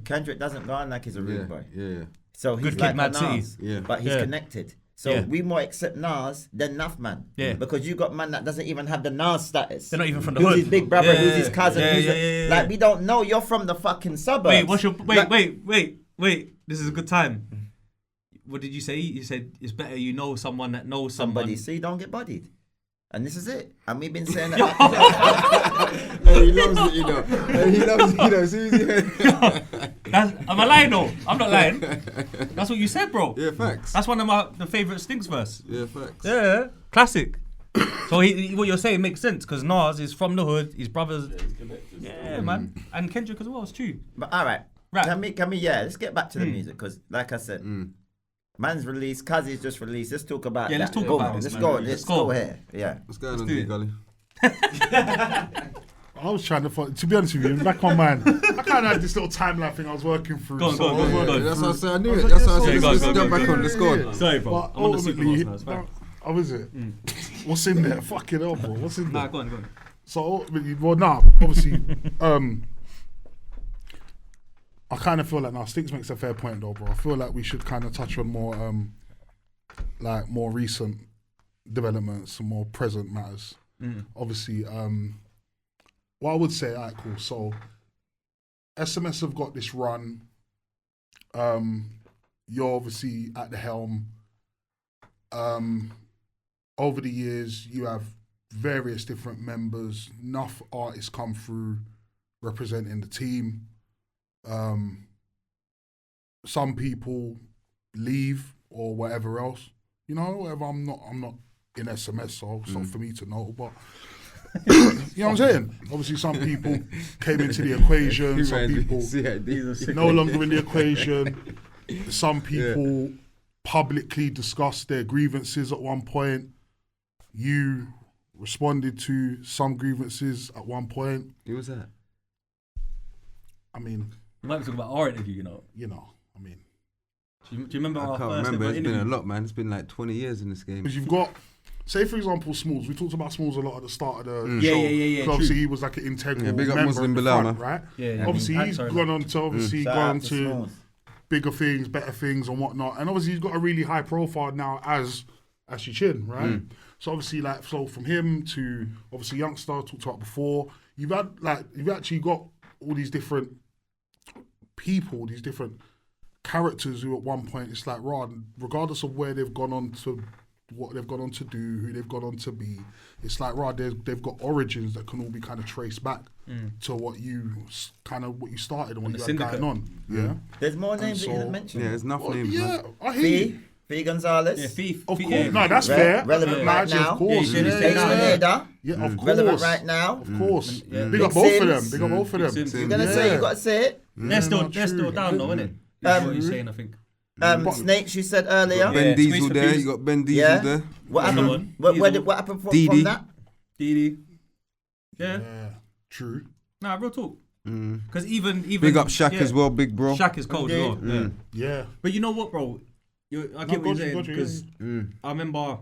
Kendrick doesn't go on like he's a rude boy. Yeah. So he's Good like Kid, Mad Nas, City. but he's connected. So we more accept Nas than Nuff Man. Yeah. Because you got man that doesn't even have the Nas status. They're not even from the who's hood. His big brother, Yeah, who's his cousin. yeah. Like we don't know. You're from the fucking suburbs. Wait. This is a good time. What did you say? You said it's better you know someone that knows somebody, someone. so you don't get bodied. And this is it. And we've been saying that. He loves it, you know. He loves it, you know. See, Am I lying though? I'm not lying. That's what you said, bro. yeah, facts. That's one of the favourite Stinx verse. Yeah, facts. Yeah, classic. So what you're saying makes sense because Nas is from the hood. His brothers. Yeah, man. And Kendrick as well. It's true. But all right. Rap. Can we? Yeah. Let's get back to the music because, like I said, man's released. Kazi's just released. Let's talk about. Yeah, let's that. talk about this, Let's man. go. Let's Let's go. go here. Yeah. What's going on, do here, it. Gully? I was trying to find, to be honest with you, back on mine, I kind of had this little timeline thing I was working through. Go on. That's what I said. I knew I was it. like, That's yeah, what I so said. go, Let's go, jump go, back go. on the squad. Sorry, bro. But I'm on the ultimately, supermarket now. It's fine. how is it? What's in there? Fucking hell, bro. What's in there? Nah, go on. So ultimately, obviously, I kind of feel like now Stinx makes a fair point though, bro. I feel like we should kind of touch on more, like more recent developments and more present matters. Obviously, what I would say, alright, cool. So, SMS have got this run. You're obviously at the helm. Over the years, you have various different members. Enough artists come through representing the team. Some people leave or whatever else. You know, whatever. I'm not in SMS, so it's not for me to know. But you know what I'm saying? Obviously, some people came into the equation. Some people no longer in the equation. Some people publicly discussed their grievances at one point. You responded to some grievances at one point. Who was that? I mean, You might be talking about our interview, you know. I mean. Do you remember our I can't first remember. ever It's been interview? a lot, man. It's been like 20 years in this game. Because you've got, say for example, Smalls. We talked about Smalls a lot at the start of the Yeah, show. yeah, So obviously true. he was like an integral Yeah, big up member Muslim at the Bilal, front, man. right? Yeah. Obviously he's gone on to Shout gone out to to Smalls. bigger things, better things, and whatnot. And obviously he's got a really high profile now as Ashy Chin, right? So obviously from him to obviously Youngster talked about before. You've actually got all these different people, these different characters who at one point it's like, regardless of where they've gone on to, what they've gone on to do, who they've gone on to be, it's like, they've got origins that can all be kind of traced back to what you started and what you had syndicate. going on. Yeah. There's more names so- that you didn't mention. Yeah, there's enough names, Yeah, man. I hear you. Fee Gonzalez. Yeah, Thief. Of Thief, course. yeah. No, that's fair. Relevant right Actually, now. Of course. Yeah, you should Jason say Ada. Yeah, of course. Relevant right now. Of course. Yeah. Big up Big both of them. Sims. Big up both of them. Sims. You're gonna Yeah. say, you gotta say it. They're still true. down though, innit? That's what you're saying, I think. Snakes, you said earlier. Ben Yeah, Diesel Space for there. Peace. You got Ben Diesel Yeah. there. What Another happened? one. What happened from Dee Dee. that? Dee. Yeah. Yeah, true. Nah, real talk. Because even Big up Shaq yeah. as well, big bro. Shaq is cold as well. Yeah. Yeah. But you know what, bro? I get what you're saying got you, because I remember.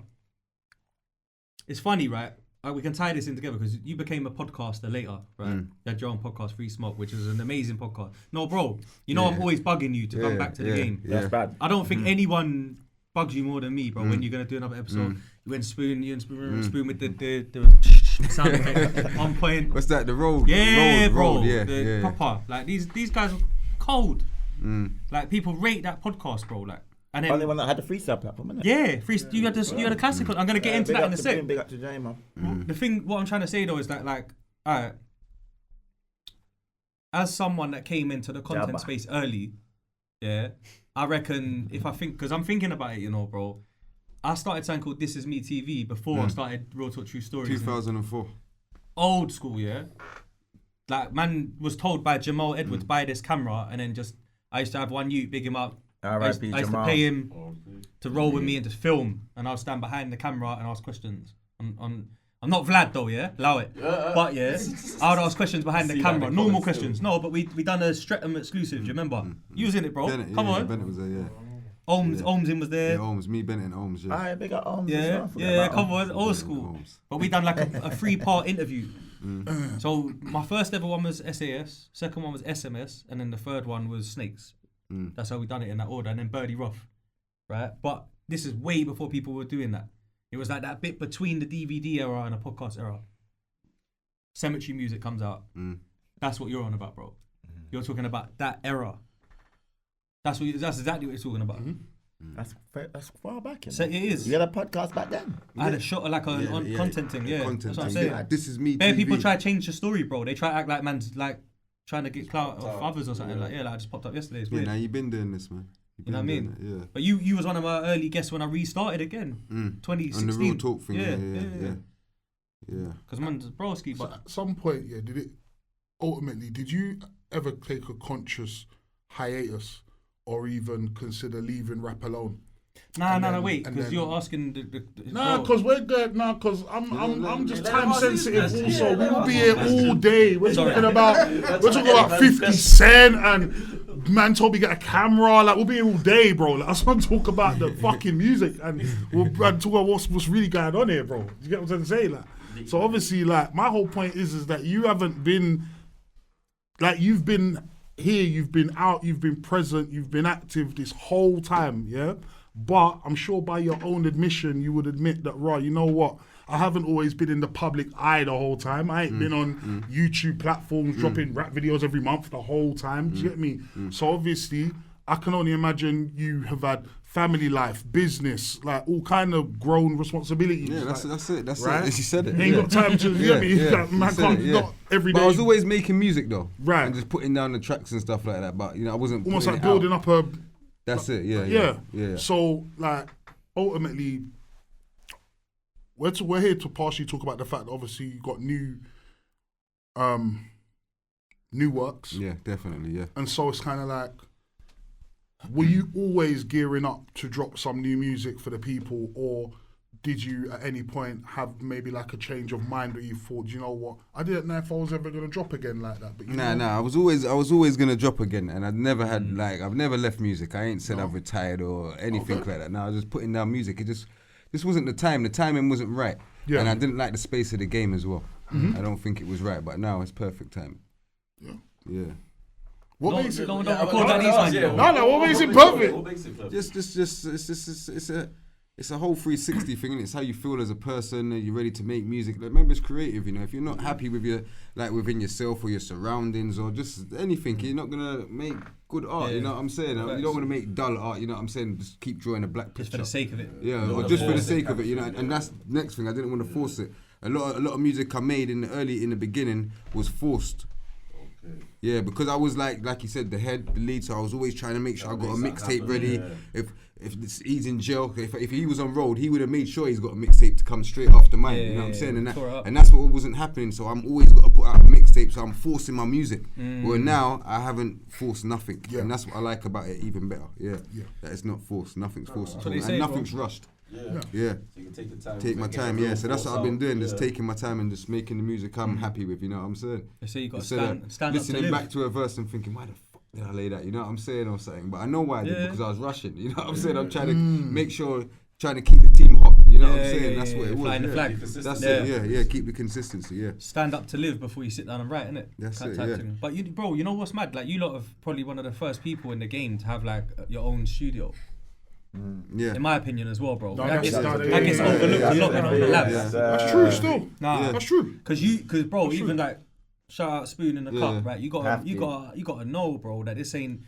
It's funny, right? We can tie this in together because you became a podcaster later, right? You had your own podcast, Free Smoke, which is an amazing podcast. No, bro, you know I'm always bugging you to come back to the game. Yeah. bad. I don't think anyone bugs you more than me, bro. When you're gonna do another episode, you went spoon with the sound effect on point. What's that? The road. Yeah, bro. Yeah, the yeah. proper. Like these guys are cold. Like people rate that podcast, bro. Like and Only then one that had the freestyle platform, innit? yeah, you had a classic. I'm gonna get into Big that up in a to sec. Boom, big up to J, man. The thing, what I'm trying to say though, is that like, as someone that came into the content Jabba. space early, yeah, I reckon because I'm thinking about it, you know, bro. I started something called This Is Me TV before I started Real Talk True Stories. 2004. Old school, yeah. like man was told by Jamal Edwards buy this camera, and then just I used to have one youth big him up. I used to pay him to roll with me and just film, and I'll stand behind the camera and ask questions. I'm not Vlad though, yeah, allow it. But yeah, I would ask questions behind the camera, normal questions. No, but we done a Streatham exclusive. Do you remember? You was in it, bro. Bennett, Come on. Bennett was there, yeah. Ohms was there. Yeah, Ohms, me, Bennett, and Ohms, yeah. I big up Ohms. Yeah, come on, old school. But we done like a 3-part interview. So my first ever one was SAS, second one was SMS, and then the third one was Snakes. That's how we done it in that order, and then Birdie Rough, right? But this is way before people were doing that. It was like that bit between the DVD era and the podcast era. Cemetery music comes out. That's what you're on about, bro. You're talking about that era. That's exactly what you're talking about. That's far back. So it is. You had a podcast back then. I had a shot of like on content thing, yeah. Content That's what I'm thing. saying. Yeah, this is me. Bare TV. people try to change the story, bro. They try to act like man's like trying to get clout off others or something. Like I just popped up yesterday. It's Yeah, weird. now you've been doing this, man. You know what I mean? Yeah. But you was one of my early guests when I restarted again. 2016. On the real talk thing. Yeah. Because man's broski, So but at some point, yeah, did you ever take a conscious hiatus or even consider leaving rap alone? nah, wait, and because then- you're asking the Nah, bro. because we're good. Nah, because I'm just let time him sensitive. ask Also, his- we'll be here all day. We're Sorry. talking about 50 Cent and man told me get a camera. Like we'll be here all day, bro. Like, I just want to talk about the fucking music and we'll talk about what's really going on here, bro. You get what I'm saying? Like, so obviously, like my whole point is that you haven't been, like you've been here, you've been out, you've been present, you've been active this whole time, yeah. But I'm sure by your own admission, you would admit that, right, you know what? I haven't always been in the public eye the whole time. I ain't been on YouTube platforms dropping rap videos every month the whole time. Do you get me? So obviously, I can only imagine you have had family life, business, like all kind of grown responsibilities. Yeah, like, that's it. That's right? it. She said it. Ain't got time to, you get me? Like, man She said can't, it, yeah. not every day. But I was always making music though. Right. And just putting down the tracks and stuff like that. But, I wasn't almost putting like it out. building up a, That's it, yeah. So, like, ultimately, we're here to partially talk about the fact that obviously you got new works. Yeah, definitely, yeah. And so it's kind of like, were you always gearing up to drop some new music for the people, or did you at any point have maybe like a change of mind where you thought, you know what, I didn't know if I was ever gonna drop again like that? But you know, Nah. I was always gonna drop again, and I'd never had I've never left music. I ain't said I've retired or anything like that. No, I was just putting down music. This wasn't the time. The timing wasn't right, Yeah. and I didn't like the space of the game as well. I don't think it was right, but now it's perfect time. Yeah. What makes it? Don't record that needs man. No, what makes it perfect? What makes it perfect? Just it's a whole 360 thing, and it's how you feel as a person. Are you ready to make music? Like, remember, it's creative. If you're not happy with your within yourself or your surroundings or just anything, you're not gonna make good art. You know what I'm saying? You don't want to make dull art. You know what I'm saying? Just keep drawing a black picture. Just for the sake of it. Yeah, or just for the sake of it. And that's the next thing. I didn't want to force it. A lot of music I made in the beginning was forced. Yeah, because I was like you said, the lead, so I was always trying to make sure I got a mixtape ready. If he's in jail, if he was on road, he would have made sure he's got a mixtape to come straight after mine. You know what I'm saying? And that's what wasn't happening. So I'm always got to put out a mixtape. So I'm forcing my music. Where now I haven't forced nothing, and that's what I like about it even better. Yeah. That it's not forced. Nothing's forced at all, and nothing's rushed. Yeah. So you can take the time. Take my time, yeah. So that's what I've been doing, just taking my time and just making the music I'm happy with, you know what I'm saying? They say you got to Instead of stand up to listening live. back to a verse and thinking, why the fuck did I lay that? You know what I'm saying or something? But I know why I did, because I was rushing, you know what I'm saying? I'm trying to make sure, trying to keep the team hot, you know what I'm saying? That's what it was. Flying the flag. That's it, keep the consistency, yeah. Stand up to live before you sit down and write, innit? That's That it, type yeah. thing. But you know what's mad? Like you lot are probably one of the first people in the game to have like your own studio. Yeah. In my opinion as well, bro. No, that gets that's- overlooked a lot in the labs. That's true still. Nah, That's true. Cause bro, even like shout out Spoon in the Yeah. cup, right? You gotta know, bro, that this ain't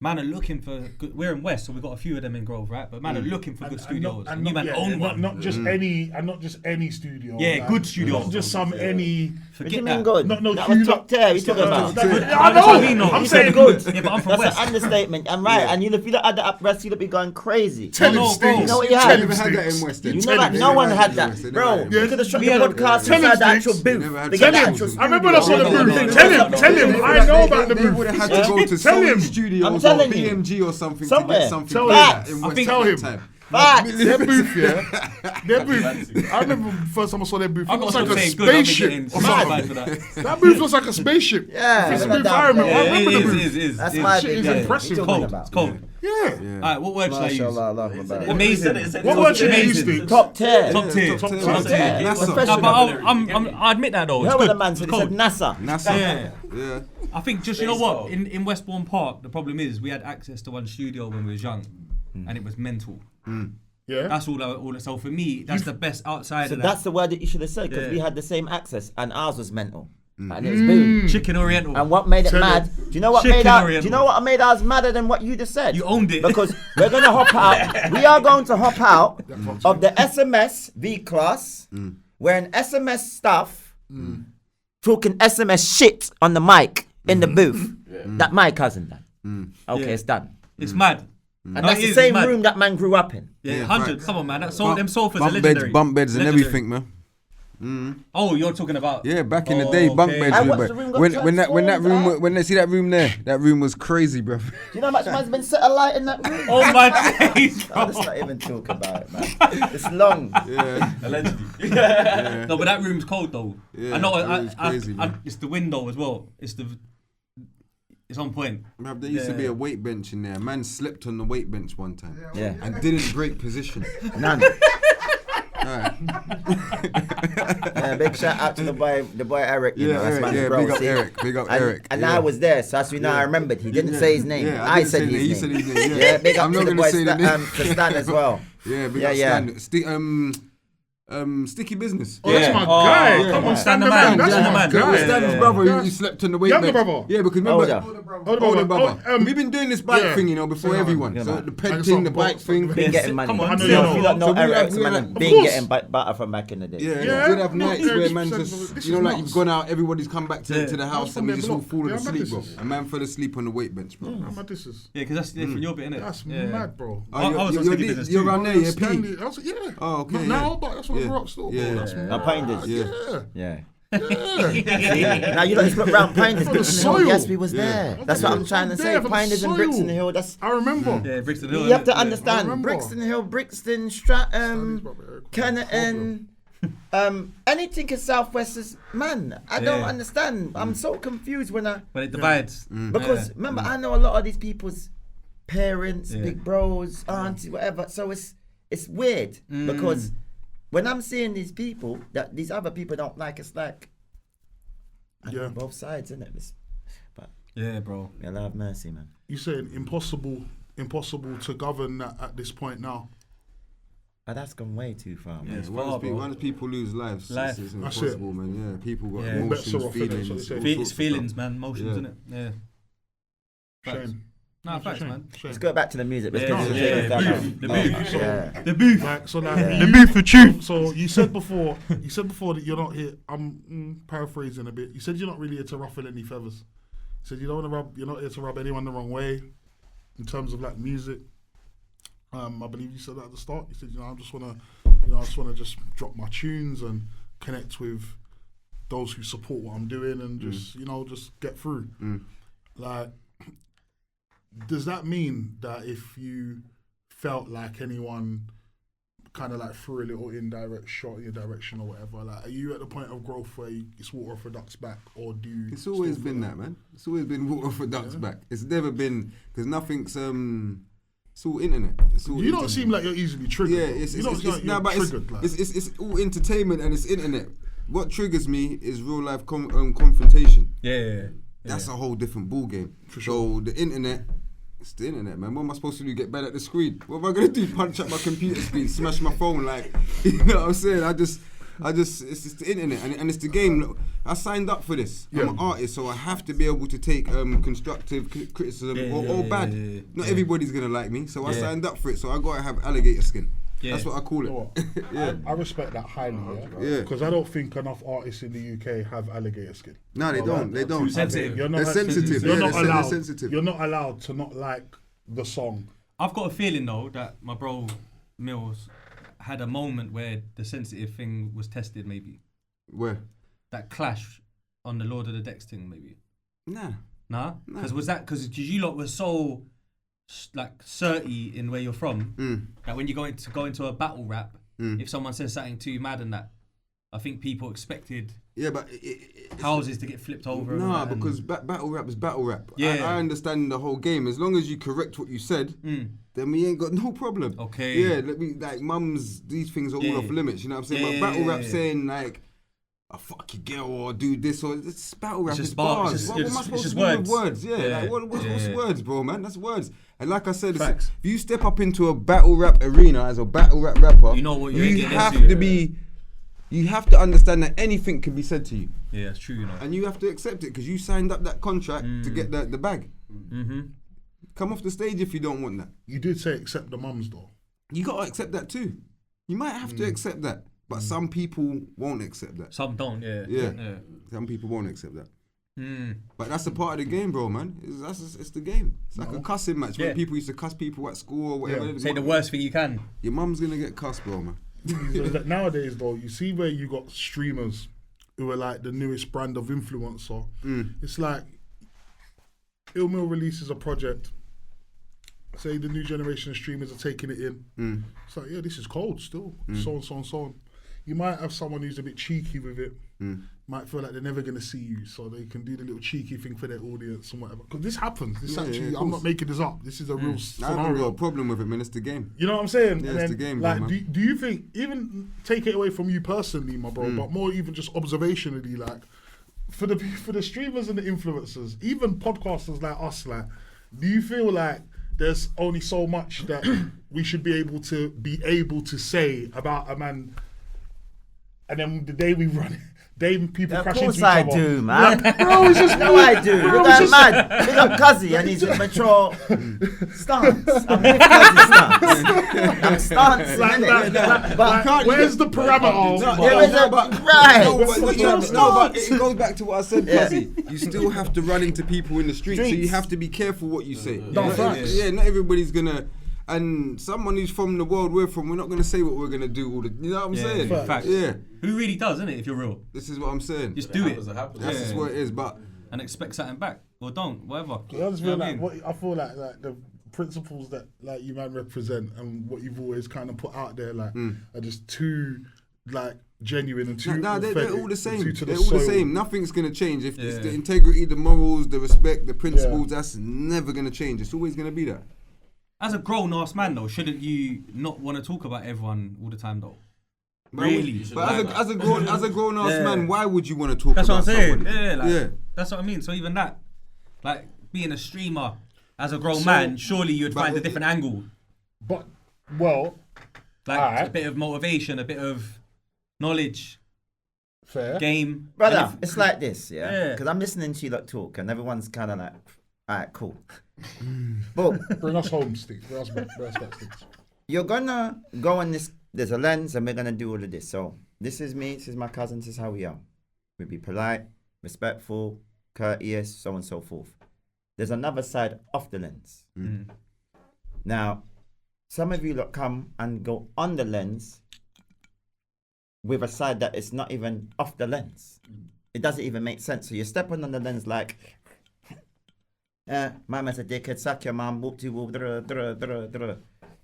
Man are looking for good. We're in West, so we've got a few of them in Grove, right? But man are looking for good studios. And you man own one. Not just any studio. Yeah, good studio. Not just some any. What do you mean good? No, that was top tier. We talking about. I know. I'm saying good. Yeah, but I'm from That's West. an understatement. I'm right. And if you don't add that up, rest, you'll be going crazy. Tell him, bro. Stinx. You know what you Tell had? him, Never had that in Stinx. West You End. know that no one had that, bro. Yeah. We could have shot the We had a- podcast Tell him, inside the Stinx. actual Never booth. had They Tell get the him. actual I remember that's on the studio. booth. Tell him. I know about the They booth. would have had to go to Tell him. Sony Studios I'm or telling you. BMG or something to Somewhere. get something Tell like him. that in I West think- tell End him. time. Facts. Their booth, yeah. Their booth. I remember the first time I saw their booth. I It got looks to like a say good. I've been spaceship getting or certified something. for that. That booth looks like a spaceship. Yeah, It's a no booth. doubt. I remember. I Yeah, remember the booth. That's It's my shit big is game. impressive. What cold. you It's talking cold. about? Yeah. Alright, what word should I use? Mashallah, Allah, Mubarak. Amazing. What word should I use, Stinx? Top tier. Top tier. Top tier. Top tier. That's Especially But now. I admit that though. You It's heard what good. the man It's said? He said cold. NASA. NASA. Yeah. Yeah. I think just, you know what, in Westbourne Park, the problem is we had access to one studio when we was young, and it was mental. Yeah. That's all. So for me, that's the best outside So of that's that. the word that you should have said because Yeah. we had the same access and ours was mental. And it was boom. Chicken Oriental. And what made it Tell mad? it. Do you know what Chicken made our? Oriental. Do you know what made ours madder than what you just said? You owned it. Because we're gonna hop out. We are going to hop out of the SMS V class, wearing SMS stuff, talking SMS shit on the mic in the booth. That my cousin done. Okay, Yeah. it's done. It's mad. And that's the same room that man grew up in. Yeah, Yeah, 100. right. Come on, man. Them sofas are Bunk legendary. beds, bunk beds, and Legendary. everything, man. Oh, you're talking about? Yeah, back in the day, bunk okay. beds. And bro. what's the room got When that transformed, room, huh? when they see that room there, that room was crazy, bro. Do you know how much man's been set alight in that room? Oh my days, bro. Let's not even talk about it, man. It's long. Yeah, Allegedly. No, but that room's cold though. Yeah, I know. it was crazy, man. It's the window as well. It's on point. Bruv, there used to be Yeah. a weight bench in there. A man slept on the weight bench one time Yeah. and didn't break position. None. Alright. Yeah, big shout out to the boy Eric. You know, that's Eric, man's yeah, bro. big up see? Eric, big up And, Eric. and yeah. I was there, so as we know, I remembered. He didn't say his name. Yeah, I didn't said say his that. name. You said his name. Yeah, Yeah, big up I'm to not the gonna boy say the name. to Stan as well. Yeah, big Yeah, up yeah. Stan. Sticky business. Oh, that's Yeah. my Oh, guy. yeah. Come on, Stan stand the the man. man. That's Stan the my man. guy. Yeah. Stan's brother, he slept on the weight Younger bench. brother. Yeah, because remember, Older. Older brother. brother. We've been doing this bike yeah. thing, you know, before Yeah. everyone. Yeah, So man. the pen Like, thing, the so, bike but- thing. Been getting money. Come on, I know You you know, know. if you don't know So we Eric, have- man, we have have- been Of course. getting butter from back in the day. Yeah, Yeah. we'd have nights Yeah, where man this just, is you know, like nuts. you've gone out, everybody's come back to the house from and we their just all block. fallen Yeah, man, asleep, this bro. is- A man fell asleep on the weight bench, bro. How mad this is? Yeah, because that's different. Your bit, innit? That's Yeah. mad, bro. I was on you're sticky business you're too. around there, yeah, P. Stanley, I was, yeah. Oh, okay, Not yeah. now, but that's what I Yeah. grew up still, Yeah. bro. That's Yeah. mad. Now, Pinders. Yeah. Yeah. Yeah. Now you lot just look round Pinders, From the Brixton Hill. soil. Yes, we was Yeah. there. That's what I'm trying to From say. there, from the Pinders and soil. Brixton Hill. That's I remember. Yeah, Brixton Hill. you have to innit? I understand. remember. Brixton Hill, Brixton, Stanley's Streatham, brother, Eric. Canterton. Anything in Southwest is man. I don't Yeah. understand. I'm so confused when I But it divides. because Yeah. remember I know a lot of these people's parents, Yeah. big bros, aunties, whatever. So it's weird because when I'm seeing these people that these other people don't like, it's like I know Yeah. both sides, isn't it? But Yeah, bro. may Allah have mercy, man. You saying impossible to govern that at this point now? But that's gone way too far, man. Yeah, it's Once, far, bro. once people lose lives, Life. it's That's impossible, man. Yeah, people got Yeah. emotions, Better off, innit? feelings. So all it's It's sorts of feelings, stuff. man. Emotions, Yeah. innit? Yeah. Facts. Shame. Nah, facts, Shame. man. Shame. Let's go back to the music. Let's Yeah, get to the yeah, music. yeah. That The man. beef. Yeah. The beef. Like, so like Yeah. The beef for truth. So you said before that you're not here. I'm paraphrasing a bit. You said you're not really here to ruffle any feathers. You said you don't want to rub. You're not here to rub anyone the wrong way, in terms of like music. I believe you said that at the start. You said, I just want to just drop my tunes and connect with those who support what I'm doing and just just get through. Like, does that mean that if you felt like anyone kind of like threw a little indirect shot in your direction or whatever, like, are you at the point of growth where it's water off a duck's back, or do you It's always still been feel that, man. It's always been water for ducks back. It's never been because nothing's It's all internet. It's all You don't internet. seem like you're easily triggered. Yeah, though. it's You don't seem like no, you're but triggered. Like. it's all entertainment and it's internet. What triggers me is real life confrontation. Yeah. That's a whole different ball game. For So the internet, it's the internet, man. What am I supposed to do? Get bad at the screen? What am I gonna do? Punch up my computer screen, smash my phone? Like, you know what I'm saying? it's just the internet and it's the game. Look, I signed up for this. I'm an artist, so I have to be able to take constructive criticism or bad. Not everybody's gonna like me, so I signed up for it. So I gotta have alligator skin. Yeah. That's what I call it. You know I respect that highly, because I don't think enough artists in the UK have alligator skin. No, they don't. They don't. Sensitive. They're sensitive. You're not allowed. Sensitive. You're not allowed to not like the song. I've got a feeling though that my bro Mills had a moment where the sensitive thing was tested. Maybe where that clash on the Lord of the Decks thing. Maybe nah. Because you lot were so like certy in where you're from that when you go into a battle rap, if someone says something too mad and that, I think people expected but houses to get flipped over. Nah, because battle rap is battle rap. Yeah, I understand the whole game. As long as you correct what you said, then we ain't got no problem. Okay. Yeah, like mums, these things are all off limits. You know what I'm saying? But battle rap saying like, I fuck your girl or do this or it's battle rap. It's bars. What am I supposed to do with words? Yeah. Like what's words, bro, man? That's words. And like I said, if you step up into a battle rap arena as a battle rap rapper, you know what you have to be. You have to understand that anything can be said to you. Yeah, it's true, you know. And you have to accept it because you signed up that contract to get the bag. Come off the stage if you don't want that. You did say accept the mums though. You got to accept that too. You might have to accept that. But some people won't accept that. Some don't, yeah. Some people won't accept that. But that's a part of the game, bro, man. It's the game. It's like a cussing match when people used to cuss people at school or whatever. Say the worst thing you can. Your mum's going to get cussed, bro, man. Nowadays, though, you see where you got streamers who are like the newest brand of influencer. It's like Ill Mill releases a project. Say the new generation of streamers are taking it in. It's like, yeah, this is cold still. So on, so on, so on. You might have someone who's a bit cheeky with it. Might feel like they're never going to see you, so they can do the little cheeky thing for their audience and whatever. Because this happens. This actually, I'm not making this up. This is a real scenario. I haven't got a problem with it, man. It's the game. You know what I'm saying? Yeah, and it's then, the game, like, bro, man. Do you think, even take it away from you personally, my bro, but more even just observationally, like, for the streamers and the influencers, even podcasters like us, like, do you feel like there's only so much that we should be able to say about a man, and then the day we run it, people crash into each other? Of course I do, man. Bro, it's just I do. You're going mad. Big up Cuzzy and his mature stance. I'm with Cuzzy stance. I'm stance, but where's the parameter? There is a but it goes back to what I said, Cuzzy. You still have to run into people in the street, so you have to be careful what you say. Not everybody's gonna. And someone who's from the world we're from, we're not going to say what we're going to do all the... You know what I'm saying? Facts. Yeah. Who really does, isn't it, if you're real? This is what I'm saying. Just do it. That's just what it is, but... And expect something back. Or don't, whatever. I just feel I feel like the principles that like you man represent and what you've always kind of put out there like are just too like genuine and too they're all the same. They're all the same. Nothing's going to change. If it's the integrity, the morals, the respect, the principles, that's never going to change. It's always going to be that. As a grown-ass man, though, shouldn't you not want to talk about everyone all the time, though? Really? But as a grown-ass man, why would you want to talk about somebody? That's what I'm saying. That's what I mean. So even that, like being a streamer as a grown man, surely you'd find a different angle. But, well... Like a bit of motivation, a bit of knowledge. Fair. Game. Brother, it's like this, yeah? Because I'm listening to you lot talk and everyone's kind of like, alright, cool. But bring us home, Stinx. Bring us back, Stinx. You're gonna go on this. There's a lens, and we're gonna do all of this. So this is me. This is my cousin. This is how we are. We be polite, respectful, courteous, so on and so forth. There's another side off the lens. Now, some of you lot come and go on the lens with a side that is not even off the lens. It doesn't even make sense. So you're stepping on the lens like. My man's a dickhead, suck your mum, whoop to whoop,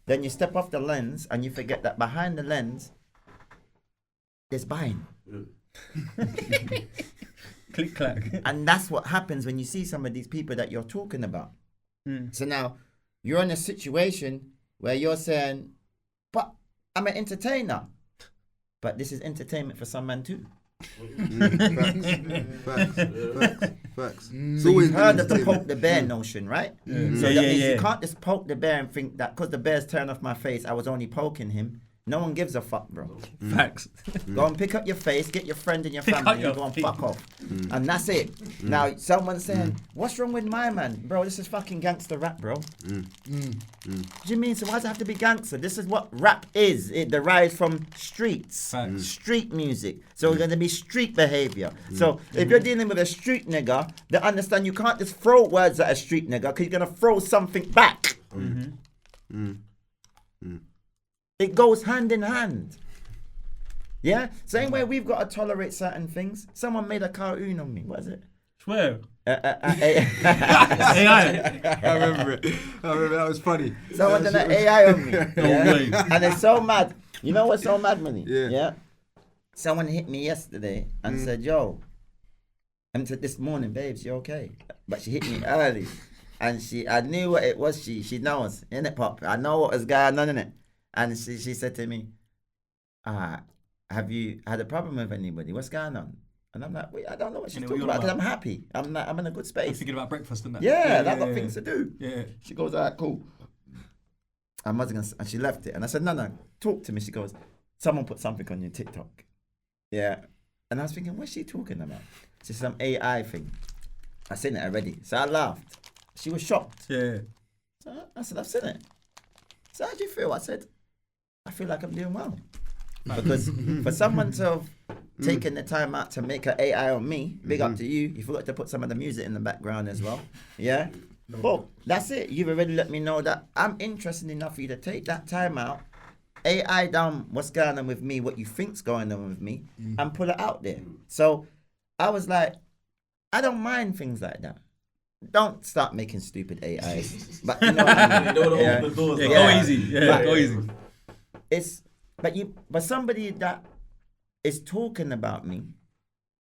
Then you step off the lens and you forget that behind the lens, there's buying. Click, clack. And that's what happens when you see some of these people that you're talking about. So now, you're in a situation where you're saying, but I'm an entertainer. But this is entertainment for some men too. Facts. So you've heard of the poke the bear notion, right? So that means you can't just poke the bear and think that because the bear's turned off my face, I was only poking him. No one gives a fuck, bro. Facts. Go and pick up your face, get your friend and your Pick family, up and your go and feet. fuck off. And that's it. Now, someone's saying, what's wrong with my man? Bro, this is fucking gangster rap, bro. What do you mean? So why does it have to be gangster? This is what rap is. It derives from streets. Facts. Street music. So it's going to be street behavior. So if you're dealing with a street nigga, they understand you can't just throw words at a street nigga because you're going to throw something back. It goes hand in hand. Yeah? Same way we've got to tolerate certain things. Someone made a cartoon on me. What is it? Swear. AI. I remember it. That was funny. Someone done an AI on me. Yeah? way. And it's so mad. You know what's so mad, Money? Yeah. Someone hit me yesterday and said, yo, and said this morning, babes, you okay? But she hit me early. And I knew what it was. She knows, innit, Pop? I know what was going on, innit? And she said to me, have you had a problem with anybody? What's going on? And I'm like, wait, I don't know what she's talking about because I'm happy. I'm in a good I'm space. thinking about breakfast and that. Yeah, I've got things to do. Yeah. She goes, all right, cool. And she left it. And I said, no, talk to me. She goes, someone put something on your TikTok. Yeah. And I was thinking, what's she talking about? She said, some AI thing. I seen it already. So I laughed. She was shocked. Yeah. So I said, I've seen it. So how do you feel? I said, I feel like I'm doing well. Because for someone to have taken the time out to make an AI on me, big up to you. You forgot to put some of the music in the background as well. Yeah? But that's it. You've already let me know that I'm interested enough for you to take that time out, AI down what's going on with me, what you think's going on with me, and put it out there. So I was like, I don't mind things like that. Don't start making stupid AIs. But you know what I mean? You don't want to open the doors. Yeah, now. go easy. Yeah, go easy. But somebody that is talking about me,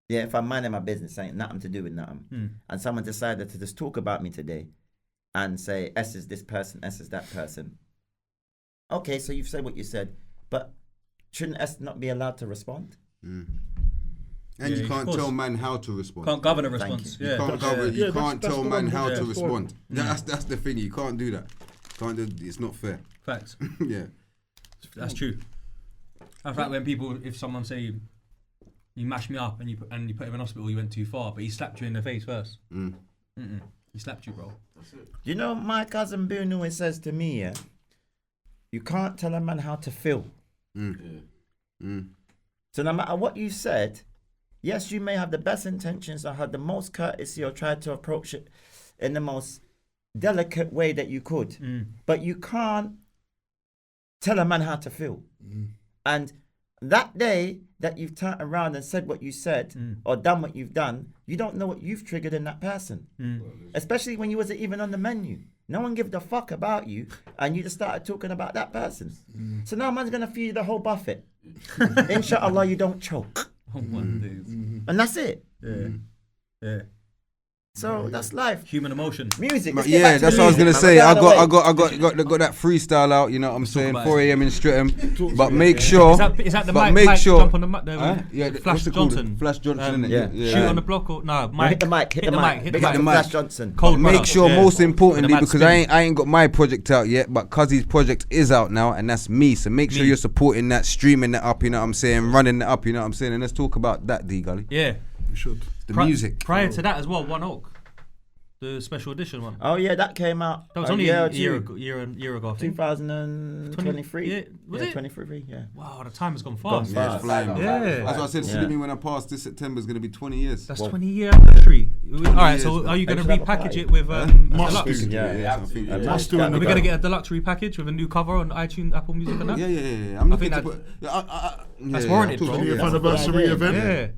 yeah, if I'm minding my business, ain't nothing to do with nothing, and someone decided to just talk about me today and say S is this person, S is that person. Okay, so you've said what you said, but shouldn't S not be allowed to respond? And you can't tell man how to respond. Can't govern a response. You Yeah. can't govern. You can't that's tell the man one. how Yeah, to that's the one. respond. That's the thing. You can't do that. It's not fair. Facts. Yeah. That's true. In fact, when people, if someone say you mashed me up and you put him in hospital, you went too far, but he slapped you in the face first. He slapped you, bro. You know, my cousin Boone always says to me, yeah, you can't tell a man how to feel. So no matter what you said, yes, you may have the best intentions or had the most courtesy or tried to approach it in the most delicate way that you could, but you can't tell a man how to feel. And that day that you've turned around and said what you said or done what you've done, you don't know what you've triggered in that person. Especially when you wasn't even on the menu. No one gave a fuck about you and you just started talking about that person. So now man's gonna feed you the whole buffet. Inshallah, you don't choke. And that's it. Yeah. So that's life. Human emotion. Music. let's get Yeah, back to that's the what I was gonna music, say. man. I We're down got that freestyle out. You know what I'm saying? about 4 it. a.m. in Streatham. But make sure. Is that the but mic? make Mike, sure. jump on the mic there. Yeah, Flash what's it called? Johnson. Flash Johnson, yeah. innit? Shoot on the block or no? way. Hit the mic. Hit the mic. Hit Big the up to mic. Flash Johnson. Cold Make brother. sure, Yeah. most importantly, With a mad because spin. I ain't got my project out yet, but Cuzzy's project is out now, and that's me. So make sure Me. you're supporting that, streaming that up. You know what I'm saying? Running it up. You know what I'm saying? And let's talk about that, D Gully. Yeah. We should. The music. Prior to that as well, One Oak, the special edition one. Oh yeah, that came out That was a only year or a year two. ago, I think. 2023. Yeah, was it? 23, yeah. Wow, the time has gone Gone fast. fast. Yeah, it's flying. Yeah. That's what I said. Yeah. Salute me when I pass. This September is going to be 20 years. That's Well, 20-year anniversary. Alright, so years, are you bro. going to They should have a repackage party. it with Must deluxe? do. Yeah, I think, yeah. yeah. Must do Are in the we going to back. get a deluxe repackage with a new cover on iTunes, Apple Music and that? Yeah. I'm looking to think put. that's warranted, I'm bro. talking- 20th yeah. anniversary event. Yeah.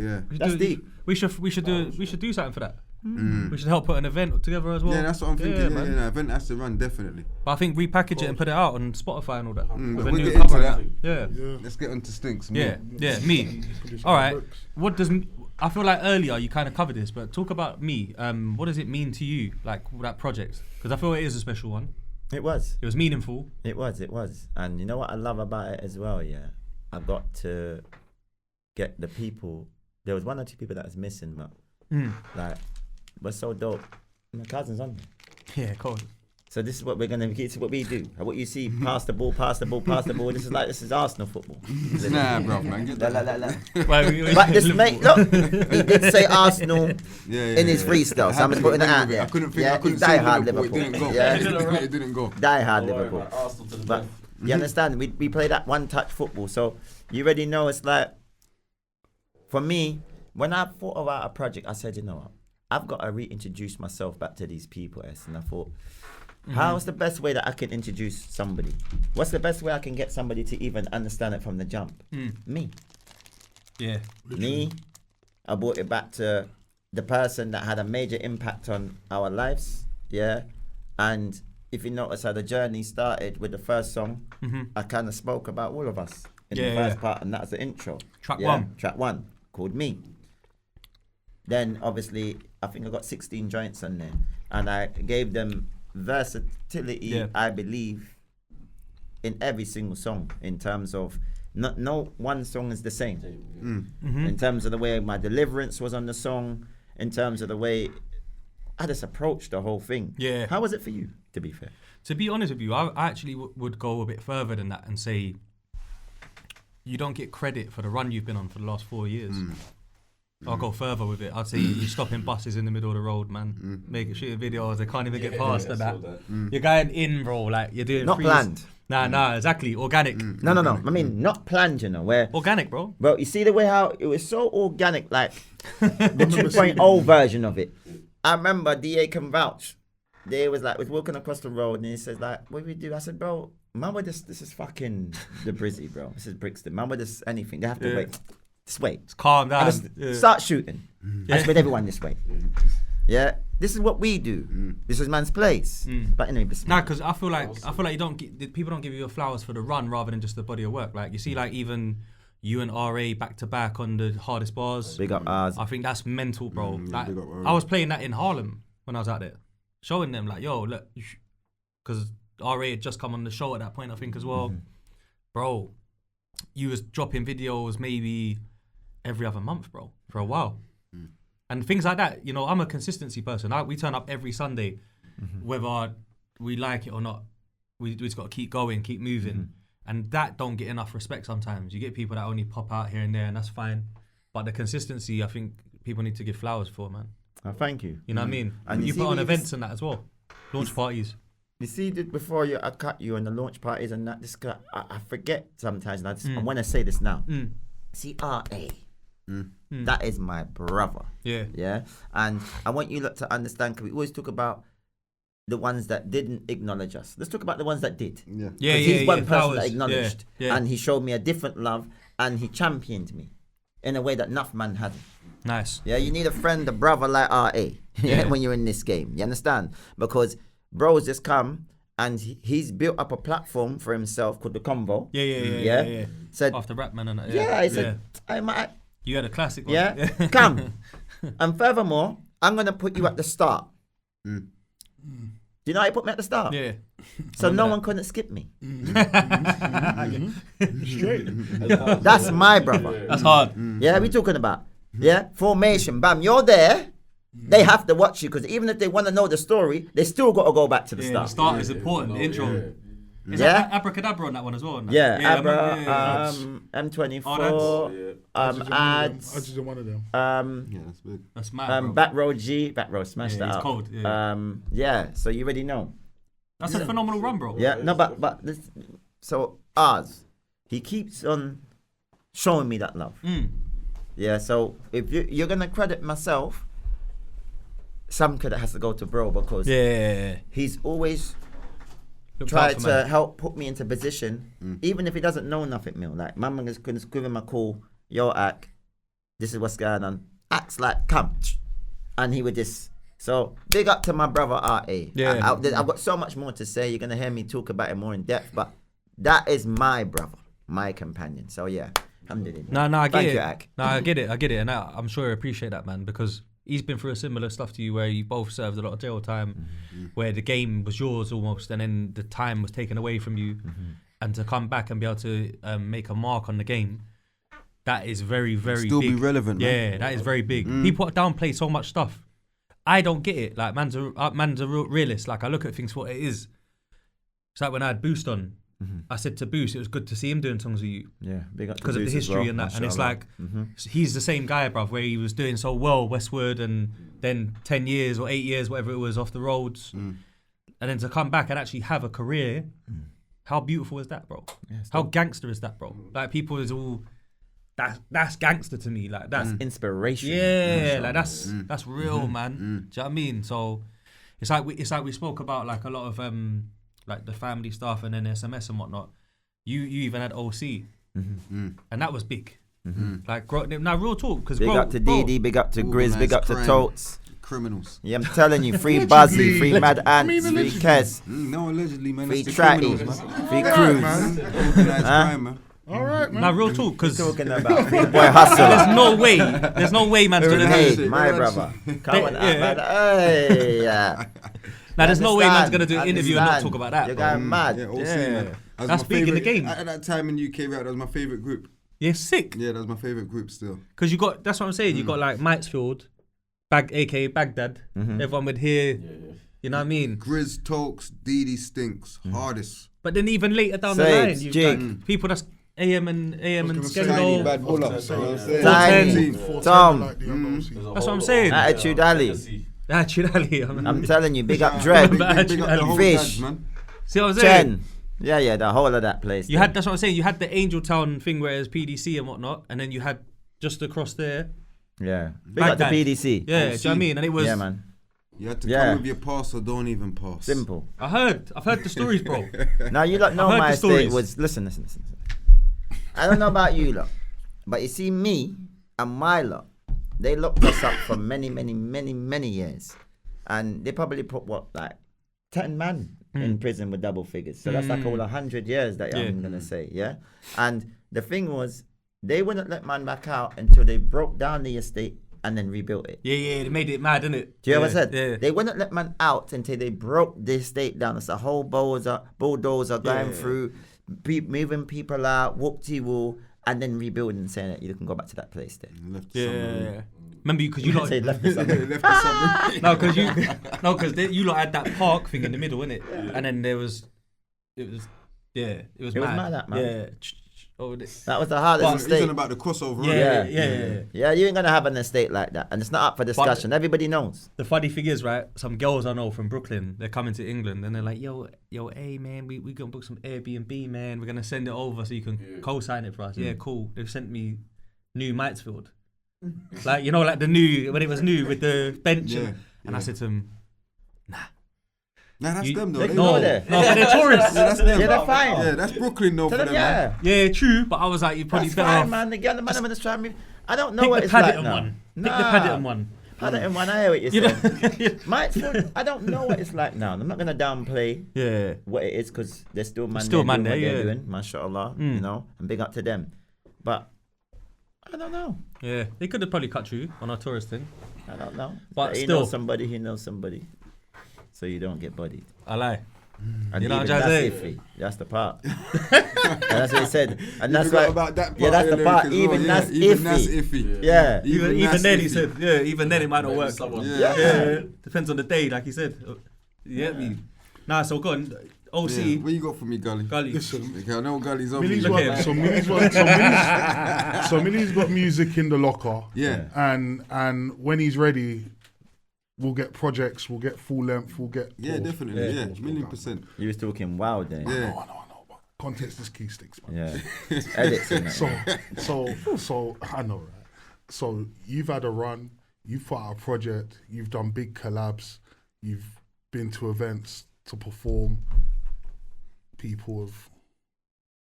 Yeah. That's deep. We should do something for that. We should help put an event together as well. Yeah, that's what I'm thinking. man. Yeah, event has to run definitely. But I think repackage it and put it out on Spotify and all that. With a we'll new get into cover. that. Yeah. Let's get on to Stinx. Yeah, me. All right. What does I feel like earlier you kind of covered this, but talk about me. What does it mean to you, like that project? Because I feel it is a special one. It was. It was meaningful. It was. And you know what I love about it as well, yeah? I got to get the people. There was 1 or 2 people that was missing, but like, was so dope. My cousin's on there. Yeah, cool. So this is what we're gonna. This is what we do. What you see, pass the ball, pass the ball, pass the ball. This is Arsenal football. Nah, bro, man. Get that. But this mate, look, he did say Arsenal in his freestyle. So I'm just putting it out there. I couldn't think. Yeah, I couldn't he's say die-hard Liverpool. Liverpool. It didn't go. Yeah. It didn't go. Die-hard Liverpool. Arsenal to the But death. you understand? We play that one-touch football. So you already know it's like. For me, when I thought about a project, I said, you know what? I've got to reintroduce myself back to these people, and I thought. How's the best way that I can introduce somebody? What's the best way I can get somebody to even understand it from the jump? Me. Yeah. Me. I brought it back to the person that had a major impact on our lives. Yeah. And if you notice how the journey started with the first song, I kind of spoke about all of us in the first part, and that's the intro. Track one, called Me. Then obviously, I think I got 16 joints on there, and I gave them versatility, I believe, in every single song, in terms of no one song is the same. In terms of the way my deliverance was on the song, in terms of the way I just approached the whole thing. Yeah. How was it for you, to be fair? To be honest with you, I actually would go a bit further than that and say you don't get credit for the run you've been on for the last 4 years. I'll go further with it. I'd say you're stopping buses in the middle of the road, man. Making shooting videos, they can't even get past that. You're going in, bro. Like you're doing Not planned. Nah, exactly. Organic. No. I mean, not planned, you know, where... Organic, bro. Bro, you see the way how it was so organic, like the 2.0 version of it. I remember DA can vouch. They was like, was walking across the road and he says like, what do we do? I said, bro, man, this is fucking the Brizzy, bro. This is Brixton. Man, this anything. They have to wait. Just wait. It's calm down. Start shooting. I spread everyone this way. Yeah, this is what we do. This is man's place. But anyway, nah, because I feel like you don't get, people don't give you your flowers for the run rather than just the body of work. Like you see, like even you and RA back to back on the hardest bars. Big up ours. I think that's mental, bro. Like big up I was playing that in Harlem when I was out there, showing them like, yo, look, because RA had just come on the show at that point, I think as well, bro. You was dropping videos maybe every other month, bro, for a while. And things like that, you know, I'm a consistency person. We turn up every Sunday, whether we like it or not. We just got to keep going, keep moving. And that don't get enough respect sometimes. You get people that only pop out here and there, and that's fine. But the consistency, I think people need to give flowers for, man. Oh, thank you. You know what I mean? And you put on events and that as well. Launch parties. You see, before I cut you on the launch parties and that, this guy, I forget sometimes, and I want to say this now. See, RA. That is my brother. Yeah. And I want you lot to understand, because we always talk about the ones that didn't acknowledge us. Let's talk about the ones that did. He's one person that acknowledged, and he showed me a different love, and he championed me in a way that enough man hasn't. Nice. Yeah, you need a friend, a brother like RA when you're in this game. You understand? Because bro's just come and he's built up a platform for himself called the Convo. Yeah. Said after Rapman and that. Yeah, he said, I might. You had a classic one. Yeah, come. And furthermore, I'm going to put you at the start. Do you know how you put me at the start? Yeah. So no one couldn't skip me. Straight. That's my brother. That's hard. Yeah, we talking about. Yeah, formation. Bam, you're there. They have to watch you, because even if they want to know the story, they still got to go back to the start. The start is important. The intro. Is that Abracadabra on that one as well? Yeah, Abra, M24, ads. I just one of them. Yeah, that's big. That's mad, Back Row G, Back Row smashed that it's up. cold. Yeah, so you already know. That's a phenomenal run, bro. Yeah, no, but this, so ours, he keeps on showing me that love. Yeah, so if you're gonna credit myself, some credit has to go to bro, because he's always tried to help put me into position, even if he doesn't know nothing, Mill. Like, man is going to give him a call, yo, Ak, this is what's going on. Ak's like, come. And he would just, so big up to my brother, R.A. Yeah. I've got so much more to say. You're going to hear me talk about it more in depth, but that is my brother, my companion. So, yeah, alhamdulillah. No, I get Thank it. you, Ak. No, I get it. And I'm sure I appreciate that, man, because he's been through a similar stuff to you, where you both served a lot of jail time, where the game was yours almost, and then the time was taken away from you, and to come back and be able to make a mark on the game, that is very, very Still big. be relevant. Yeah, man. that is very big. People downplay so much stuff. I don't get it. Like man's a real realist. Like I look at things for what it is. It's like when I had Boost on. I said to Boost, it was good to see him doing songs with you. Yeah, big up because of the history and that. And it's like, he's the same guy, bruv, where he was doing so well, Westwood, and then 10 years or 8 years, whatever it was, off the roads. And then to come back and actually have a career, how beautiful is that, bro? Yeah, how gangster is that, bro? Like, people is all, that's gangster to me. Like, that's inspiration. Yeah, like, that's real, man. Do you know what I mean? So, it's like we spoke about, like, a lot of, like the family stuff and then SMS and whatnot. You even had OC, and that was big. Like now, real talk. Because big up to DD, big up to Grizz, big up to Totes. Criminals. Yeah, I'm telling you, free Buzzy, free Mad Ants, free Kes. No, allegedly, man. Free Tratty, free Cruz. Organized crime, man. All right, man. Now, real talk, because talking about free boy hustle. There's no way, man's gonna Hey, do it. my brother. Come on, man. Hey, yeah. Now, there's no way man's gonna do an interview and not talk about that. You're going mad. Yeah, OC, man. That's big in the game. At that time in UK rap, that was my favourite group. Yeah, sick. Yeah, that was my favourite group still. Because you got, that's what I'm saying, you got like Mitesfield, aka Baghdad, everyone would hear, you know what I mean? Grizz, Tokes, DD Stinx, hardest. But then even later down the line, you've got people that's AM and Tiny Scandal. Bad Buller. Tiny, Tom. That's what I'm saying. Attitude Ali. Attitude Ali. I'm telling you, big up Dread, Big up the whole Fish, dads, man. See what I'm saying? Chen. Yeah, the whole of that place. You had, that's what I'm saying, you had the Angel Town thing where it was PDC and whatnot, and then you had just across there. Yeah. Big up the Baghdad. PDC. Yeah, do you know what I mean? And it was, Yeah, man. You had to come with your pass or don't even pass. Simple. I've heard the stories, bro. Now, you lot know I've heard my the estate stories. was... Listen. I don't know about you lot, but you see me and my lot, they locked us up for many years. And they probably put, 10 man in prison with double figures. So that's like all 100 years that I'm going to say, yeah? And the thing was, they wouldn't let man back out until they broke down the estate and then rebuilt it. Yeah, they made it mad, didn't it? Do you hear what I said? Yeah. They wouldn't let man out until they broke the estate down. It's a whole bulldozer going through, moving people out, whoop-de-woo, and then rebuilding and saying that you can go back to that place there. Yeah. Remember, because you lot say left the summer. because you lot had that park thing in the middle, innit? And then it was mad. It was mad, that, man. Yeah. Oh, That was the hardest He's estate. on about the crossover, yeah. Yeah, you ain't gonna have an estate like that, and it's not up for discussion. Everybody knows. The funny thing is, right? Some girls I know from Brooklyn, they're coming to England, and they're like, "Yo, hey man, we gonna book some Airbnb, man. We're gonna send it over so you can co-sign it for us." Yeah, cool. They've sent me new Mitesfield, like like the new when it was new with the bench, and I said to them, Nah, that's them though. They They can go know. there. "No, but they're tourists." Yeah, that's them. Yeah, they're fine. Yeah, that's Brooklyn though Tell for them, them, man. yeah. Yeah, true. But I was like, you probably That's better fine, off. man. Again, the man I'm gonna try me. I don't know Pick what the it's like Paddington now. one. Pick the Paddington one. Paddington one. I hear what you're You know? saying. I don't know what it's like now. I'm not gonna downplay Yeah. what it is because there's still man Still there man doing there, what they're yeah. doing, mashallah, and big up to them. But I don't know. Yeah. They could have probably cut you on our tourist thing. I don't know. But he still. knows somebody, he knows somebody. So you don't get bodied. I lie. And You know even what I'm that's saying? iffy. That's the part. And that's what he said. And that's forgot why. about that part Yeah, that's of the the part. lyric as Even well, that's yeah. Even iffy. that's iffy. Yeah. Even that's then he iffy. said, even then it might not work. Yeah. Depends on the day, like he said. Yeah, me. Nah, so go on. OC. Yeah. What you got for me, Gully? Gully. Listen, Okay, I know Gully's on Millie's me. Look at got, him. so Millie's got music in the locker. Yeah. And when he's ready, we'll get projects, we'll get full length, we'll get. Yeah, pause. definitely. Yeah, 1,000,000%. You was talking wild then. Yeah. I know. But context is key, Stinx, man. Yeah. Edits in that. So I know, right? So you've had a run, you've put out a project, you've done big collabs, you've been to events to perform. People have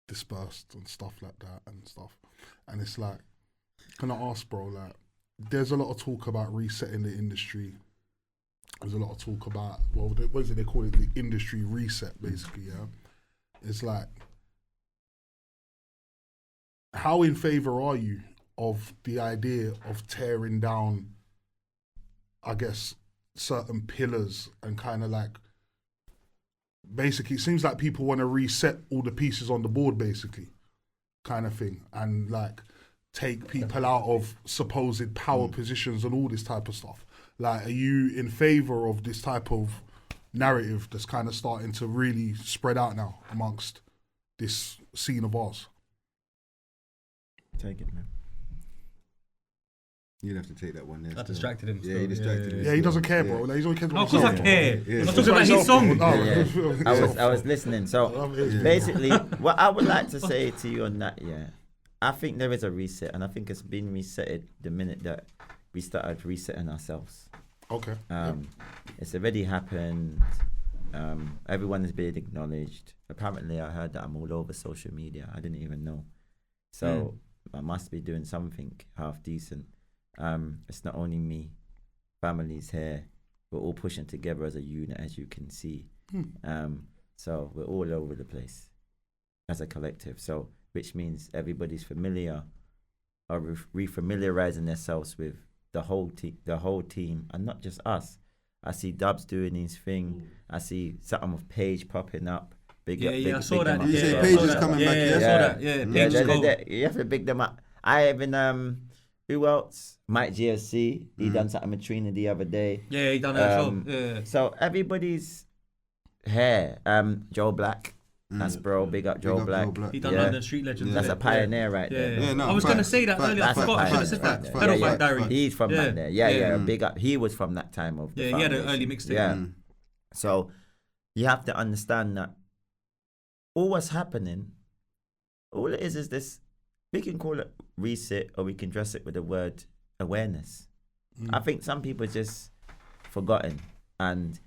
dispersed and stuff like that and stuff. And it's like, can I ask, bro, like, there's a lot of talk about resetting the industry. There's a lot of talk about, what is it they call it? The industry reset, basically, yeah? It's like, how in favor are you of the idea of tearing down, I guess, certain pillars and kind of like, basically, it seems like people want to reset all the pieces on the board, basically, kind of thing, and like take people out of supposed power positions and all this type of stuff. Like, are you in favour of this type of narrative that's kind of starting to really spread out now amongst this scene of ours? Take it, man. You'd have to take that one there. That still. distracted him. Yeah, he distracted him. Yeah, he doesn't care, bro. Like, he's only cares No, about of course I himself. care. Yeah. I'm talking about his song. Oh, I was listening. So basically, what I would like to say to you on that, I think there is a reset, and I think it's been resetted the minute that we started resetting ourselves. Okay. It's already happened. Everyone is being acknowledged. Apparently, I heard that I'm all over social media. I didn't even know. So I must be doing something half decent. It's not only me. Family's here. We're all pushing together as a unit, as you can see. So we're all over the place as a collective. So which means everybody's familiar or refamiliarizing themselves with the whole team, and not just us. I see Dubs doing his thing. I see something with Paige popping up. I saw that. Did you say Paige is coming back? I saw that. Yeah, Paige is cool. You have to big them up. I even who else? Mike GSC. He done something with Trina the other day. Yeah, he done that show. Yeah. So everybody's here. Joe Black. That's bro. Big up Joe Black. He done London Street Legends. That's a pioneer right there. Yeah. No, I was gonna say that earlier. I forgot. I should have said that. Pedophile Diary. He's from back there. Yeah. Big up. He was from that time of the he had an foundation. early mixtape. Yeah. So you have to understand that all what's happening, all it is this. We can call it reset, or we can dress it with the word awareness. I think some people just forgotten, and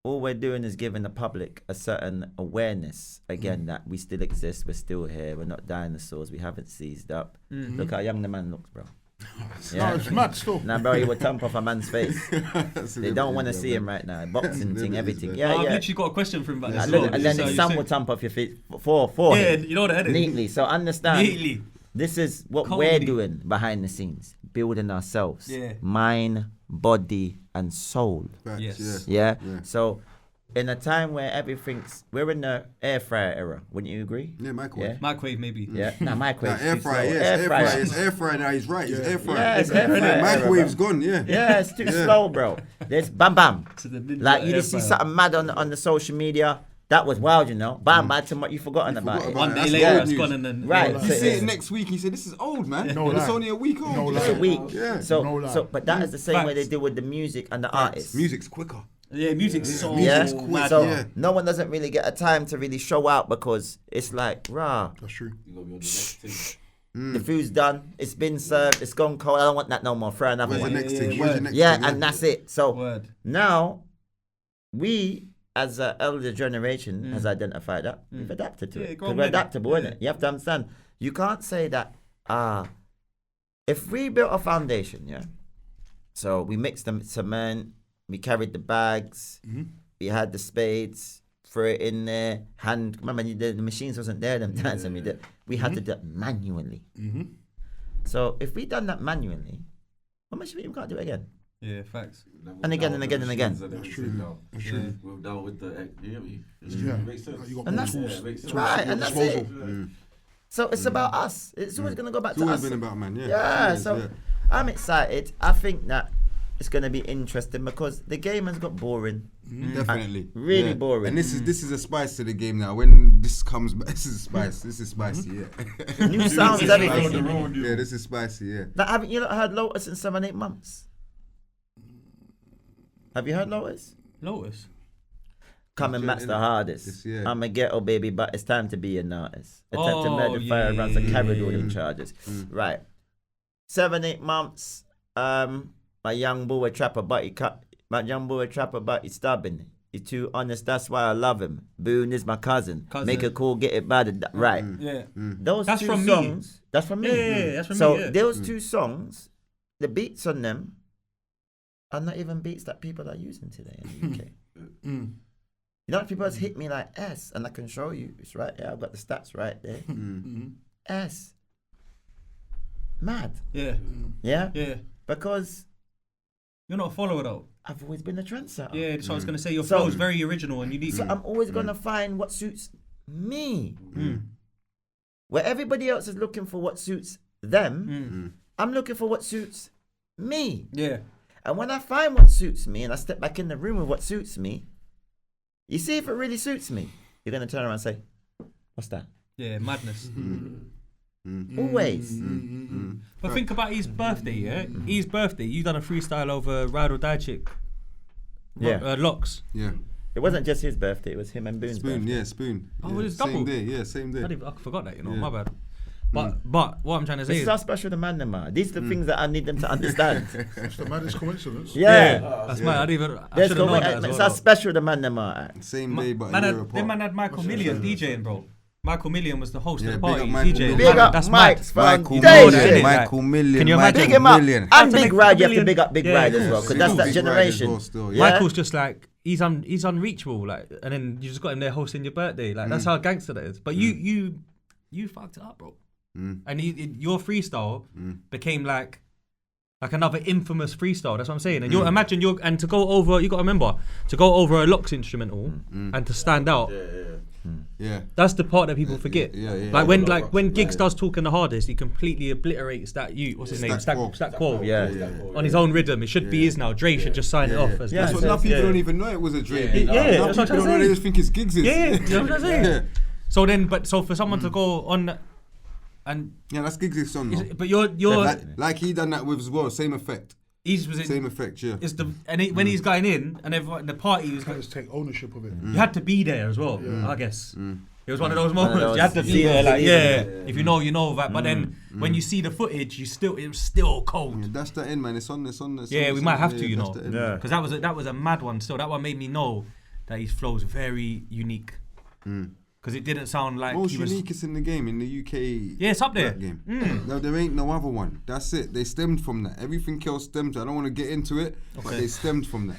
all we're doing is giving the public a certain awareness again that we still exist, we're still here, we're not dinosaurs, we haven't seized up. Look how young the man looks, bro. No, it's mad still. Now, bro, he would thump off a man's face. They don't want to see him right now. Boxing thing, everything. Yeah, I've yeah. literally got a question for him about this. And then his son will thump off your face for him. You know that, innit? Neatly. So understand. Neatly. This is what Comedy. we're doing behind the scenes, building ourselves, mind, body, and soul. Facts, Yes. Yeah? So, in a time where we're in the air fryer era, wouldn't you agree? Yeah, microwave. Yeah. Microwave, maybe. Yeah, no, microwave. Air too fryer, slow. yes. Air fryer. It's air fryer now. He's right. It's air fryer. Yeah, it's air fryer. Microwave's era, bro. gone, yeah. Yeah, it's too slow, bro. There's bam bam. To the ninja Like you air just see fryer. something mad on the social media. That was wild, you know. Bam, bam, to what you forgotten about it. One day That's later, old it's news. gone and then. Right. You see it next week, he said, this is old, man. No It's lie. only a week old. No Yeah. It's a week. Yeah. No lie. But that is the same way they Facts. do with the music and the artists. Music's quicker. Yeah, music's so Yeah. mad. So Yeah. no one doesn't really get a time to really show out because it's like, rah, That's true. You gotta be on the next thing. the food's done, it's been served, it's gone cold. I don't want that no more. Throw another Where's the one. next thing? yeah, Where's the word. next Yeah, thing? and that's it. So Word. now we, as an elder generation, has identified that. We've adapted to Yeah, it. go Because on we're with it. adaptable, innit? You have to understand. You can't say that, if we built a foundation, yeah? So we mixed the cement, we carried the bags, we had the spades, threw it in there, remember the machines wasn't there them times when we did. We had to do it manually. So if we done that manually, how much we can't do it again? Yeah, facts. And again and again and again. That's true. That's true. We're down with the, you get me? It's Yeah. true. It makes sense. You got And more that's- tools. Yeah, it makes sense. Right, at your and that's disposal. it. So it's about us. It's always going to go back It's to always us. been about man, yeah. Yeah, It is, so yeah. I'm excited. I think that it's going to be interesting because the game has got boring. Definitely. Really boring. And this is a spice to the game now. When this comes back, this is spice. This is spicy, yeah. New sounds, everything. Yeah. Yeah, this is spicy, yeah. Like, haven't you not heard Lotus in 7-8 months? Have you heard Lotus? Lotus. Coming back's the hardest. This year. I'm a ghetto baby, but it's time to be an artist. Attempt to murder yeah, fire runs and yeah, carried yeah, all them yeah. charges. Right. 7-8 months. My young boy trapper, but he cut. My young boy trapper, but he's stubborn. He's too honest. That's why I love him. Boone is my cousin. Make a call, get it bad. Right. Yeah. Those That's two from me. songs. That's from me. Yeah, that's from so me. Yeah. those two songs, the beats on them are not even beats that people are using today in the UK. You know, people has hit me like S, and I can show you. It's right there. I've got the stats right there. S. Mad. Yeah. Yeah? Yeah. Because You're not a follower though. I've always been a trendsetter. Yeah, that's what I was gonna say. Your So- flow is very original and unique. So I'm always going to find what suits me. Where everybody else is looking for what suits them, I'm looking for what suits me. Yeah. And when I find what suits me and I step back in the room with what suits me, you see if it really suits me, you're going to turn around and say, what's that? Yeah, madness. Always. But think about his birthday, yeah? His birthday, you done a freestyle over Ride or Die Chick. Yeah. Locks. Yeah. It wasn't just his birthday, it was him and Boone's Spoon, birthday. yeah, Spoon. Oh, yeah. well, it's double. Same day, yeah, same day. I forgot that, you know, Yeah. my bad. But what I'm trying to say This is... is how special the man them are. These are the things that I need them to understand. It's the maddest coincidence. Yeah. That's mad. I didn't even... I There's should have known that as it's well. how special the man them are. Same day, but Man a year had, apart. them man had Michael Million DJing, bro. Michael Million was the host Yeah, of the big party. up Michael DJing. Million. Big up That's Mike's mad. Michael foundation. Million, Like, Michael Million, can you Michael Big him up. Million. And Shout Big to Ride, you have to Million. big up Big Yeah, Ride yeah, as well, because yeah. that's that Big Ride as generation. well still, Yeah. Michael's just like he's unreachable, like, and then you just got him there hosting your birthday, like that's how gangster that is. But you fucked it up, bro. And your freestyle became like another infamous freestyle. That's what I'm saying. And you imagine and to go over, you got to remember to go over a Locks instrumental and to stand out. Yeah. That's the part that people forget. Yeah, yeah, like yeah. when Giggs does Talking the Hardest, he completely obliterates that what's his name? Stack Quo. Stack Quo. Yeah. On his own rhythm. It should be his now. Dre should just sign it off as Yeah, That's what so enough people yeah. don't even know it was a Dre. Yeah, Enough that's what people I'm don't know, saying. they just think it's Giggs. Yeah, you know what I'm saying? Yeah. So for someone to go on that, and Yeah, that's Giggs' song though. but you're Like he done that with as well, same effect. he's was in, Same effect, yeah. is the and when he's going in and everyone the party was Can't just take ownership of it. you had to be there as well. I guess it was one of those One of moments those you had to be scenes there. to Like leave if you know, you know that. But then when you see the footage, it was still cold. Yeah, that's the end, man. It's on the Yeah, we might have to, you that's know, the end. Yeah. because that was a mad one. Still, that one made me know that his flow's very unique. Because it didn't sound like Most he was. uniquest in the game in the UK. Yeah, it's up there. rap game. No, there ain't no other one. That's it. They stemmed from that. Everything else stemmed. I don't want to get into it, but they stemmed from that.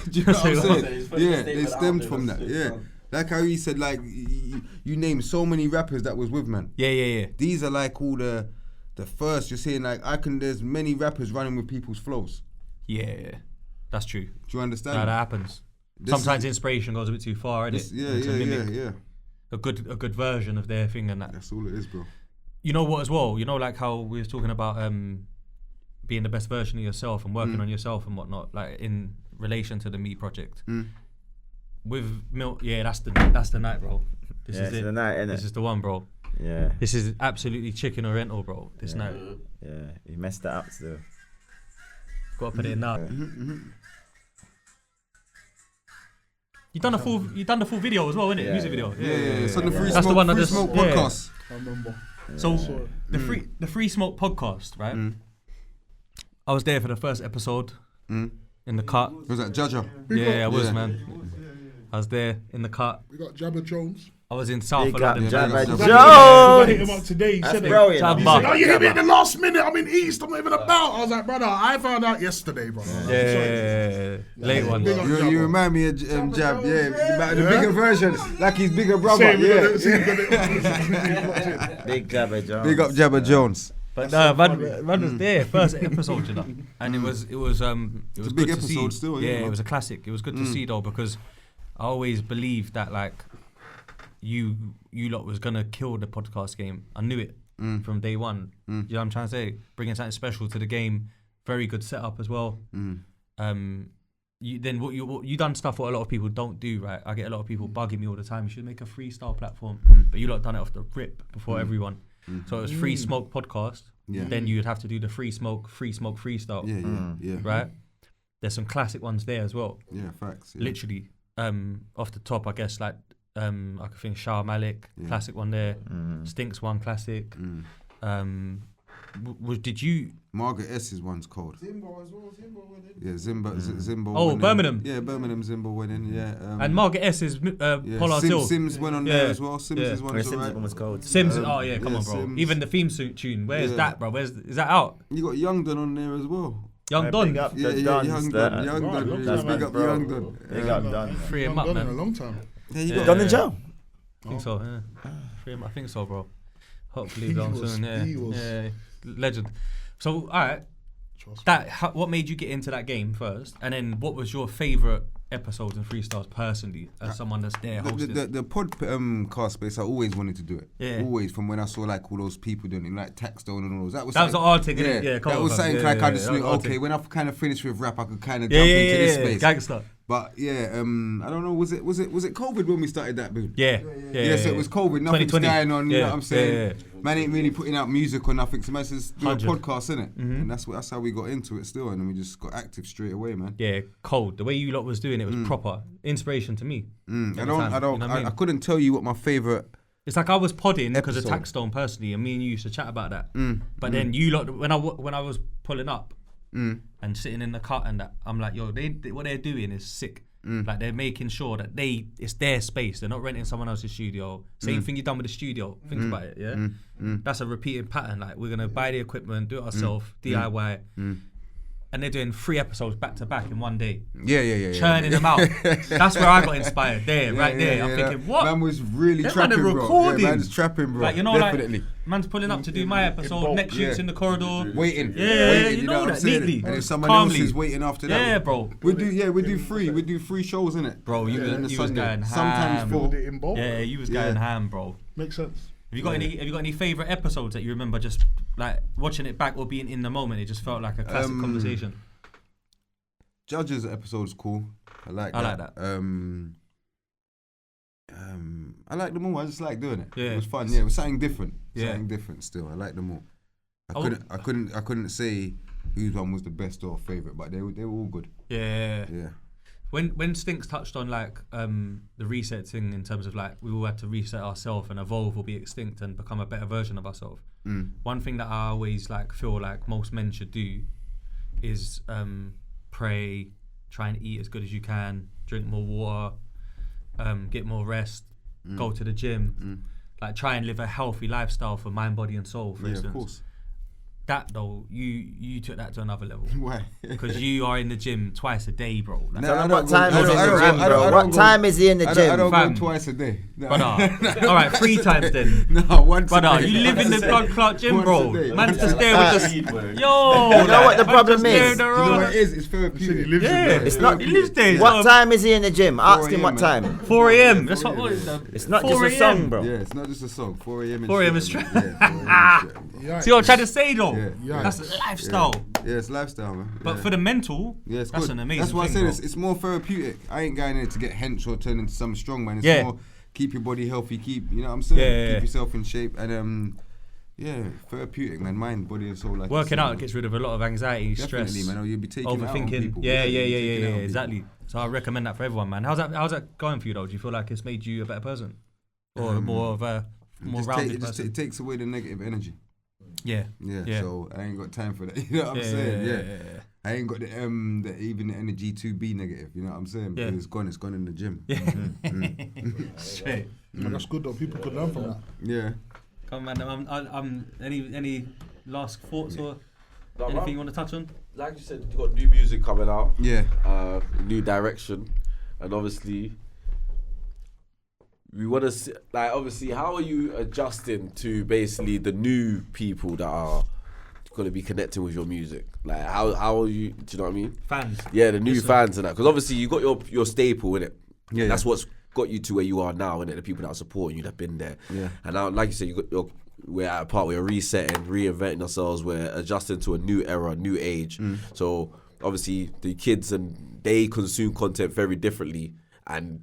Do you know what I'm Say what? saying? Yeah, they stemmed from that. Yeah, like how he said, like you named so many rappers that was with man. Yeah. These are like all the first. You're saying like there's many rappers running with people's flows. Yeah, that's true. Do you understand? That happens. This Sometimes is- inspiration goes a bit too far, innit? Yeah. A good version of their thing and that. That's all it is, bro. You know what as well? You know, like how we was talking about being the best version of yourself and working on yourself and whatnot, like in relation to the Me project. With Mill, yeah, that's the night, bro. This Yeah, is it's it. the night, innit? This is the one, bro. Yeah. This is absolutely chicken or rental, bro. This night. Yeah. You messed it up still. Gotta put it in now. You done the full video as well, innit? Yeah, Music video. Yeah. It's on the Free That's the Smoke, one that Free just- Smoke yeah. podcast. I remember. So Sorry. the Free Smoke podcast, right? I was there for the first episode in the cut. Was that Jaja? Yeah, I was, Yeah. man. I was there in the cut. We got Jabba Jones. I was in South Big up London. Jabba big up I Jones. hit him up today. He That's said it. brilliant. Jabba. He said, "Oh, you hit me at the last minute. I'm in East. I'm not even about." I was like, "Brother, I found out yesterday, brother." Yeah, late one. Big up You Jabba. remind me of Jab, yeah, but the bigger version, like his bigger brother, Same, yeah. Big Jabba Jones. Big up Jabba Jones. But no, man was there first episode, you know, and it was a good big to episode see. still, Yeah, yeah, man. it was a classic. It was good to see though because I always believed that like you lot was gonna kill the podcast game. I knew it from day one. You know what I'm trying to say? Bringing something special to the game. Very good setup as well. You done stuff what a lot of people don't do, right? I get a lot of people bugging me all the time. You should make a freestyle platform, but you lot done it off the rip before everyone. So it was Free Smoke podcast. Yeah. Then you'd have to do the Free Smoke freestyle. Yeah. Right. There's some classic ones there as well. Yeah, facts. Yeah. Literally, off the top, I guess like I could think Shah Malik, classic one there. Stinx one classic. Did you? Margaret S's one's cold. Zimbo as well. Zimbo with it. Yeah, Zimbo. Oh, winning. Birmingham. Yeah, Birmingham Zimbo winning. Yeah. And Margaret S is yeah. Pollard Hill. Sims went on Yeah. there as well. Sims' Yeah. is one. Where Sims one was cold. Sims. Oh yeah, come yeah, on, bro. Sims. Even the theme suit tune. Where's Yeah. that, bro? Is that out? You got Youngdon on there as well. Young Don. Big up Yeah, the yeah, Dons. Youngdon. that- Right, Youngdon. that's Big my up bro. Youngdon. Big up Don. Free him I've up, done in a man. long time. Yeah, you Yeah. got Don in jail. I think so. Yeah. Free him. I think so, bro. Hopefully, He down was- soon. Yeah. he was- Yeah. Legend. So, all right. Trust me. What made you get into that game first? And then what was your favourite episodes and freestyles personally as someone that's there hosting? The podcast space, I always wanted to do it. Yeah. Always, from when I saw like all those people doing it, like Taxstone and all those. That was the odd thing, innit? Yeah, that was something like I just knew, okay, when I kind of finished with rap, I could kind of jump into this space. Gangster. But yeah, I don't know, was it COVID when we started that, boom? Yeah, so it was COVID, nothing's going on, you know what I'm saying? Yeah. Man ain't really putting out music or nothing, so man just do a 100. podcast, innit? And that's how we got into it still, and then we just got active straight away, man. Yeah, cold. The way you lot was doing it was proper inspiration to me. I couldn't tell you what my favourite. It's like I was podding because of episode. Taxstone personally, and me and you used to chat about that. But then you lot, when I was pulling up and sitting in the cut and that, I'm like, yo, what they're doing is sick. Like they're making sure that it's their space. They're not renting someone else's studio. Same thing you done with the studio. Think about it, yeah. That's a repeating pattern. Like we're gonna buy the equipment, do it ourselves, DIY. And they're doing 3 episodes back to back in one day. Yeah. Churning them out. That's where I got inspired. There. I'm thinking, what? Man was really Them trapping, man are bro. recording. Yeah, man's trapping, bro. Like, you know, definitely. like, man's pulling up to do my episode, next shoot's in the corridor. Waiting. Yeah, you know what I'm that, saying? neatly. And if someone Calmly. else is waiting after that. Yeah, bro. We do 3 shows, innit? Bro, you was going ham. Sometimes 4. Build it in bulk. Yeah, you was going ham, bro. Makes sense. Have you got any favourite episodes that you remember just like watching it back or being in the moment? It just felt like a classic conversation. Judges episode is cool. I like that. I like them all. I just like doing it. Yeah. It was fun. Yeah, it was something different. Yeah. Something different still. I like them all. I couldn't say whose one was the best or favourite, but they were all good. Yeah. Yeah. When Stinx touched on like the reset thing in terms of like we all had to reset ourselves and evolve or be extinct and become a better version of ourselves. One thing that I always like feel like most men should do is pray, try and eat as good as you can, drink more water, get more rest, go to the gym, like try and live a healthy lifestyle for mind, body and soul, for instance. Of course. That though, you took that to another level. Why? Because you are in the gym twice a day, bro. Like, No, I What don't time go- is I he in don't- the I gym, don't- I bro? don't What go- time is he in the I gym? don't Fam. go twice a day. No. Brother. All right, 3 times then. No, once a Brother, day. you live in the blood clot gym, Once bro. a day. Man's just there with the... Yo! You know what the problem is? You know what it is? It's He therapeutic. lives in Yeah, there. it's not. He lives there. What time is he in the gym? Ask 4 him what a.m., time. 4 a.m. That's what is that? It's not 4 just a a.m. song, bro. Yeah, it's not just a song. 4 a.m. 4 a.m. is straight. straight. Yeah, 4 a.m. straight. Yeah. See what I'm trying to say though? Yeah. That's a lifestyle. Yeah, it's lifestyle, man. But yeah. for the mental, Yeah, it's that's good. an amazing That's why I thing, said it's more therapeutic. I ain't going in to get hench or turn into some strong man. It's Yeah. more keep your body healthy, you know what I'm saying? Yeah. Keep yourself in shape and therapeutic, man. Mind, body and soul. Like Working you out said, gets rid of a lot of anxiety, Definitely, stress, man. Or you'll be taking it out on overthinking. people. Yeah, you'll be taking it out on people. exactly. So I recommend that for everyone, man. How's that going for you though? Do you feel like it's made you a better person, or more of a more rounded person? It takes away the negative energy. Yeah. So I ain't got time for that. You know what I'm saying? Yeah. I ain't got the even the energy to be negative. You know what I'm saying? Yeah. Because it's gone in the gym. Straight. And that's good though. People could learn from that. Yeah. Come on, man. I'm any last thoughts or No, anything man, you want to touch on? like you said, you got new music coming out. Yeah. New direction, and obviously we want to see, like, obviously, how are you adjusting to basically the new people that are going to be connecting with your music? Like, how are you? Do you know what I mean? Fans. Yeah, the new Listen. fans and that, because obviously you got your staple in it. Yeah. That's what's got you to where you are now, innit? The people that are supporting you, that have been there. Yeah. And now, like you said, we're at a part where we're resetting, reinventing ourselves, we're adjusting to a new era, new age. So obviously the kids they consume content very differently. And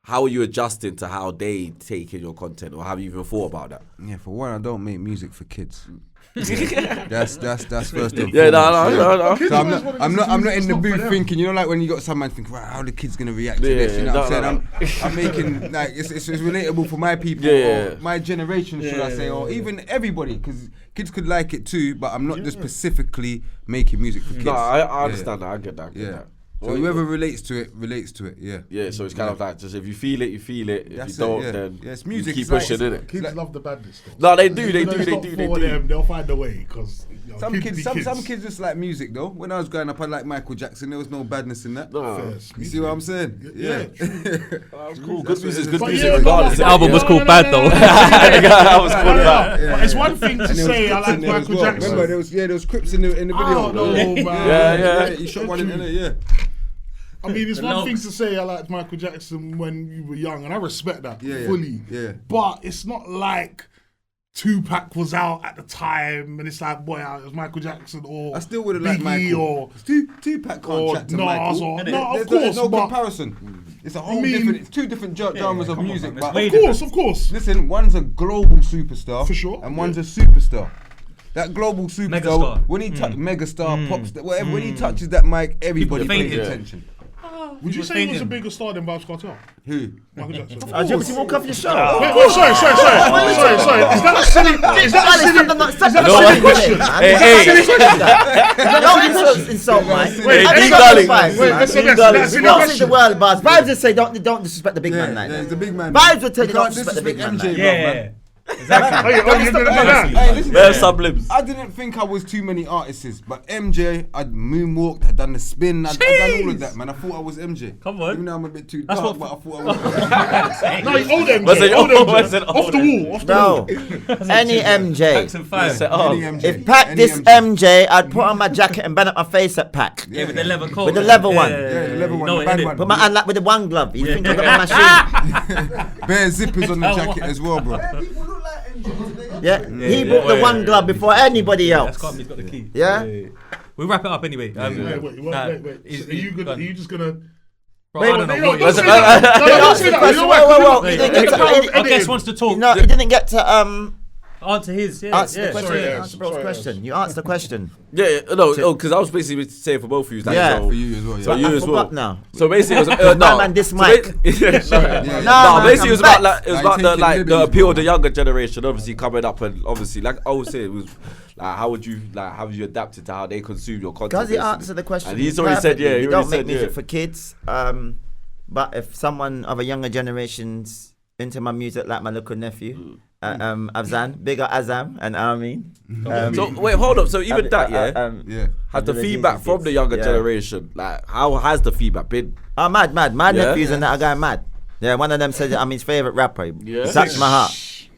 how are you adjusting to how they take in your content, or have you even thought about that? Yeah, for one, I don't make music for kids. That's first and Yeah, foremost. no. So I'm not in the booth thinking, you know, like when you got someone thinking, right, how the kids gonna react to this? You know what I'm saying? I'm making like it's relatable for my people, or my generation, should I say, or even everybody, because kids could like it too. But I'm not just specifically making music for kids. No, I understand that. I get that. Yeah. So whoever relates to it, yeah. Yeah, so it's kind of like, just if you feel it, you feel it. If That's you don't, it, yeah. then Yeah, it's you music. keep It's like- pushing, innit? Kids love the badness though. No, they do. It's not for them, they'll find a way because Some kids just like music though. When I was growing up, I liked Michael Jackson. There was no badness in that. No. You see what I'm saying? Yeah. That's cool. Good music is good But music yeah, regardless. The album was called Bad though. That was cool. But it's one thing to And there was say I Crips like in there as Michael well. Jackson. Remember there was Crips in the video. Oh no, man. Yeah. He shot one in there. Yeah. I mean, it's The one thing looks. to say I liked Michael Jackson when you were young, and I respect that Yeah, yeah, fully. yeah. But it's not like Tupac was out at the time, and it's like, boy, it was Michael Jackson or I still would have liked Biggie Michael. or Tupac can't or chat to Nas Michael. or- There's- no, of there's course, no but- comparison. It's a whole mean- different. It's two different genres of come on, music. man, But it's way Of course, of course. listen, one's a global superstar For sure, and one's a superstar. That global superstar, Megastar. when he megastar, pop star, whatever, when he touches that mic, everybody pays fainted. attention. Would you People say he was a thinking. bigger star than Vybz Cartel? Who? Michael Jackson. Do you want me to walk off your show? Wait, sorry. Is that a silly? Is that a silly question? Don't insult Mike. Wait, I Big think Darling. that's fine, Wait, man. that's a Don't silly say question. the world, Buzz. Vibes just say don't disrespect the big man like Yeah, that. the big man. Vibes will tell you You don't can't disrespect the big man disrespect like MJ, that. bro, Yeah. man. Exactly. You're gonna do that? Hey, listen, Bare sublims. I didn't think I was too many artists, but MJ, I'd moonwalked, I'd done the spin, I'd done all of that, man. I thought I was MJ. Come on. Even though I'm a bit too That's dark, what- but I thought I was. No, you old MJ. Was it- Old was it MJ. Off the old wall. Off the wall. No, any MJ. Packs and five. Set up. Any MJ, If Pack any this MJ, I'd put on my jacket and bend up my face at Pack. Yeah, with the leather coat. With the leather one. Yeah, the level one, No, the it bad innit? one. Put my hand like with the one glove. You think I got my machine? Bare zippers on the jacket as well, bro. People look like MJ today. Yeah, he bought the one glove before anybody else. That's got me. He's got the key. Yeah? We'll wrap it up anyway. Wait. is- So are you gonna? Are you just gonna? Bro, Wait, I don't know. No, what don't it say is. that. No, don't say that. You know what? Whoa. Wait, You didn't get to- Our guest wants to talk. No, you didn't get to Answer his. Yeah. answer the yeah. question. Sorry, Answer bro's sorry, question. You answered the question. Yeah, no, because I was basically saying for both of you. Like, Yeah. so, For you as well, So yeah. you I as well. forgot now. So basically, it was My no. man, this So mic. yeah, sorry. Yeah, Nah, No, man, basically it was I'm about back. like it was Nah, about you the taking like the liberties, appeal bro. of the younger generation, obviously coming up, and obviously like I would say it was like how would you adapted to how they consume your content? Because he basically? answered the question. And he's already said perfectly. yeah. He We already don't make said music yeah. for kids. But if someone of a younger generation's into my music, like my little nephew, Azam, bigger Azam and Armin. So wait, hold up. So even that, yeah. Yeah. Has the Abdulaziz feedback from kids. the younger Yeah. generation, like how has the feedback been? Oh, mad. My Yeah? nephews and that are going mad. Yeah, one of them said I'm his favourite rapper. He Yeah? touched my heart.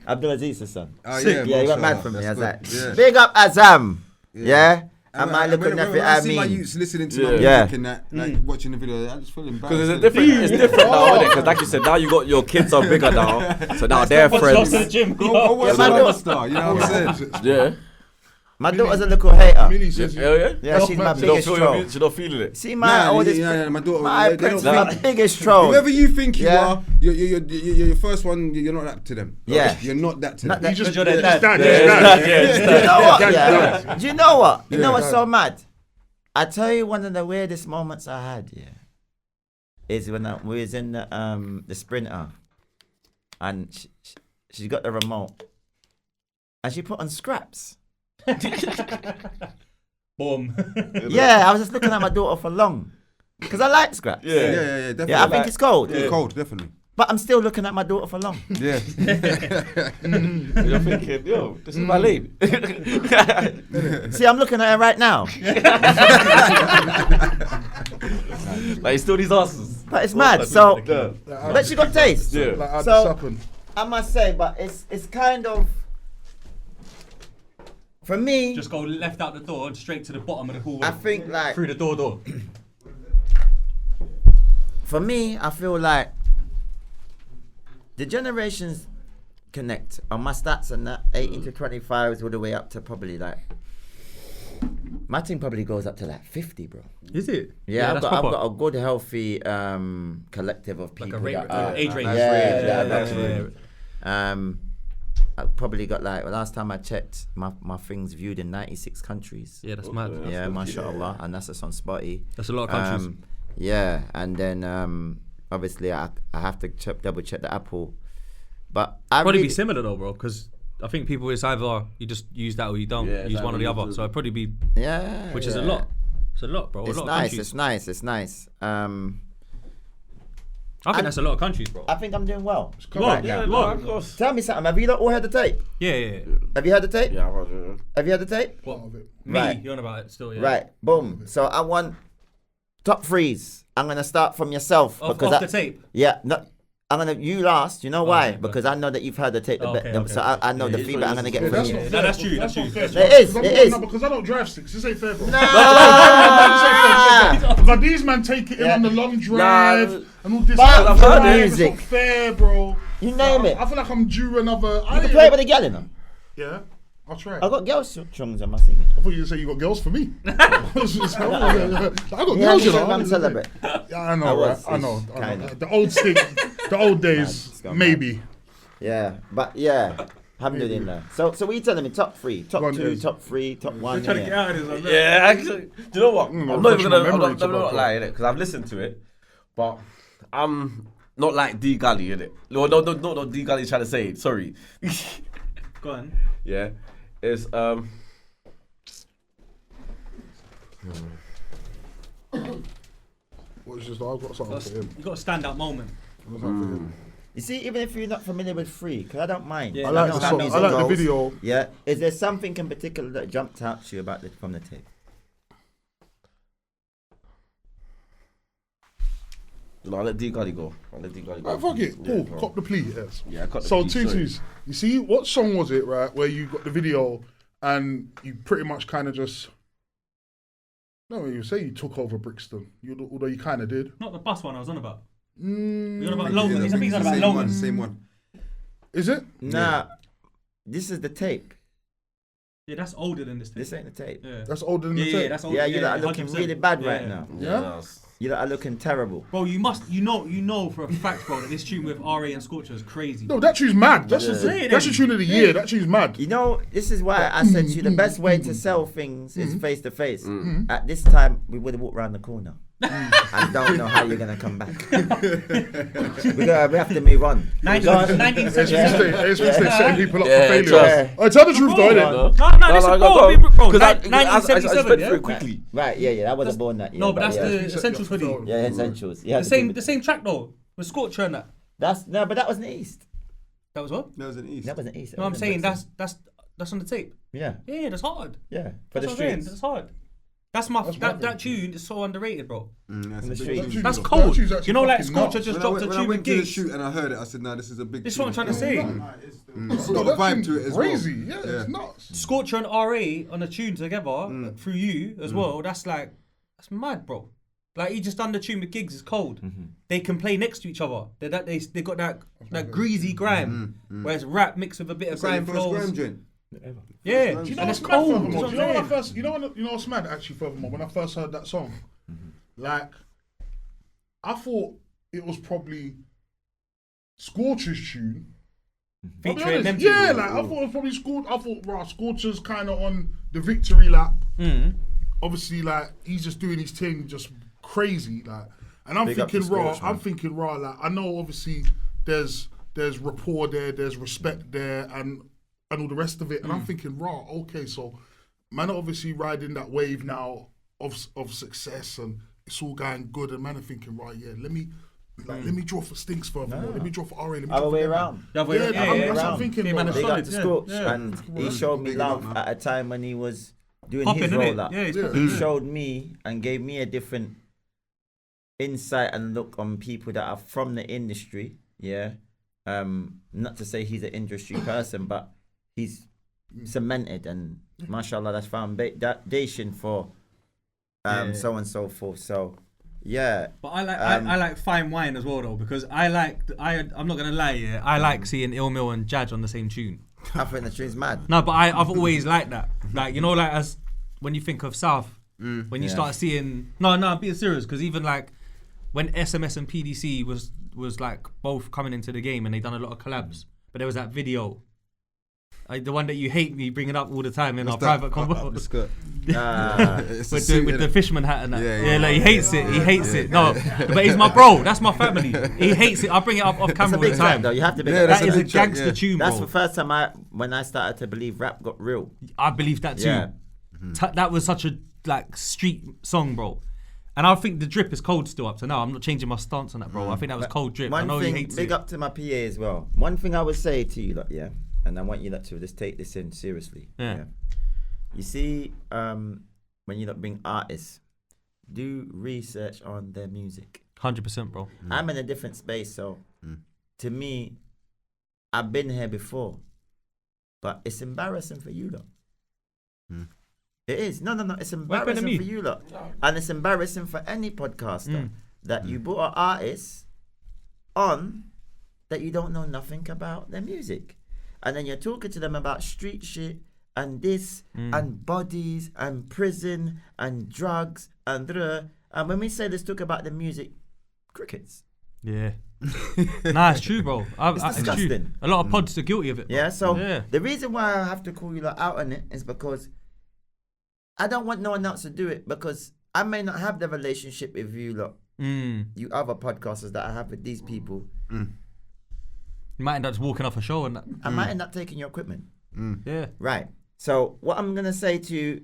Abdulaziz's son. Oh, Yeah, he went mad mashallah. for me. I That's was like, good. Yeah. big up Azam. Yeah. And my little when nephew, I see my Amin. youths listening to Yeah. my music Yeah. and that, like watching the video, I just feel embarrassed. Because it's different now, isn't it? Because like you said, now you got your kids are bigger now, so now they're friends. Go watch Yeah, the man, Star, you know what I'm saying? Yeah, My daughter's a little hater. Millie says yeah, yeah. Yeah, she's my She don't biggest feel troll. your, she don't feeling it. See my oldest, my daughter. my they prince, don't my biggest troll. Whoever you think you Yeah. are, you're your first one. You're not that to them. Yeah. You're not that to Not them. that- just You're their just dad. dad. Yeah, Just dad. You know what? Yeah, Yeah. yeah. Do you know what? You know Yeah. what's so mad? I tell you, one of the weirdest moments I had, yeah, is when we was in the Sprinter, and she got the remote, and she put on Scraps. Boom. Yeah, I was just looking at my daughter for long, because I like Scraps. Yeah. Definitely. Yeah, I think it's cold, It's cold, definitely. but I'm still looking at my daughter for long. Yeah. You're thinking, yo, this is my lane. See, I'm looking at her right now, Like, still these asses. but it's mad. So, Yeah. but she got taste. Yeah. Like, how'd So- this happen? I must say, but it's kind of, for me, Just go left out the door and straight to the bottom of the hallway. I think like, through the door. for me, I feel like the generations connect on my stats and that 18 to 25s all the way up to probably like, my team probably goes up to like 50, bro. Is it? Yeah, I've that's got proper. a good healthy collective of people. Like a rate, that are- age range. Yeah, Yeah, that's yeah, right. I probably got like, last time I checked, my things viewed in 96 countries. Yeah, that's mad. Yeah, mashallah, and that's just on Spotty. That's a lot of countries. Yeah, and then obviously I have to double check the Apple, but I Probably really, be similar though, bro, because I think people it's either you just use that or you don't Yeah, use that one or the or other. you So it'd probably be, yeah, which is a yeah. lot. It's a lot, bro. It's a lot nice. of countries. It's nice. I think that's a lot of countries, bro. I think I'm doing well. You are, right yeah, now. you are. of course. Tell me something. Have you all heard the tape? Yeah. Have you heard the tape? Yeah, Have you heard the tape? What? Part of it. Me, Right. you're on about it still, yeah. Right. Boom. So I want top threes. I'm gonna start from yourself Off because the tape. Yeah. No, you last. You know why? okay, because I know that you've heard the tape. Okay. So I know the Yeah, feedback I'm gonna get yeah, from That's you. not No, fair. that's true, that's true. Not It fair. is, Because it I'm- is. No, because I don't drive sticks. This ain't fair, bro. Nah. Because these man take it in on the long drive and all this. But I've heard heard it. It's not fair, bro. You name it. I feel like I'm due another. You can play it with a gal in them. Yeah, I'll try. I got girls songs on my singing. I thought you were say you got girls for me. I got girls, Yeah, you know. I'm celebrate. Yeah, I know, right? I know. kinda. The old stick, the old days, it's gone maybe. Yeah, but yeah. Alhamdulillah. So what are you telling me? Top 3, top Go on, 2, Dave. top 3, top 1. Trying to get out of this. Yeah, actually, do you know what? I'm not refresh even my gonna, I'm memory not, to I'm not that, lying, because I've listened to it, but I'm not like D Gully, innit? No, not D Gully trying to say it. Sorry. Go on. Yeah, it's What's just I've got something for him. You got a standout moment. You see, even if you're not familiar with 3, because I don't mind. Yeah, I like know the how song. music I like the goes. video. Yeah. Is there something in particular that jumped out to you about from the tape? No, I'll let D Gully go. Fuck it. Yeah, Cool. bro. Cop the plea. Yes. Yeah, I caught the So plea, sorry. tutus. You see, what song was it, right? Where you got the video and you pretty much kind of just. No, you say you took over Brixton. Although you kind of did. Not the bus one I was on about. Mm, You're on about Yeah, Logan. I He's think on it's about the Logan. same one. is it? Nah. This is the tape. Yeah, that's older than this thing. This ain't the tape. Yeah. That's older than the Yeah, tape. that's older. Yeah, you lot are looking 100%. really bad right Yeah. now. Yeah? You lot are looking terrible. Bro, you know for a fact, bro, that this tune with RA and Scorcher is crazy. No, that tune's mad. That's Yeah. that's the tune of the year. That tune's mad. You know, this is why I said to you the best way to sell things is face to face. At this time, we would have walked around the corner. I don't know how you're gonna come back. we have to move on. 1977. It's setting people up Yeah, for failure. trust. I tell the truth, though, innit? No, listen, go, bro, go. bro, Because I 1977, spent yeah? through it quickly. Right, yeah, I wasn't born that year. No, but that's yeah. the Essentials hoodie. Yeah, essentials. Yeah, The same track though, with Scorcher and that. but that wasn't East. That was what? That was an East. That wasn't East. No, I'm saying that's on the tape. Yeah, Yeah, that's hard. yeah. For That's the what I'm saying. streets. That's hard. That's my mad, that tune is so underrated, bro. That's In a the big street. tune. That's That cold. tune's actually You know, like fucking Scorcher nuts. just When dropped a I tune went with to the gigs. shoot and I heard it, I said, "Nah, this is a big." This is what I'm trying to say. It's got a vibe to it as well. Crazy. Yeah, it's nuts. Scorcher and RA on a tune together through you as well. That's mad, bro. Like he just done the tune with gigs. It's cold. They can play next to each other. They got that greasy grime, whereas rap mixed with a bit of Is that your grime first flows. grime joint? Yeah, Do you know and what's it's mad? cold. Furthermore, That's do what you know I'm when I saying. first? You know what's mad? Actually, furthermore, when I first heard that song, like I thought it was probably Scorcher's tune. I'll be Featuring honest. them two. Yeah, like I thought it was probably I thought Scorcher's kind of on the victory lap. Obviously, like he's just doing his thing, just crazy, like. And I'm Big up thinking to raw. Scorch, man. I'm thinking raw. Like I know, obviously, there's rapport there, there's respect there, and all the rest of it. And I'm thinking raw. Okay, so man, are obviously riding that wave now of success, and it's all going good. And man, are thinking right, yeah, let me draw for Stinx furthermore. Let me draw for RA. Let me Other draw way for them. around. The other way Yeah, around. that's what I'm thinking. Yeah, man, though. it's Big solid. up to Yeah, Scorch, yeah. and he showed me Big love up, man. at a time when he was doing Popping, his innit? roll up. Yeah, he's Yeah. popping. He showed me and gave me a different insight and look on people that are from the industry. Yeah, not to say he's an industry person, but he's cemented and mashallah, that's foundation for so on and so forth. So yeah, But I like fine wine as well though, because I'm not gonna lie, yeah, I like seeing Ill Mill and Judge on the same tune. I think the tune's mad. No, but I've always liked that. Like, you know, like as when you think of South, when you start seeing I'm being serious, because even like when SMS and PDC was like both coming into the game and they done a lot of collabs, but there was that video. The one that you hate me bringing up all the time in our private convo. The skirt. with the fisherman hat and that. Yeah, Like he hates it. He hates it. No, but he's my bro. That's my family. He hates it. I bring it up off That's camera a all the big track time. though. You have to be. Yeah, that's That a is a big track, gangster yeah. tune, That's bro. the first time when I started to believe rap got real. I believe that too. Yeah. That was such a like street song, bro. And I think the drip is cold still up to now. I'm not changing my stance on that, bro. I think that was cold drip. I One know he thing, hates big it. up to my PA as well. One thing I would say to you, lot, yeah, and I want you lot to just take this in seriously. Yeah. You see, when you lot bring artists, do research on their music. 100%, bro. I'm in a different space, so to me, I've been here before, but it's embarrassing for you lot. It is. No. It's embarrassing for you lot. And it's embarrassing for any podcaster that you brought an artist on that you don't know nothing about their music. And then you're talking to them about street shit and this and bodies and prison and drugs and when we say let's talk about the music, crickets. Yeah. Nah, it's true, bro. It's disgusting. True. A lot of pods are guilty of it. Bro. Yeah, so the reason why I have to call you lot out on it is because I don't want no one else to do it, because I may not have the relationship with you lot, you other podcasters that I have with these people. You might end up just walking off a show and that. I might end up taking your equipment. Yeah. Right. So what I'm going to say to you,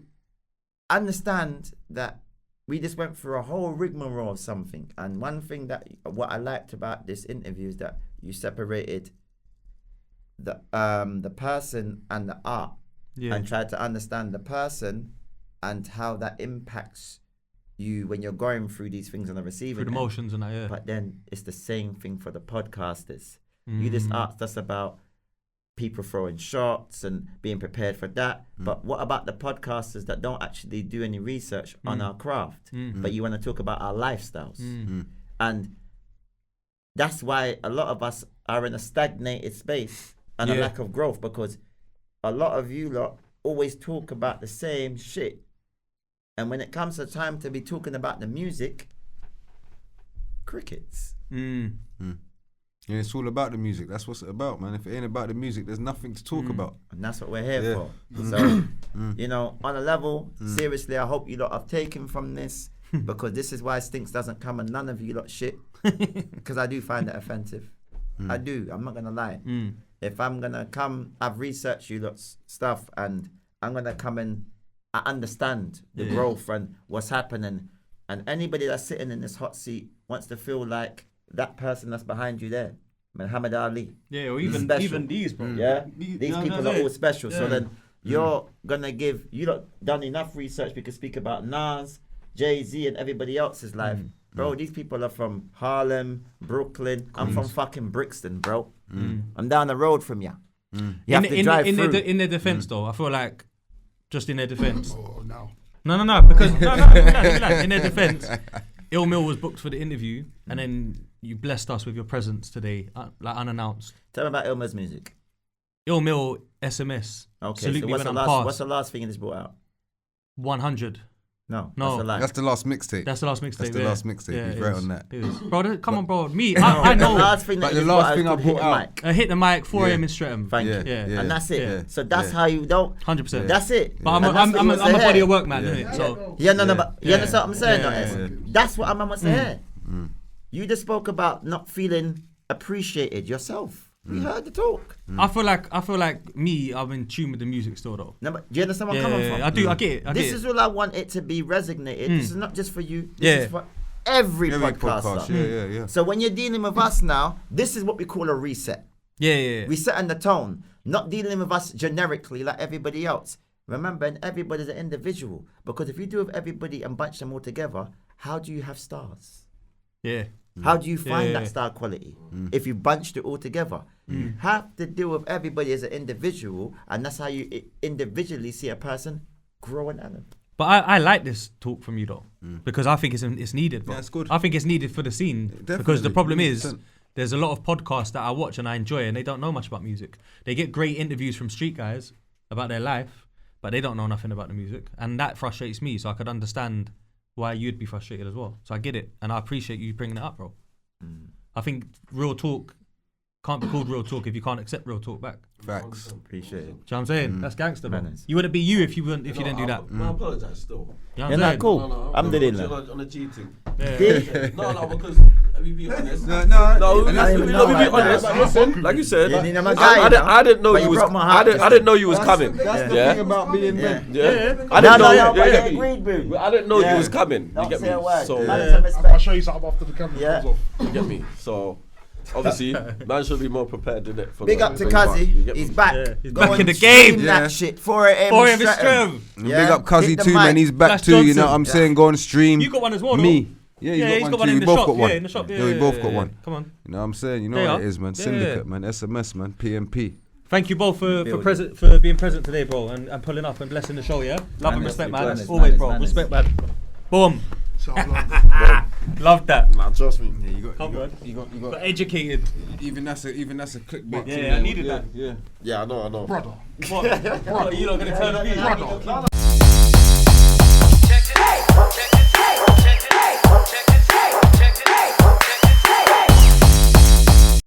understand that we just went through a whole rigmarole of something. And one thing that what I liked about this interview is that you separated the person and the art and tried to understand the person and how that impacts you when you're going through these things on the receiving end. Emotions and that, But then it's the same thing for the podcasters. You just asked us about people throwing shots and being prepared for that. But what about the podcasters that don't actually do any research on our craft, but you want to talk about our lifestyles? And that's why a lot of us are in a stagnated space and a lack of growth, because a lot of you lot always talk about the same shit. And when it comes to time to be talking about the music, crickets. Yeah, it's all about the music. That's what's it about, man. If it ain't about the music, there's nothing to talk about. And that's what we're here for. So, you know, on a level, seriously, I hope you lot have taken from this, because this is why Stinx doesn't come and none of you lot shit. Because I do find it offensive. I do. I'm not going to lie. If I'm going to come, I've researched you lot's stuff, and I'm going to come and I understand the growth and what's happening. And anybody that's sitting in this hot seat wants to feel like that person that's behind you there, Muhammad Ali. Yeah, or even these, bro. Yeah, these people are all special. So then you're gonna give, you lot done enough research. We could speak about Nas, Jay-Z, and everybody else's life. Bro, these people are from Harlem, Brooklyn. I'm from fucking Brixton, bro. I'm down the road from you. You have to drive through. In their defense, though, I feel like, just in their defense. Oh, no. No, because in their defense, Ill Mill was booked for the interview, and then you blessed us with your presence today, like unannounced. Tell me about Ill Mill's music. Ill Mill SMS. Okay, Salute so me when I'm what's the last thing this brought out? 100. No, No. that's a lie. That's the last mixtape. That's the last mixtape. That's the last mixtape. He's right on that. It is. Bro, come on, bro. Me, I know. The last thing that the last thing I brought brought out. mic. I hit the mic 4 a.m. in Streatham. Thank you. Yeah. And that's it. Yeah. So that's how you don't. 100%. That's it. But I'm And that's what a you must body hear. of work man, innit? So Yeah, no, but you understand what I'm saying? Yeah. That's what I'm wants to hear. You just spoke about not feeling appreciated yourself. We heard the talk. I feel like me, I'm in tune with the music still though. No, but do you understand where I'm coming from? I do. I get it. This is all I want it to be resonated. This is not just for you. This Yeah. is for every podcaster. Yeah. So when you're dealing with us now, this is what we call a reset. Yeah. Resetting the tone, not dealing with us generically like everybody else. Remember, everybody's an individual. Because if you do with everybody and bunch them all together, how do you have stars? Yeah. How do you find Yeah. that star quality if you bunched it all together? You have to deal with everybody as an individual, and that's how you individually see a person grow and element. But I like this talk from you though, because I think it's needed, bro. Yeah, it's good. I think it's needed for the scene, because the Definitely, problem is 100%. there's a lot of podcasts that I watch and I enjoy, and they don't know much about music. They get great interviews from street guys about their life, but they don't know nothing about the music, and that frustrates me. So I could understand why you'd be frustrated as well. So I get it, and I appreciate you bringing it up, bro. I think real talk can't be called real talk if you can't accept real talk back. Facts. Appreciate it. Do you know what I'm saying? That's gangster, man. Manners. You wouldn't be you if you didn't do that. I apologise still. You know what You're I'm not saying? cool. I'm doing that. On a G thing. Yeah. No, because let me be honest. No, let me be honest. Listen, like you said, You need my guy, you know? I didn't know But you you was. broke my heart. I didn't know you was coming. That's the Yeah. thing about being Yeah. Yeah. No, I didn't know. but yeah, you agreed, boo. I didn't know Yeah. you was coming. You Don't get say me? a word. So Man, some respect. I'll show you something after the camera Yeah. comes off. you get me. So obviously, man should be more prepared in it. Big up to You Kazi. get He's me? back. Yeah, he's Go back and in the stream game. that Yeah. shit. 4 a.m. 4 a.m. in Streatham. Streatham. Yeah. Big up Cuzzy Hit the too, man. mic. He's back Flash too. You know Johnson. what I'm saying? Go on stream. You got one as well, Me. though. Yeah, he's got one too. in We the both shop. got one. Yeah, in the shop. Yeah, we both got one. Come on. You know what I'm saying? You know They what are. it is, man. Yeah. Syndicate, man. SMS, man. PMP. Thank you both for Building. for being present today, bro, and pulling up and blessing the show. Yeah, love and respect, man. Manners, Always, bro. manners. Respect, man. Boom. So I love it. Love that. Nah, trust me. Yeah, you Come on. got. Got educated. Even that's a clickbait. Yeah, thing I there. needed that. Yeah. Yeah, I know. Brother. What? What? You not gonna turn on me? Brother.